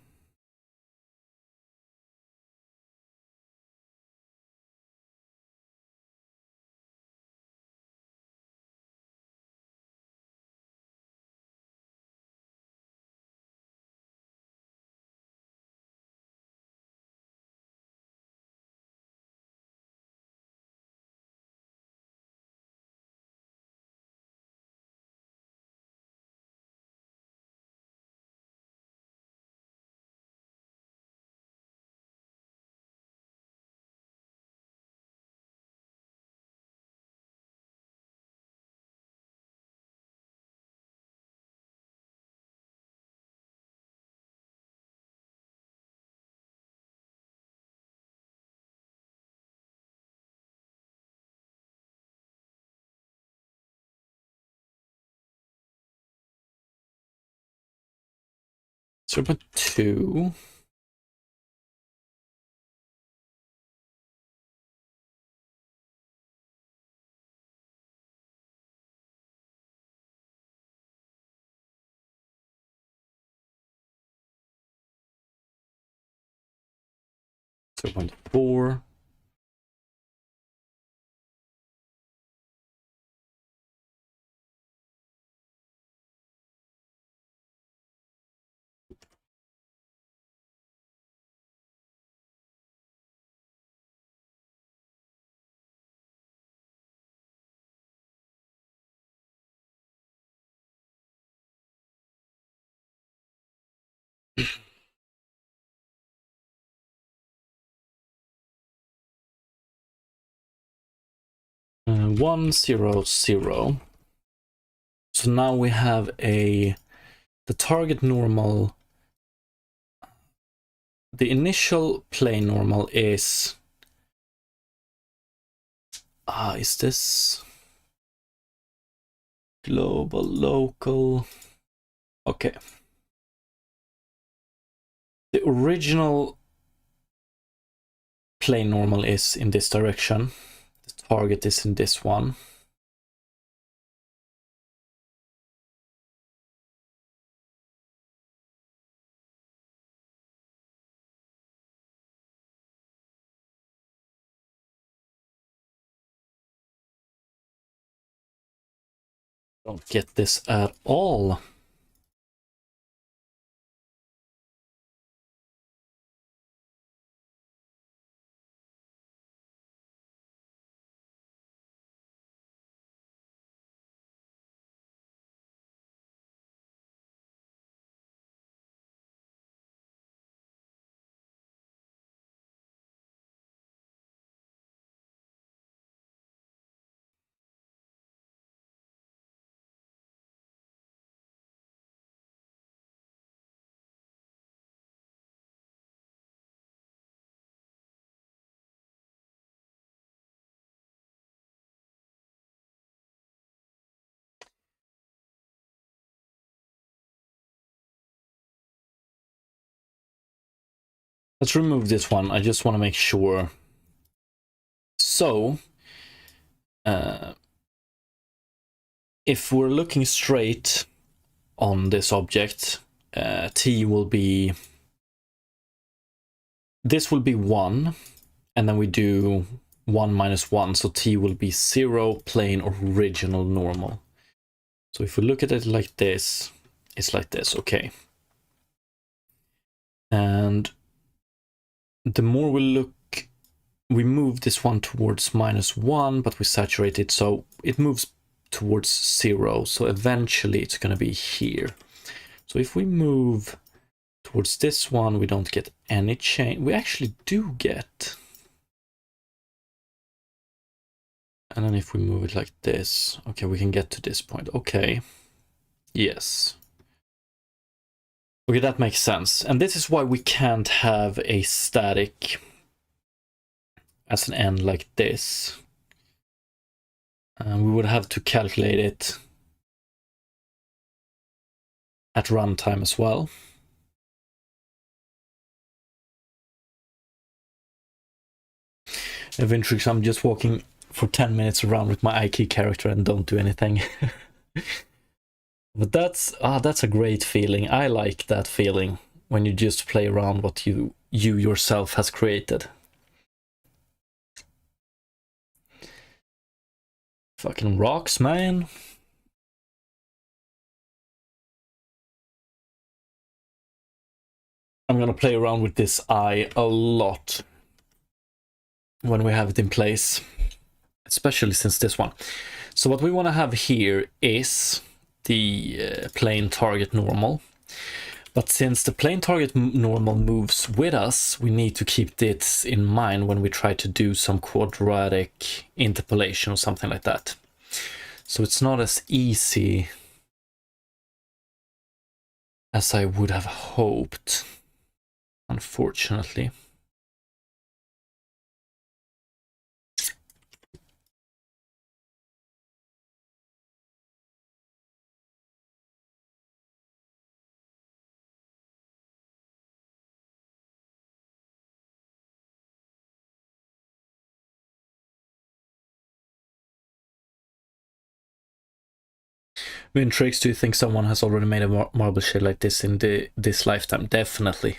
So about 2. So 0.4. Uh, 1, 0, 0. So now we have the target normal. The initial plane normal is this global, local? Okay. The original plane normal is in this direction. The target is in this one. Don't get this at all. Let's remove this one. I just want to make sure. So, if we're looking straight on this object, t will be, this will be 1, and then we do 1 minus 1, so t will be 0, plane original normal. So if we look at it like this, it's like this, okay. And the more we look, we move this one towards -1, but we saturate it, so it moves towards 0, so eventually it's going to be here. So if we move towards this one, we don't get any change. We actually do get. And then if we move it like this, okay, we can get to this point. Okay. Yes. Okay, that makes sense. And this is why we can't have a static as an end like this. We would have to calculate it at runtime as well. Eventually, I'm just walking for 10 minutes around with my IK character and don't do anything. But that's a great feeling. I like that feeling when you just play around what you yourself has created. Fucking rocks, man. I'm gonna play around with this eye a lot when we have it in place, especially since this one. So what we want to have here is the plane target normal. But since the plane target normal moves with us, we need to keep this in mind when we try to do some quadratic interpolation or something like that. So it's not as easy as I would have hoped, unfortunately. Vintrix, do you think someone has already made a marble shade like this in this lifetime? Definitely.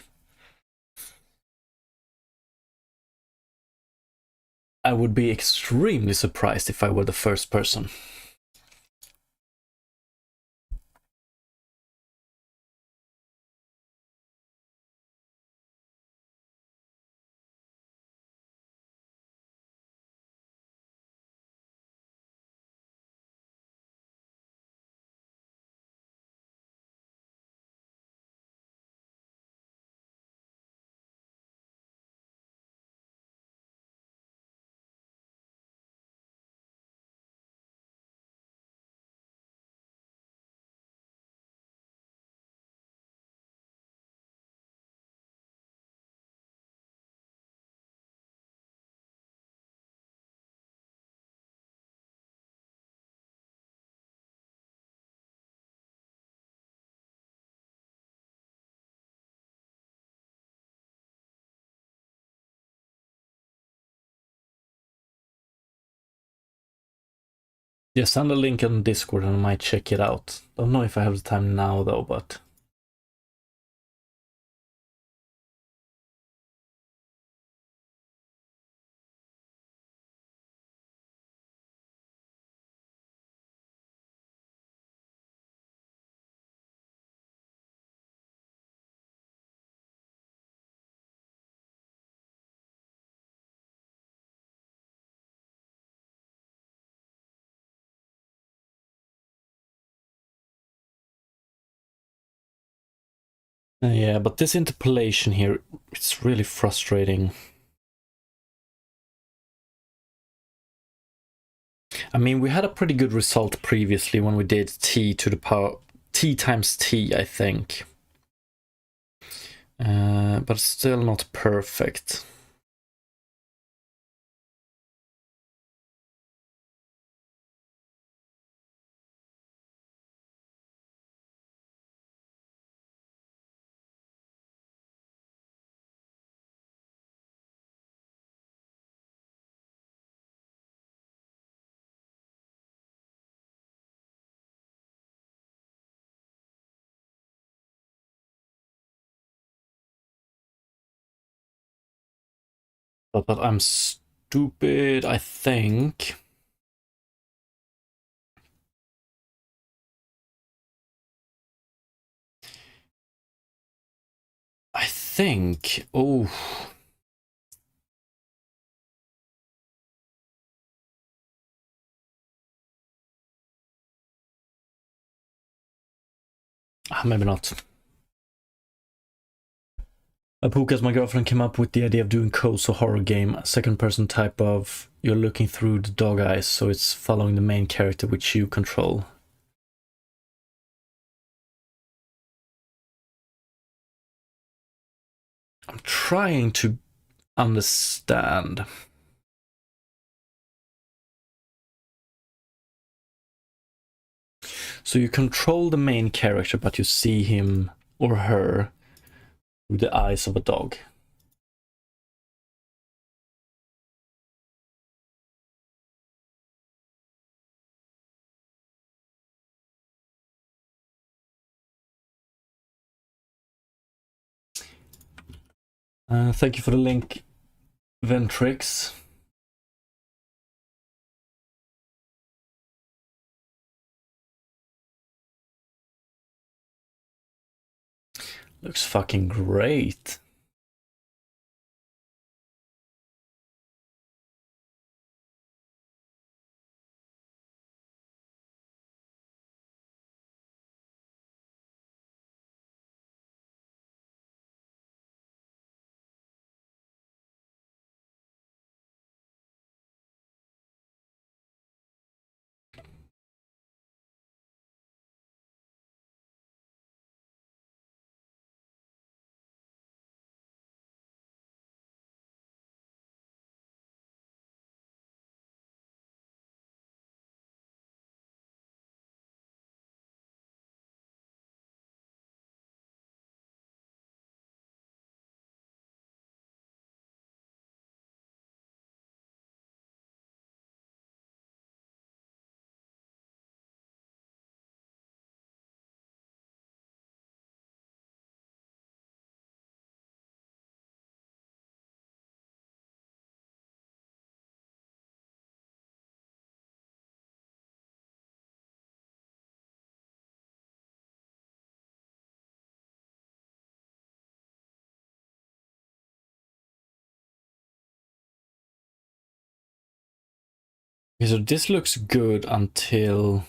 I would be extremely surprised if I were the first person. Yeah, send a link on Discord and I might check it out. Don't know if I have the time now though, but... yeah, but this interpolation here, it's really frustrating. I mean, we had a pretty good result previously when we did t to the power... t times t, I think. But still not perfect. But I'm stupid, I think. Oh... maybe not. Apukas, my girlfriend, came up with the idea of doing Cozo horror game, a second person type of you're looking through the dog eyes, so it's following the main character which you control. I'm trying to understand. So you control the main character, but you see him or her through the eyes of a dog. Thank you for the link, Ventrix. Looks fucking great. Okay, so this looks good until...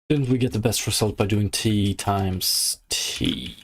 Didn't we get the best result by doing T times T?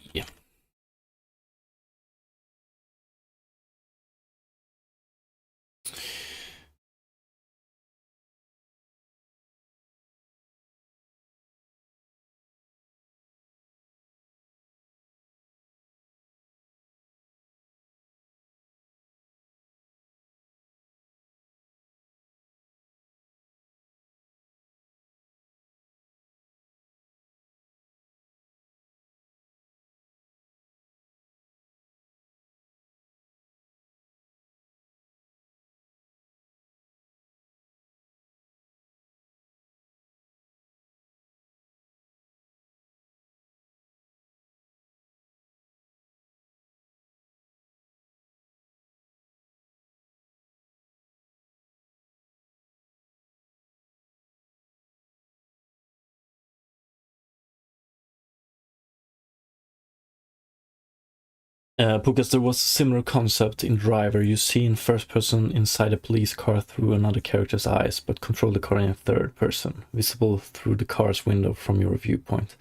Because there was a similar concept in Driver. You see in first person inside a police car through another character's eyes, but control the car in third person, visible through the car's window from your viewpoint.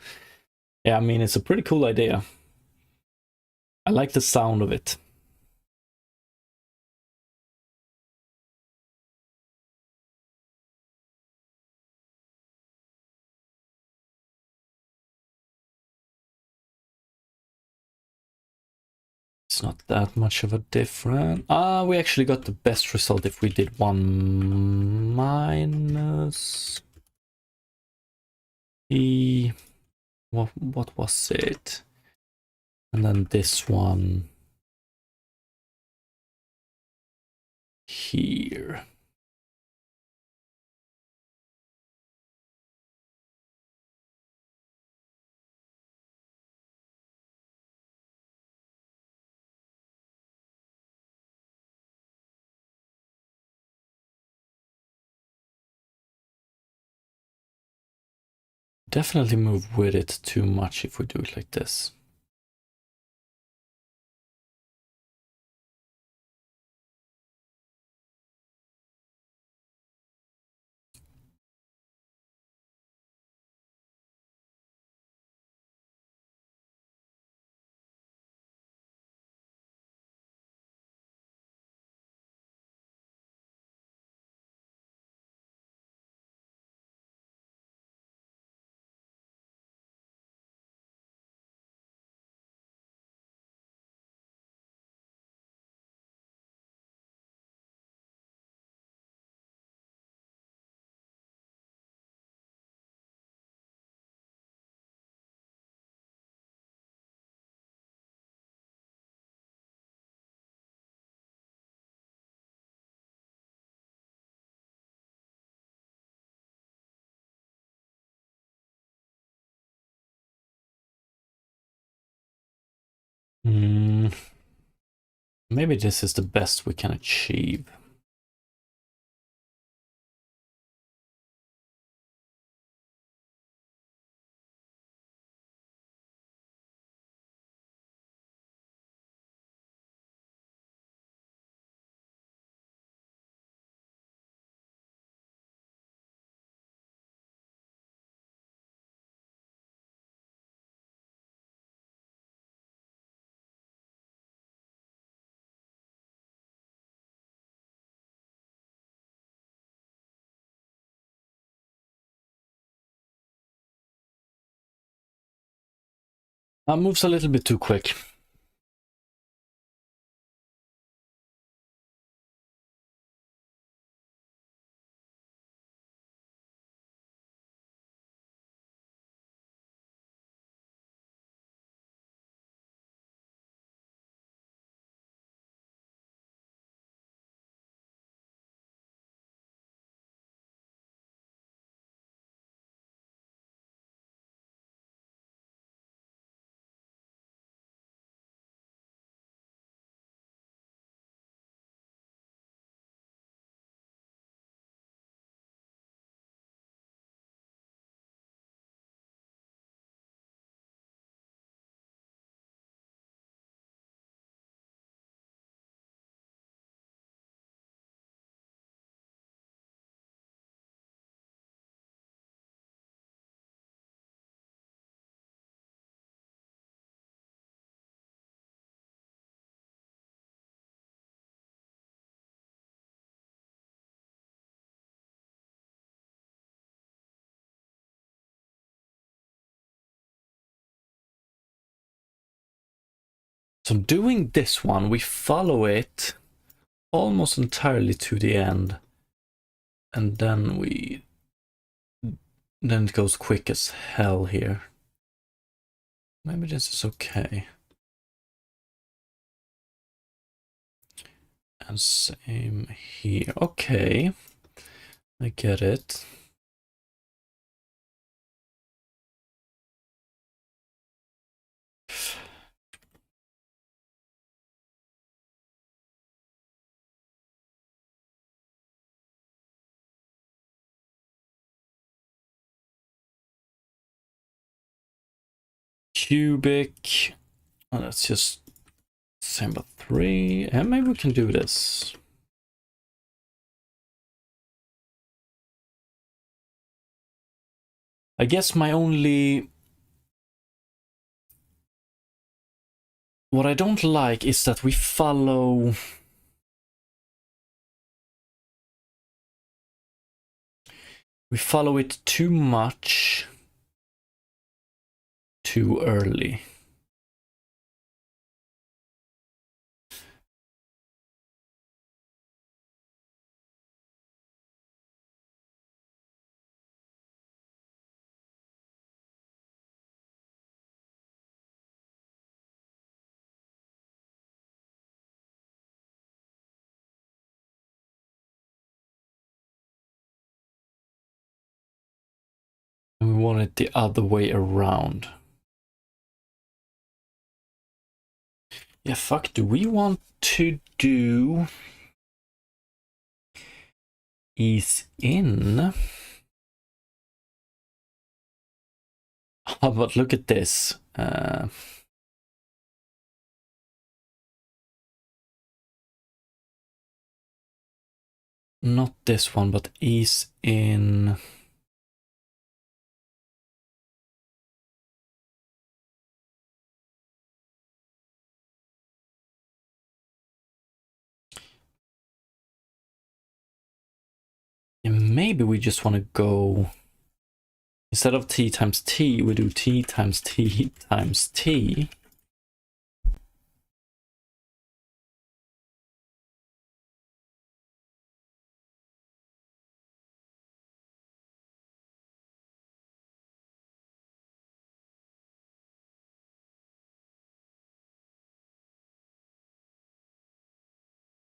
Yeah, I mean, it's a pretty cool idea. I like the sound of it. It's not that much of a difference. We actually got the best result if we did 1 minus E. What was it? And then this one here. definitely move with it too much if we do it like this. Maybe this is the best we can achieve. Moves a little bit too quick. So doing this one, we follow it almost entirely to the end, and then it goes quick as hell here. Maybe this is okay. And same here. Okay, I get it. Cubic. Oh, that's just same but 3. And maybe we can do this. I guess my only... What I don't like is that we follow... We follow it too much too early. And we want it the other way around. Yeah, fuck, do we want to do ease in? Oh, but look at this. Not this one, but ease in. And maybe we just want to go, instead of t times t, we do t times t times t.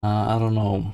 I don't know.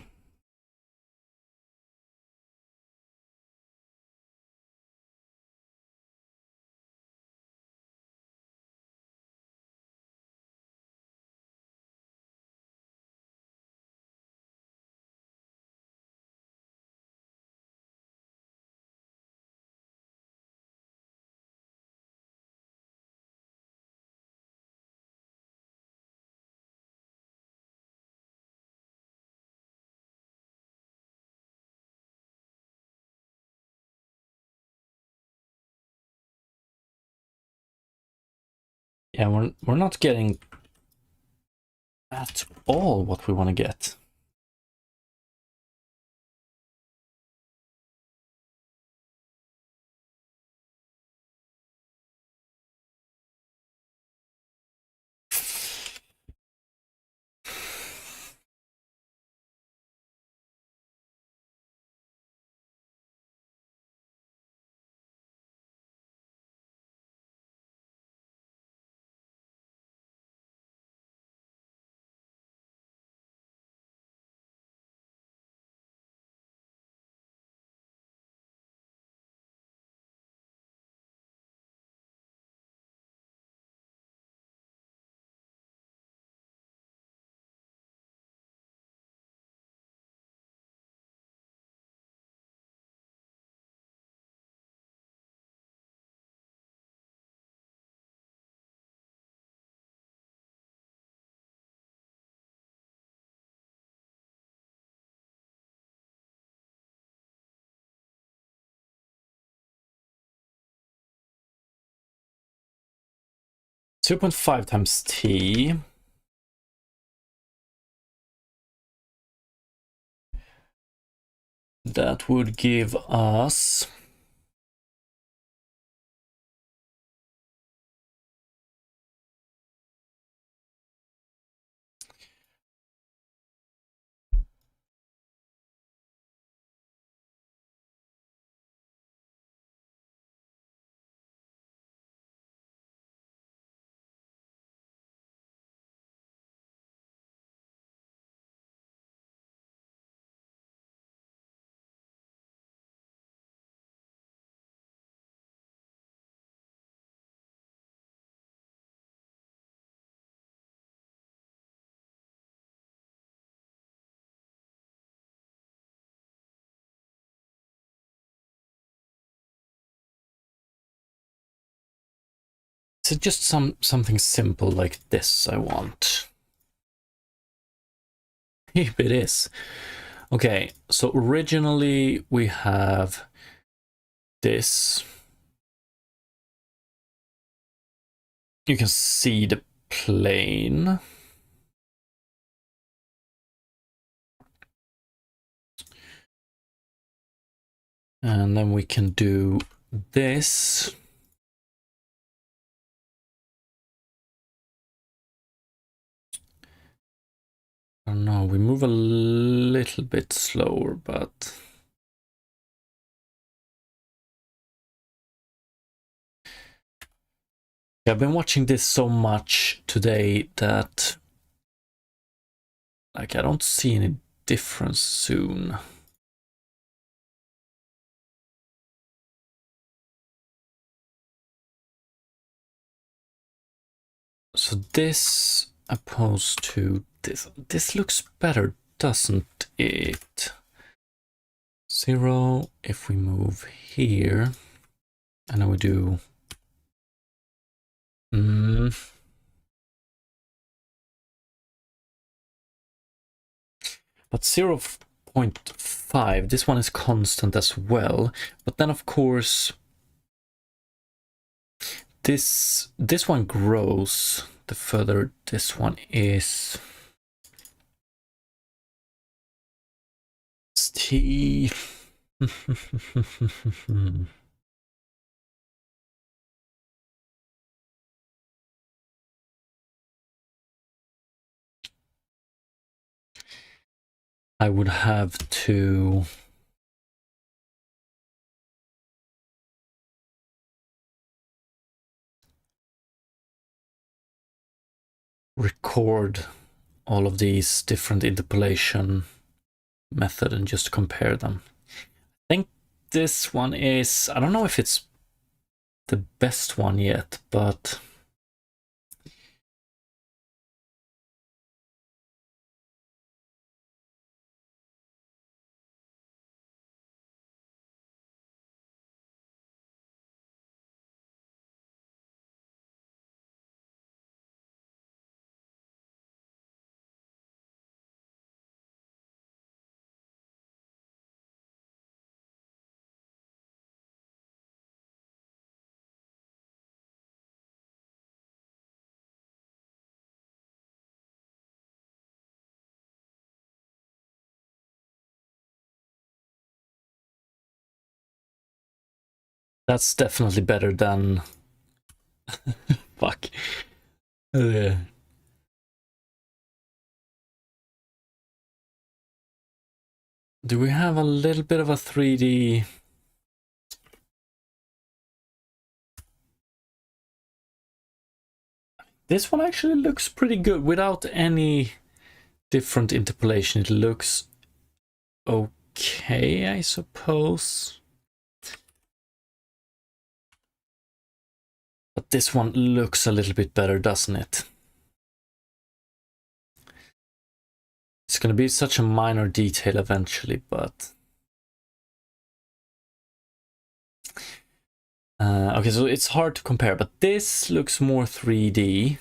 Yeah, we're not getting at all what we want to get. Two 2.5 times t. That would give us so just something simple like this I want. If it is. Okay, so originally we have this. You can see the plane. And then we can do this. I don't know, we move a little bit slower, but I've been watching this so much today that like I don't see any difference soon. So this opposed to this looks better, doesn't it? 0 if we move here, and then we do But 0.5, this one is constant as well. But then of course, this one grows the further this one is. T. I would have to record all of these different interpolation method and just compare them. I think this one is, I don't know if it's the best one yet, but that's definitely better than fuck. Do we have a little bit of a 3D? This one actually looks pretty good without any different interpolation. It looks okay, I suppose. But this one looks a little bit better, doesn't it? It's going to be such a minor detail eventually, but... okay, so it's hard to compare, but this looks more 3D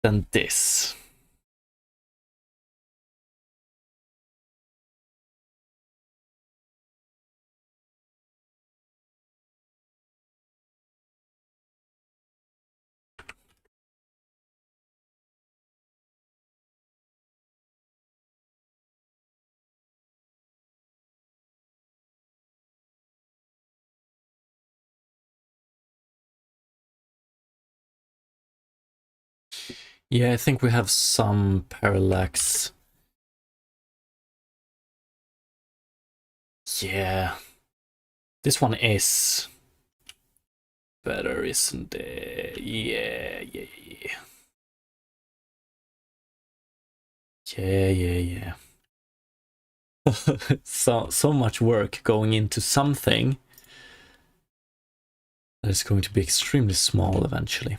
than this. Yeah, I think we have some parallax. Yeah. This one is better, isn't it? Yeah. So much work going into something that is going to be extremely small eventually.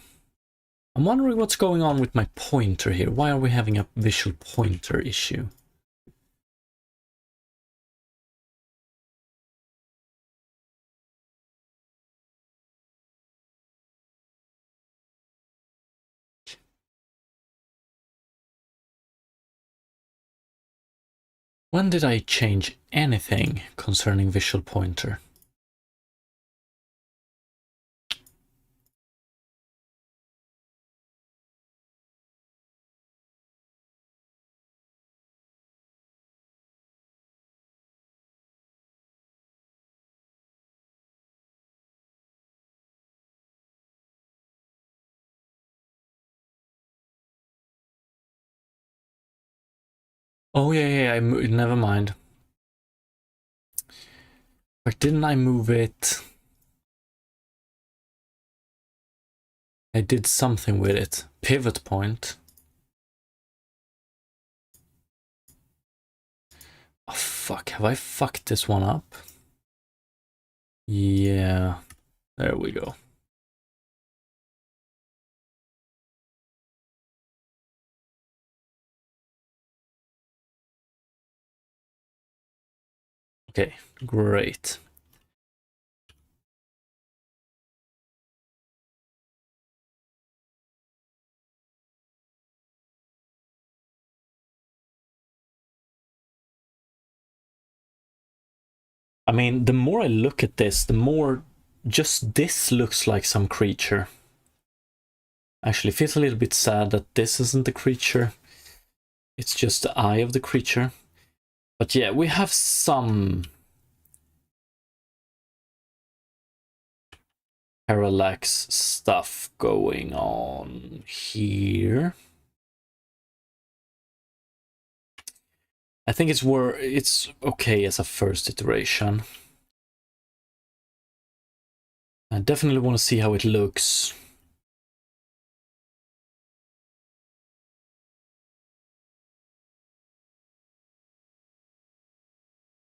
I'm wondering what's going on with my pointer here. Why are we having a visual pointer issue? When did I change anything concerning visual pointer? Oh yeah, never mind. But didn't I move it? I did something with it. Pivot point. Oh fuck, have I fucked this one up? Yeah, there we go. Okay, great. I mean, the more I look at this, the more just this looks like some creature. Actually, it feels a little bit sad that this isn't the creature. It's just the eye of the creature. But yeah, we have some parallax stuff going on here. I think it's okay as a first iteration. I definitely want to see how it looks.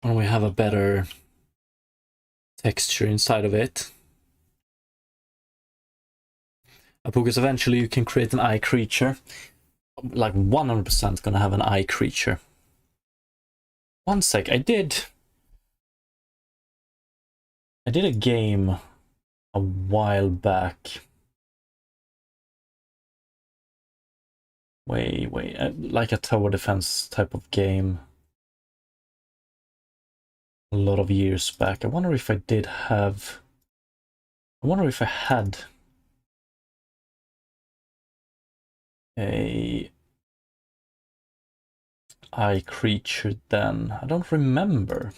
When we have a better texture inside of it. Because eventually you can create an eye creature. Like 100% gonna have an eye creature. One sec, I did a game a while back. Wait, like a tower defense type of game. A lot of years back. I wonder if I had a eye creature then. I don't remember.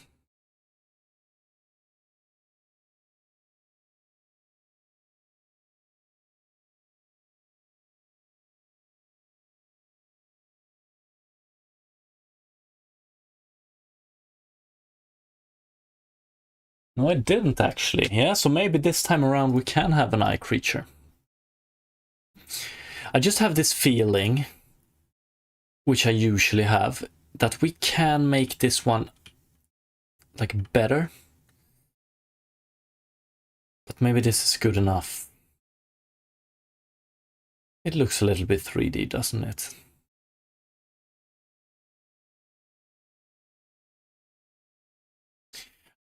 No, I didn't actually. Yeah, so maybe this time around we can have an eye creature. I just have this feeling, which I usually have, that we can make this one like better. But maybe this is good enough. It looks a little bit 3D, doesn't it?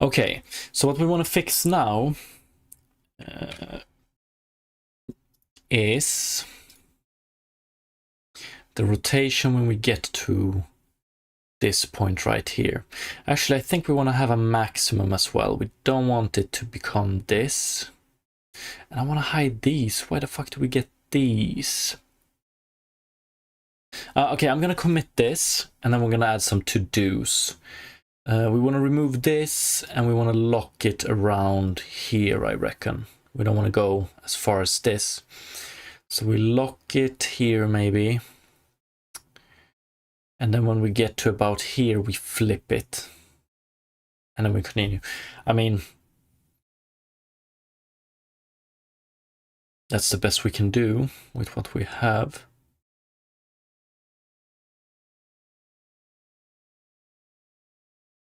Okay, so what we want to fix now is the rotation when we get to this point right here. Actually, I think we want to have a maximum as well. We don't want it to become this. And I want to hide these. Why the fuck do we get these? Okay, I'm gonna commit this, and then we're gonna add some to-dos. We want to remove this, and we want to lock it around here, I reckon. We don't want to go as far as this. So we lock it here, maybe. And then when we get to about here, we flip it. And then we continue. I mean, that's the best we can do with what we have.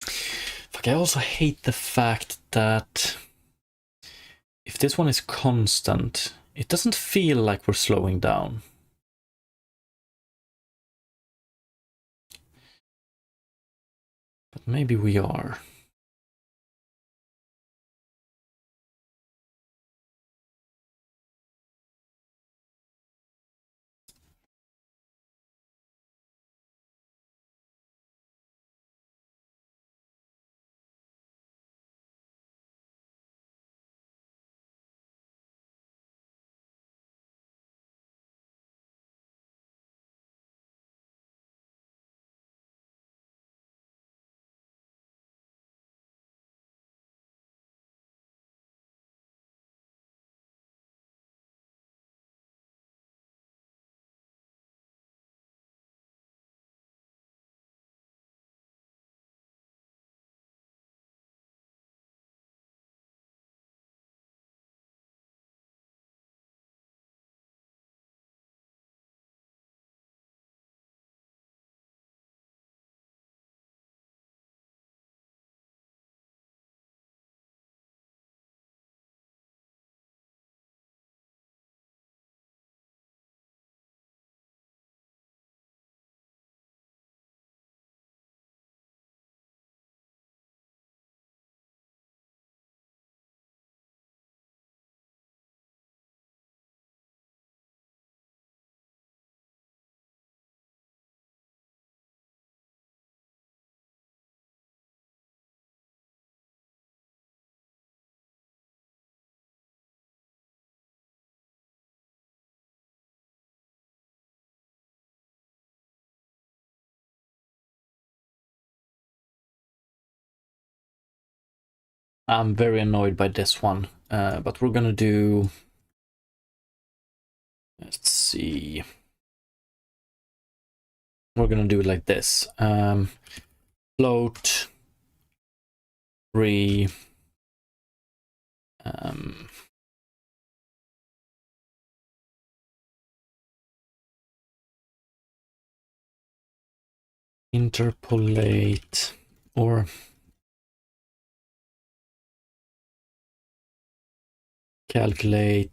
Fuck, I also hate the fact that if this one is constant, it doesn't feel like we're slowing down. But maybe we are. I'm very annoyed by this one, but we're gonna do, let's see, we're gonna do it like this. Float 3 interpolate, or calculate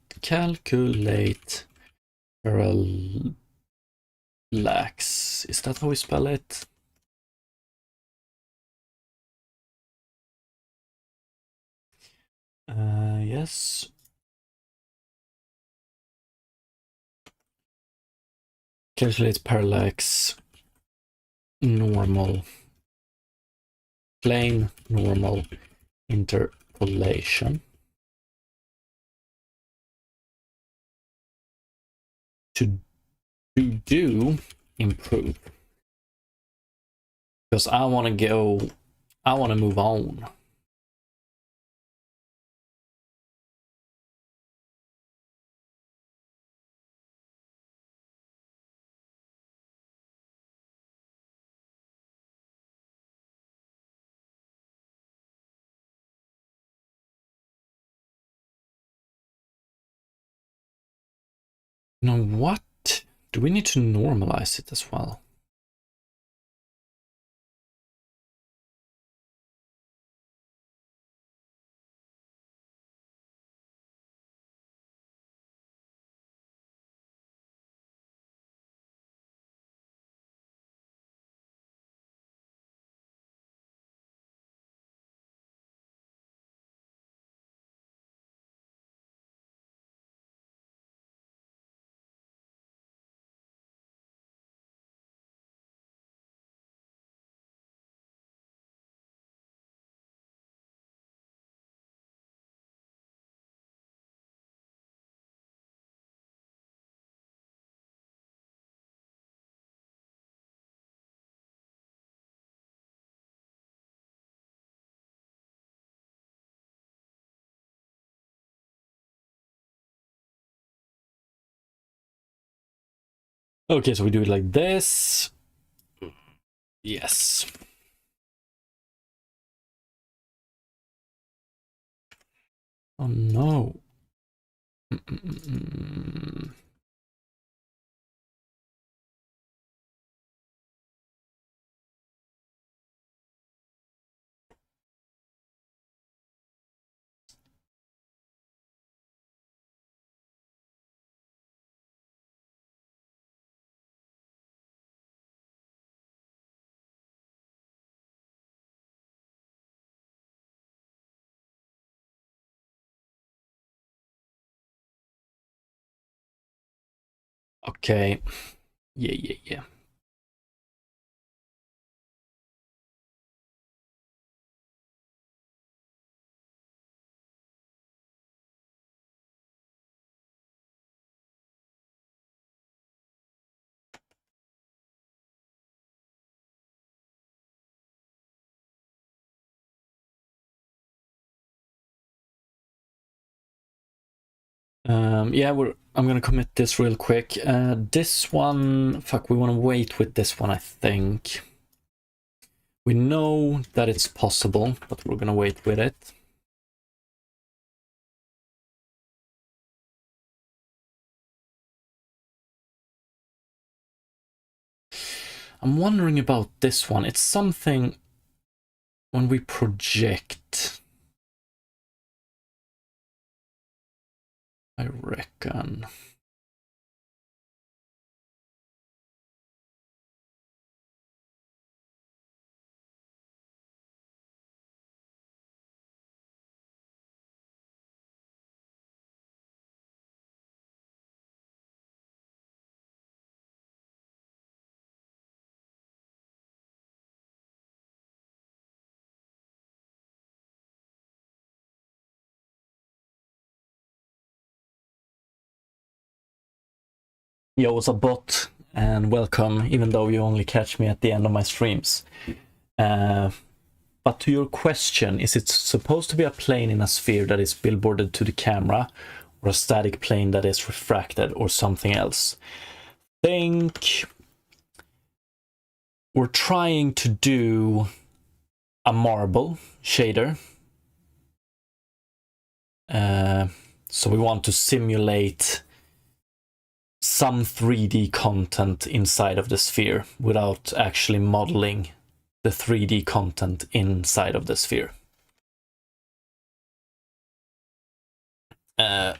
parallax. Is that how we spell it? Yes. Calculate parallax, normal, plane, normal, interpolation. To do improve. Because I want to move on. Now what? Do we need to normalize it as well? Okay, so we do it like this. Yes. Oh no. Okay. Yeah. Yeah, I'm gonna commit this real quick. This one, fuck, we want to wait with this one, I think. We know that it's possible, but we're gonna wait with it. I'm wondering about this one. It's something when we project, I reckon. Yo, what's up, bot? And welcome, even though you only catch me at the end of my streams. But to your question, is it supposed to be a plane in a sphere that is billboarded to the camera, or a static plane that is refracted, or something else? Think we're trying to do a marble shader. So we want to simulate some 3D content inside of the sphere without actually modeling the 3D content inside of the sphere.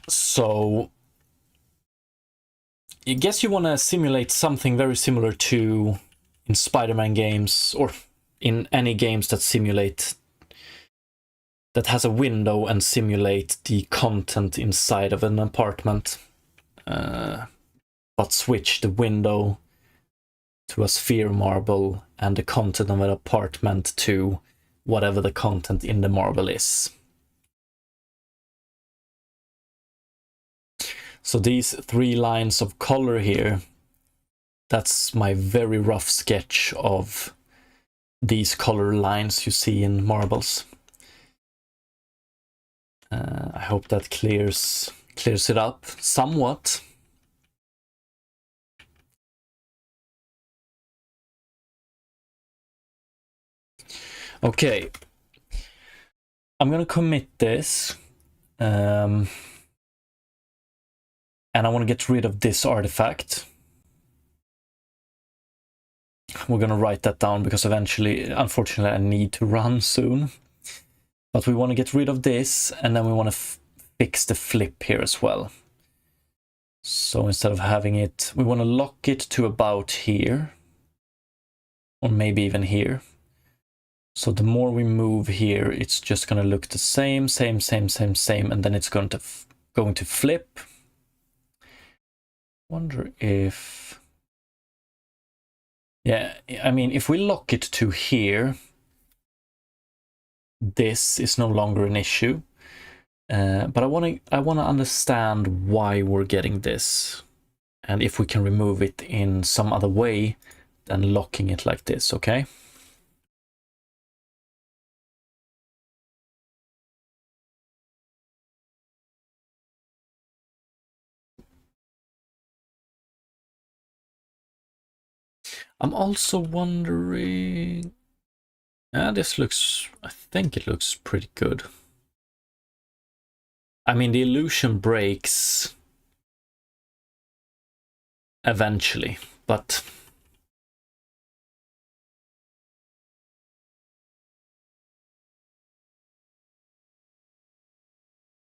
So I guess you want to simulate something very similar to in Spider-Man games, or in any games that simulate, that has a window and simulate the content inside of an apartment, but switch the window to a sphere marble and the content of an apartment to whatever the content in the marble is. So these 3 lines of color here, that's my very rough sketch of these color lines you see in marbles. I hope that clears it up somewhat. Okay, I'm gonna commit this, and I want to get rid of this artifact. We're gonna write that down because eventually, unfortunately, I need to run soon. But we want to get rid of this, and then we want to fix the flip here as well. So instead of having it, we want to lock it to about here, or maybe even here. So the more we move here, it's just going to look the same, and then it's going to flip. Wonder if, yeah, I mean, if we lock it to here, this is no longer an issue. But I want to understand why we're getting this, and if we can remove it in some other way than locking it like this, okay? I'm also wondering, this looks, I think it looks pretty good. I mean, the illusion breaks eventually, but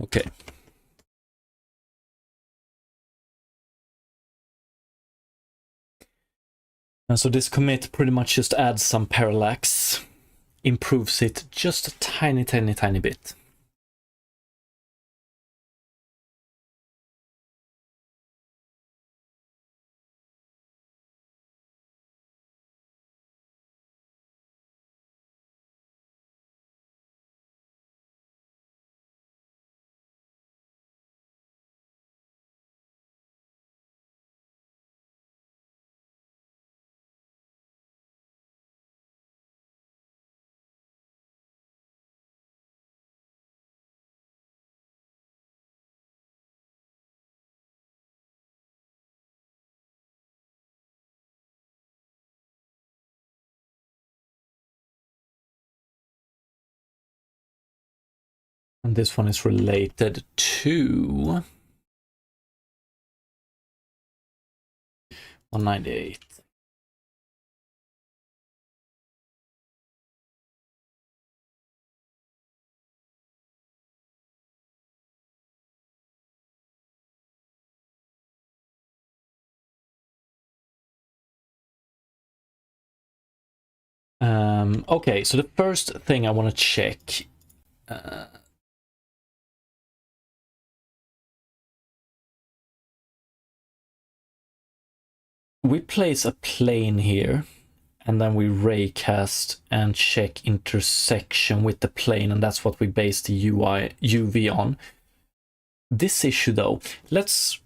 okay. And so this commit pretty much just adds some parallax, improves it just a tiny bit. And this one is related to 198. Okay, so the first thing I want to check, we place a plane here, and then we raycast and check intersection with the plane, and that's what we base the UV on. This issue though, let's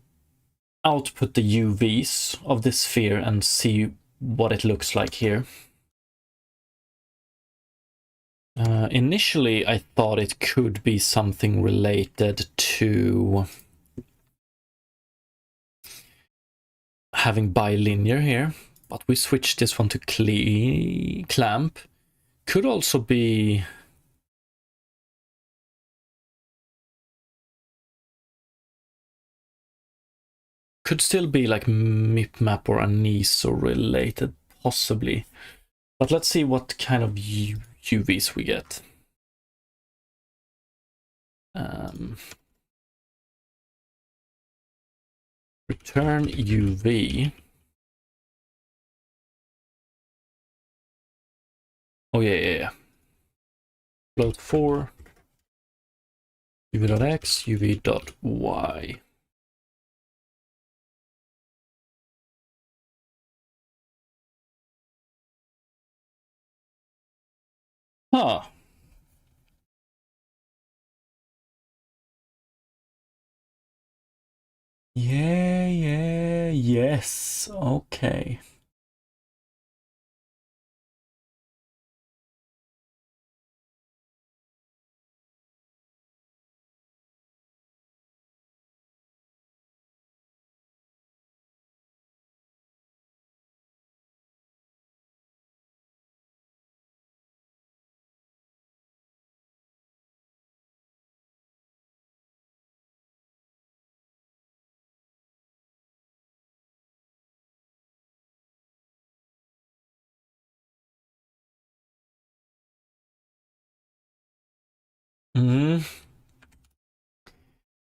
output the UVs of this sphere and see what it looks like here. Initially, I thought it could be something related to having bilinear here, but we switched this one to clamp. Could also be... Could still be like MipMap or Aniso related, possibly. But let's see what kind of UVs we get. Return UV. Oh yeah. Float 4. UV.x, UV.y. Huh. Yes. Okay.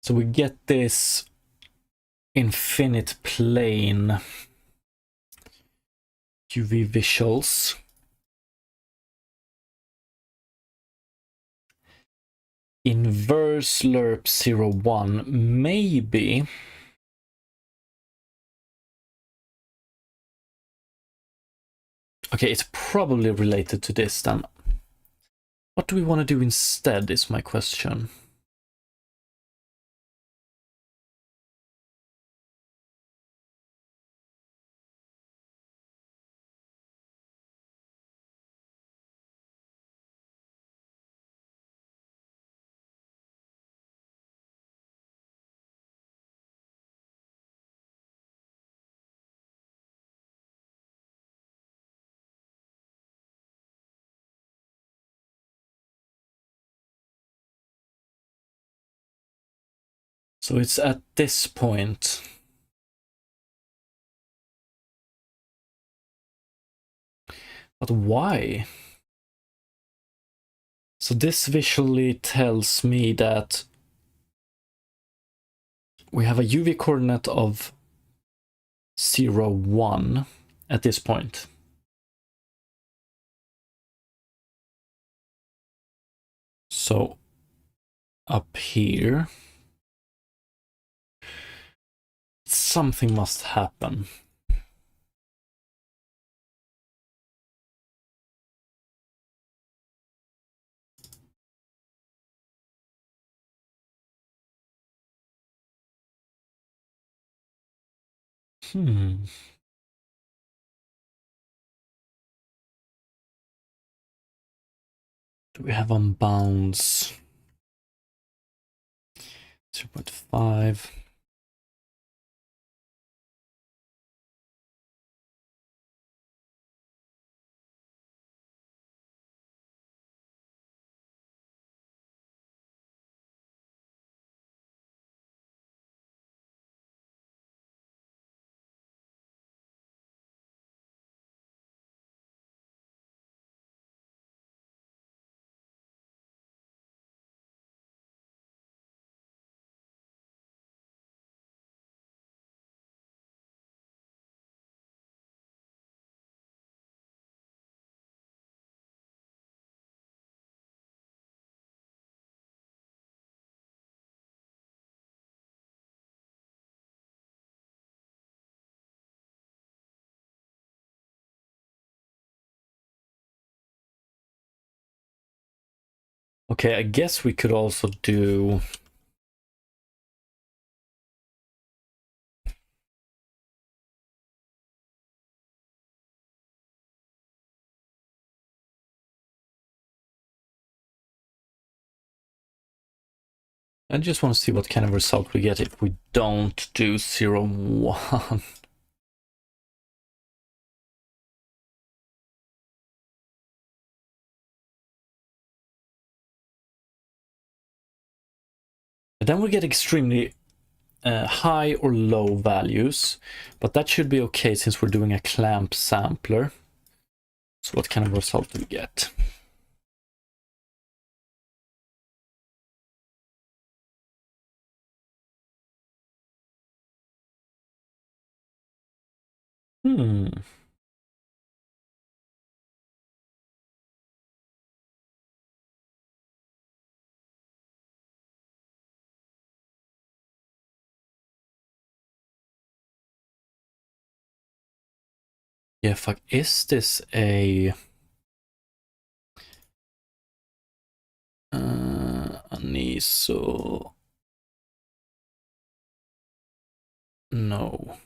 So we get this infinite plane UV visuals. Inverse lerp 01, maybe. Okay, it's probably related to this then. What do we want to do instead is my question. So it's at this point. But why? So this visually tells me that we have a UV coordinate of 0, 1 at this point. So up here, something must happen. Do we have on bounds 0.5? Okay, I guess we could also do... I just want to see what kind of result we get if we don't do 0, 1. Then we get extremely high or low values, but that should be okay since we're doing a clamp sampler. So what kind of result do we get? Yeah, fuck, is this a... Aniso... No.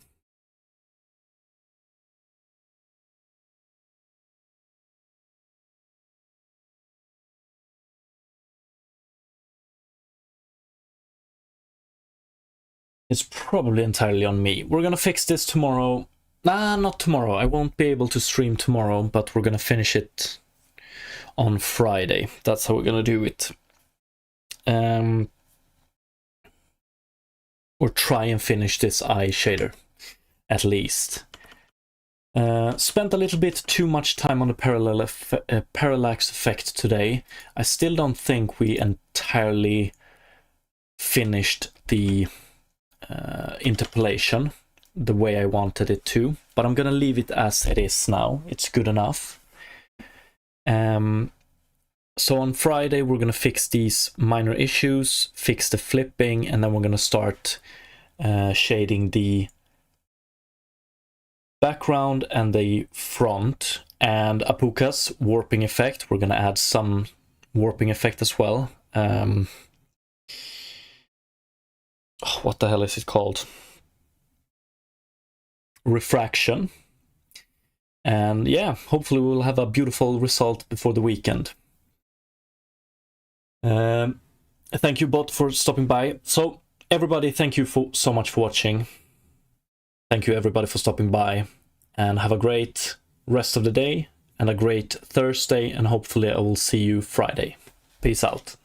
It's probably entirely on me. We're gonna fix this tomorrow. Nah, not tomorrow. I won't be able to stream tomorrow, but we're gonna finish it on Friday. That's how we're gonna do it. Or try and finish this eye shader, at least. Spent a little bit too much time on the parallax effect today. I still don't think we entirely finished the interpolation the way I wanted it to, but I'm gonna leave it as it is now. It's good enough. So on Friday we're gonna fix these minor issues, fix the flipping, and then we're gonna start shading the background and the front, and Apuka's warping effect. We're gonna add some warping effect as well. What the hell is it called? Refraction. And yeah, hopefully we'll have a beautiful result before the weekend. Thank you both for stopping by. So everybody, thank you so much for watching. Thank you everybody for stopping by, and have a great rest of the day and a great Thursday, and hopefully I will see you Friday. Peace out.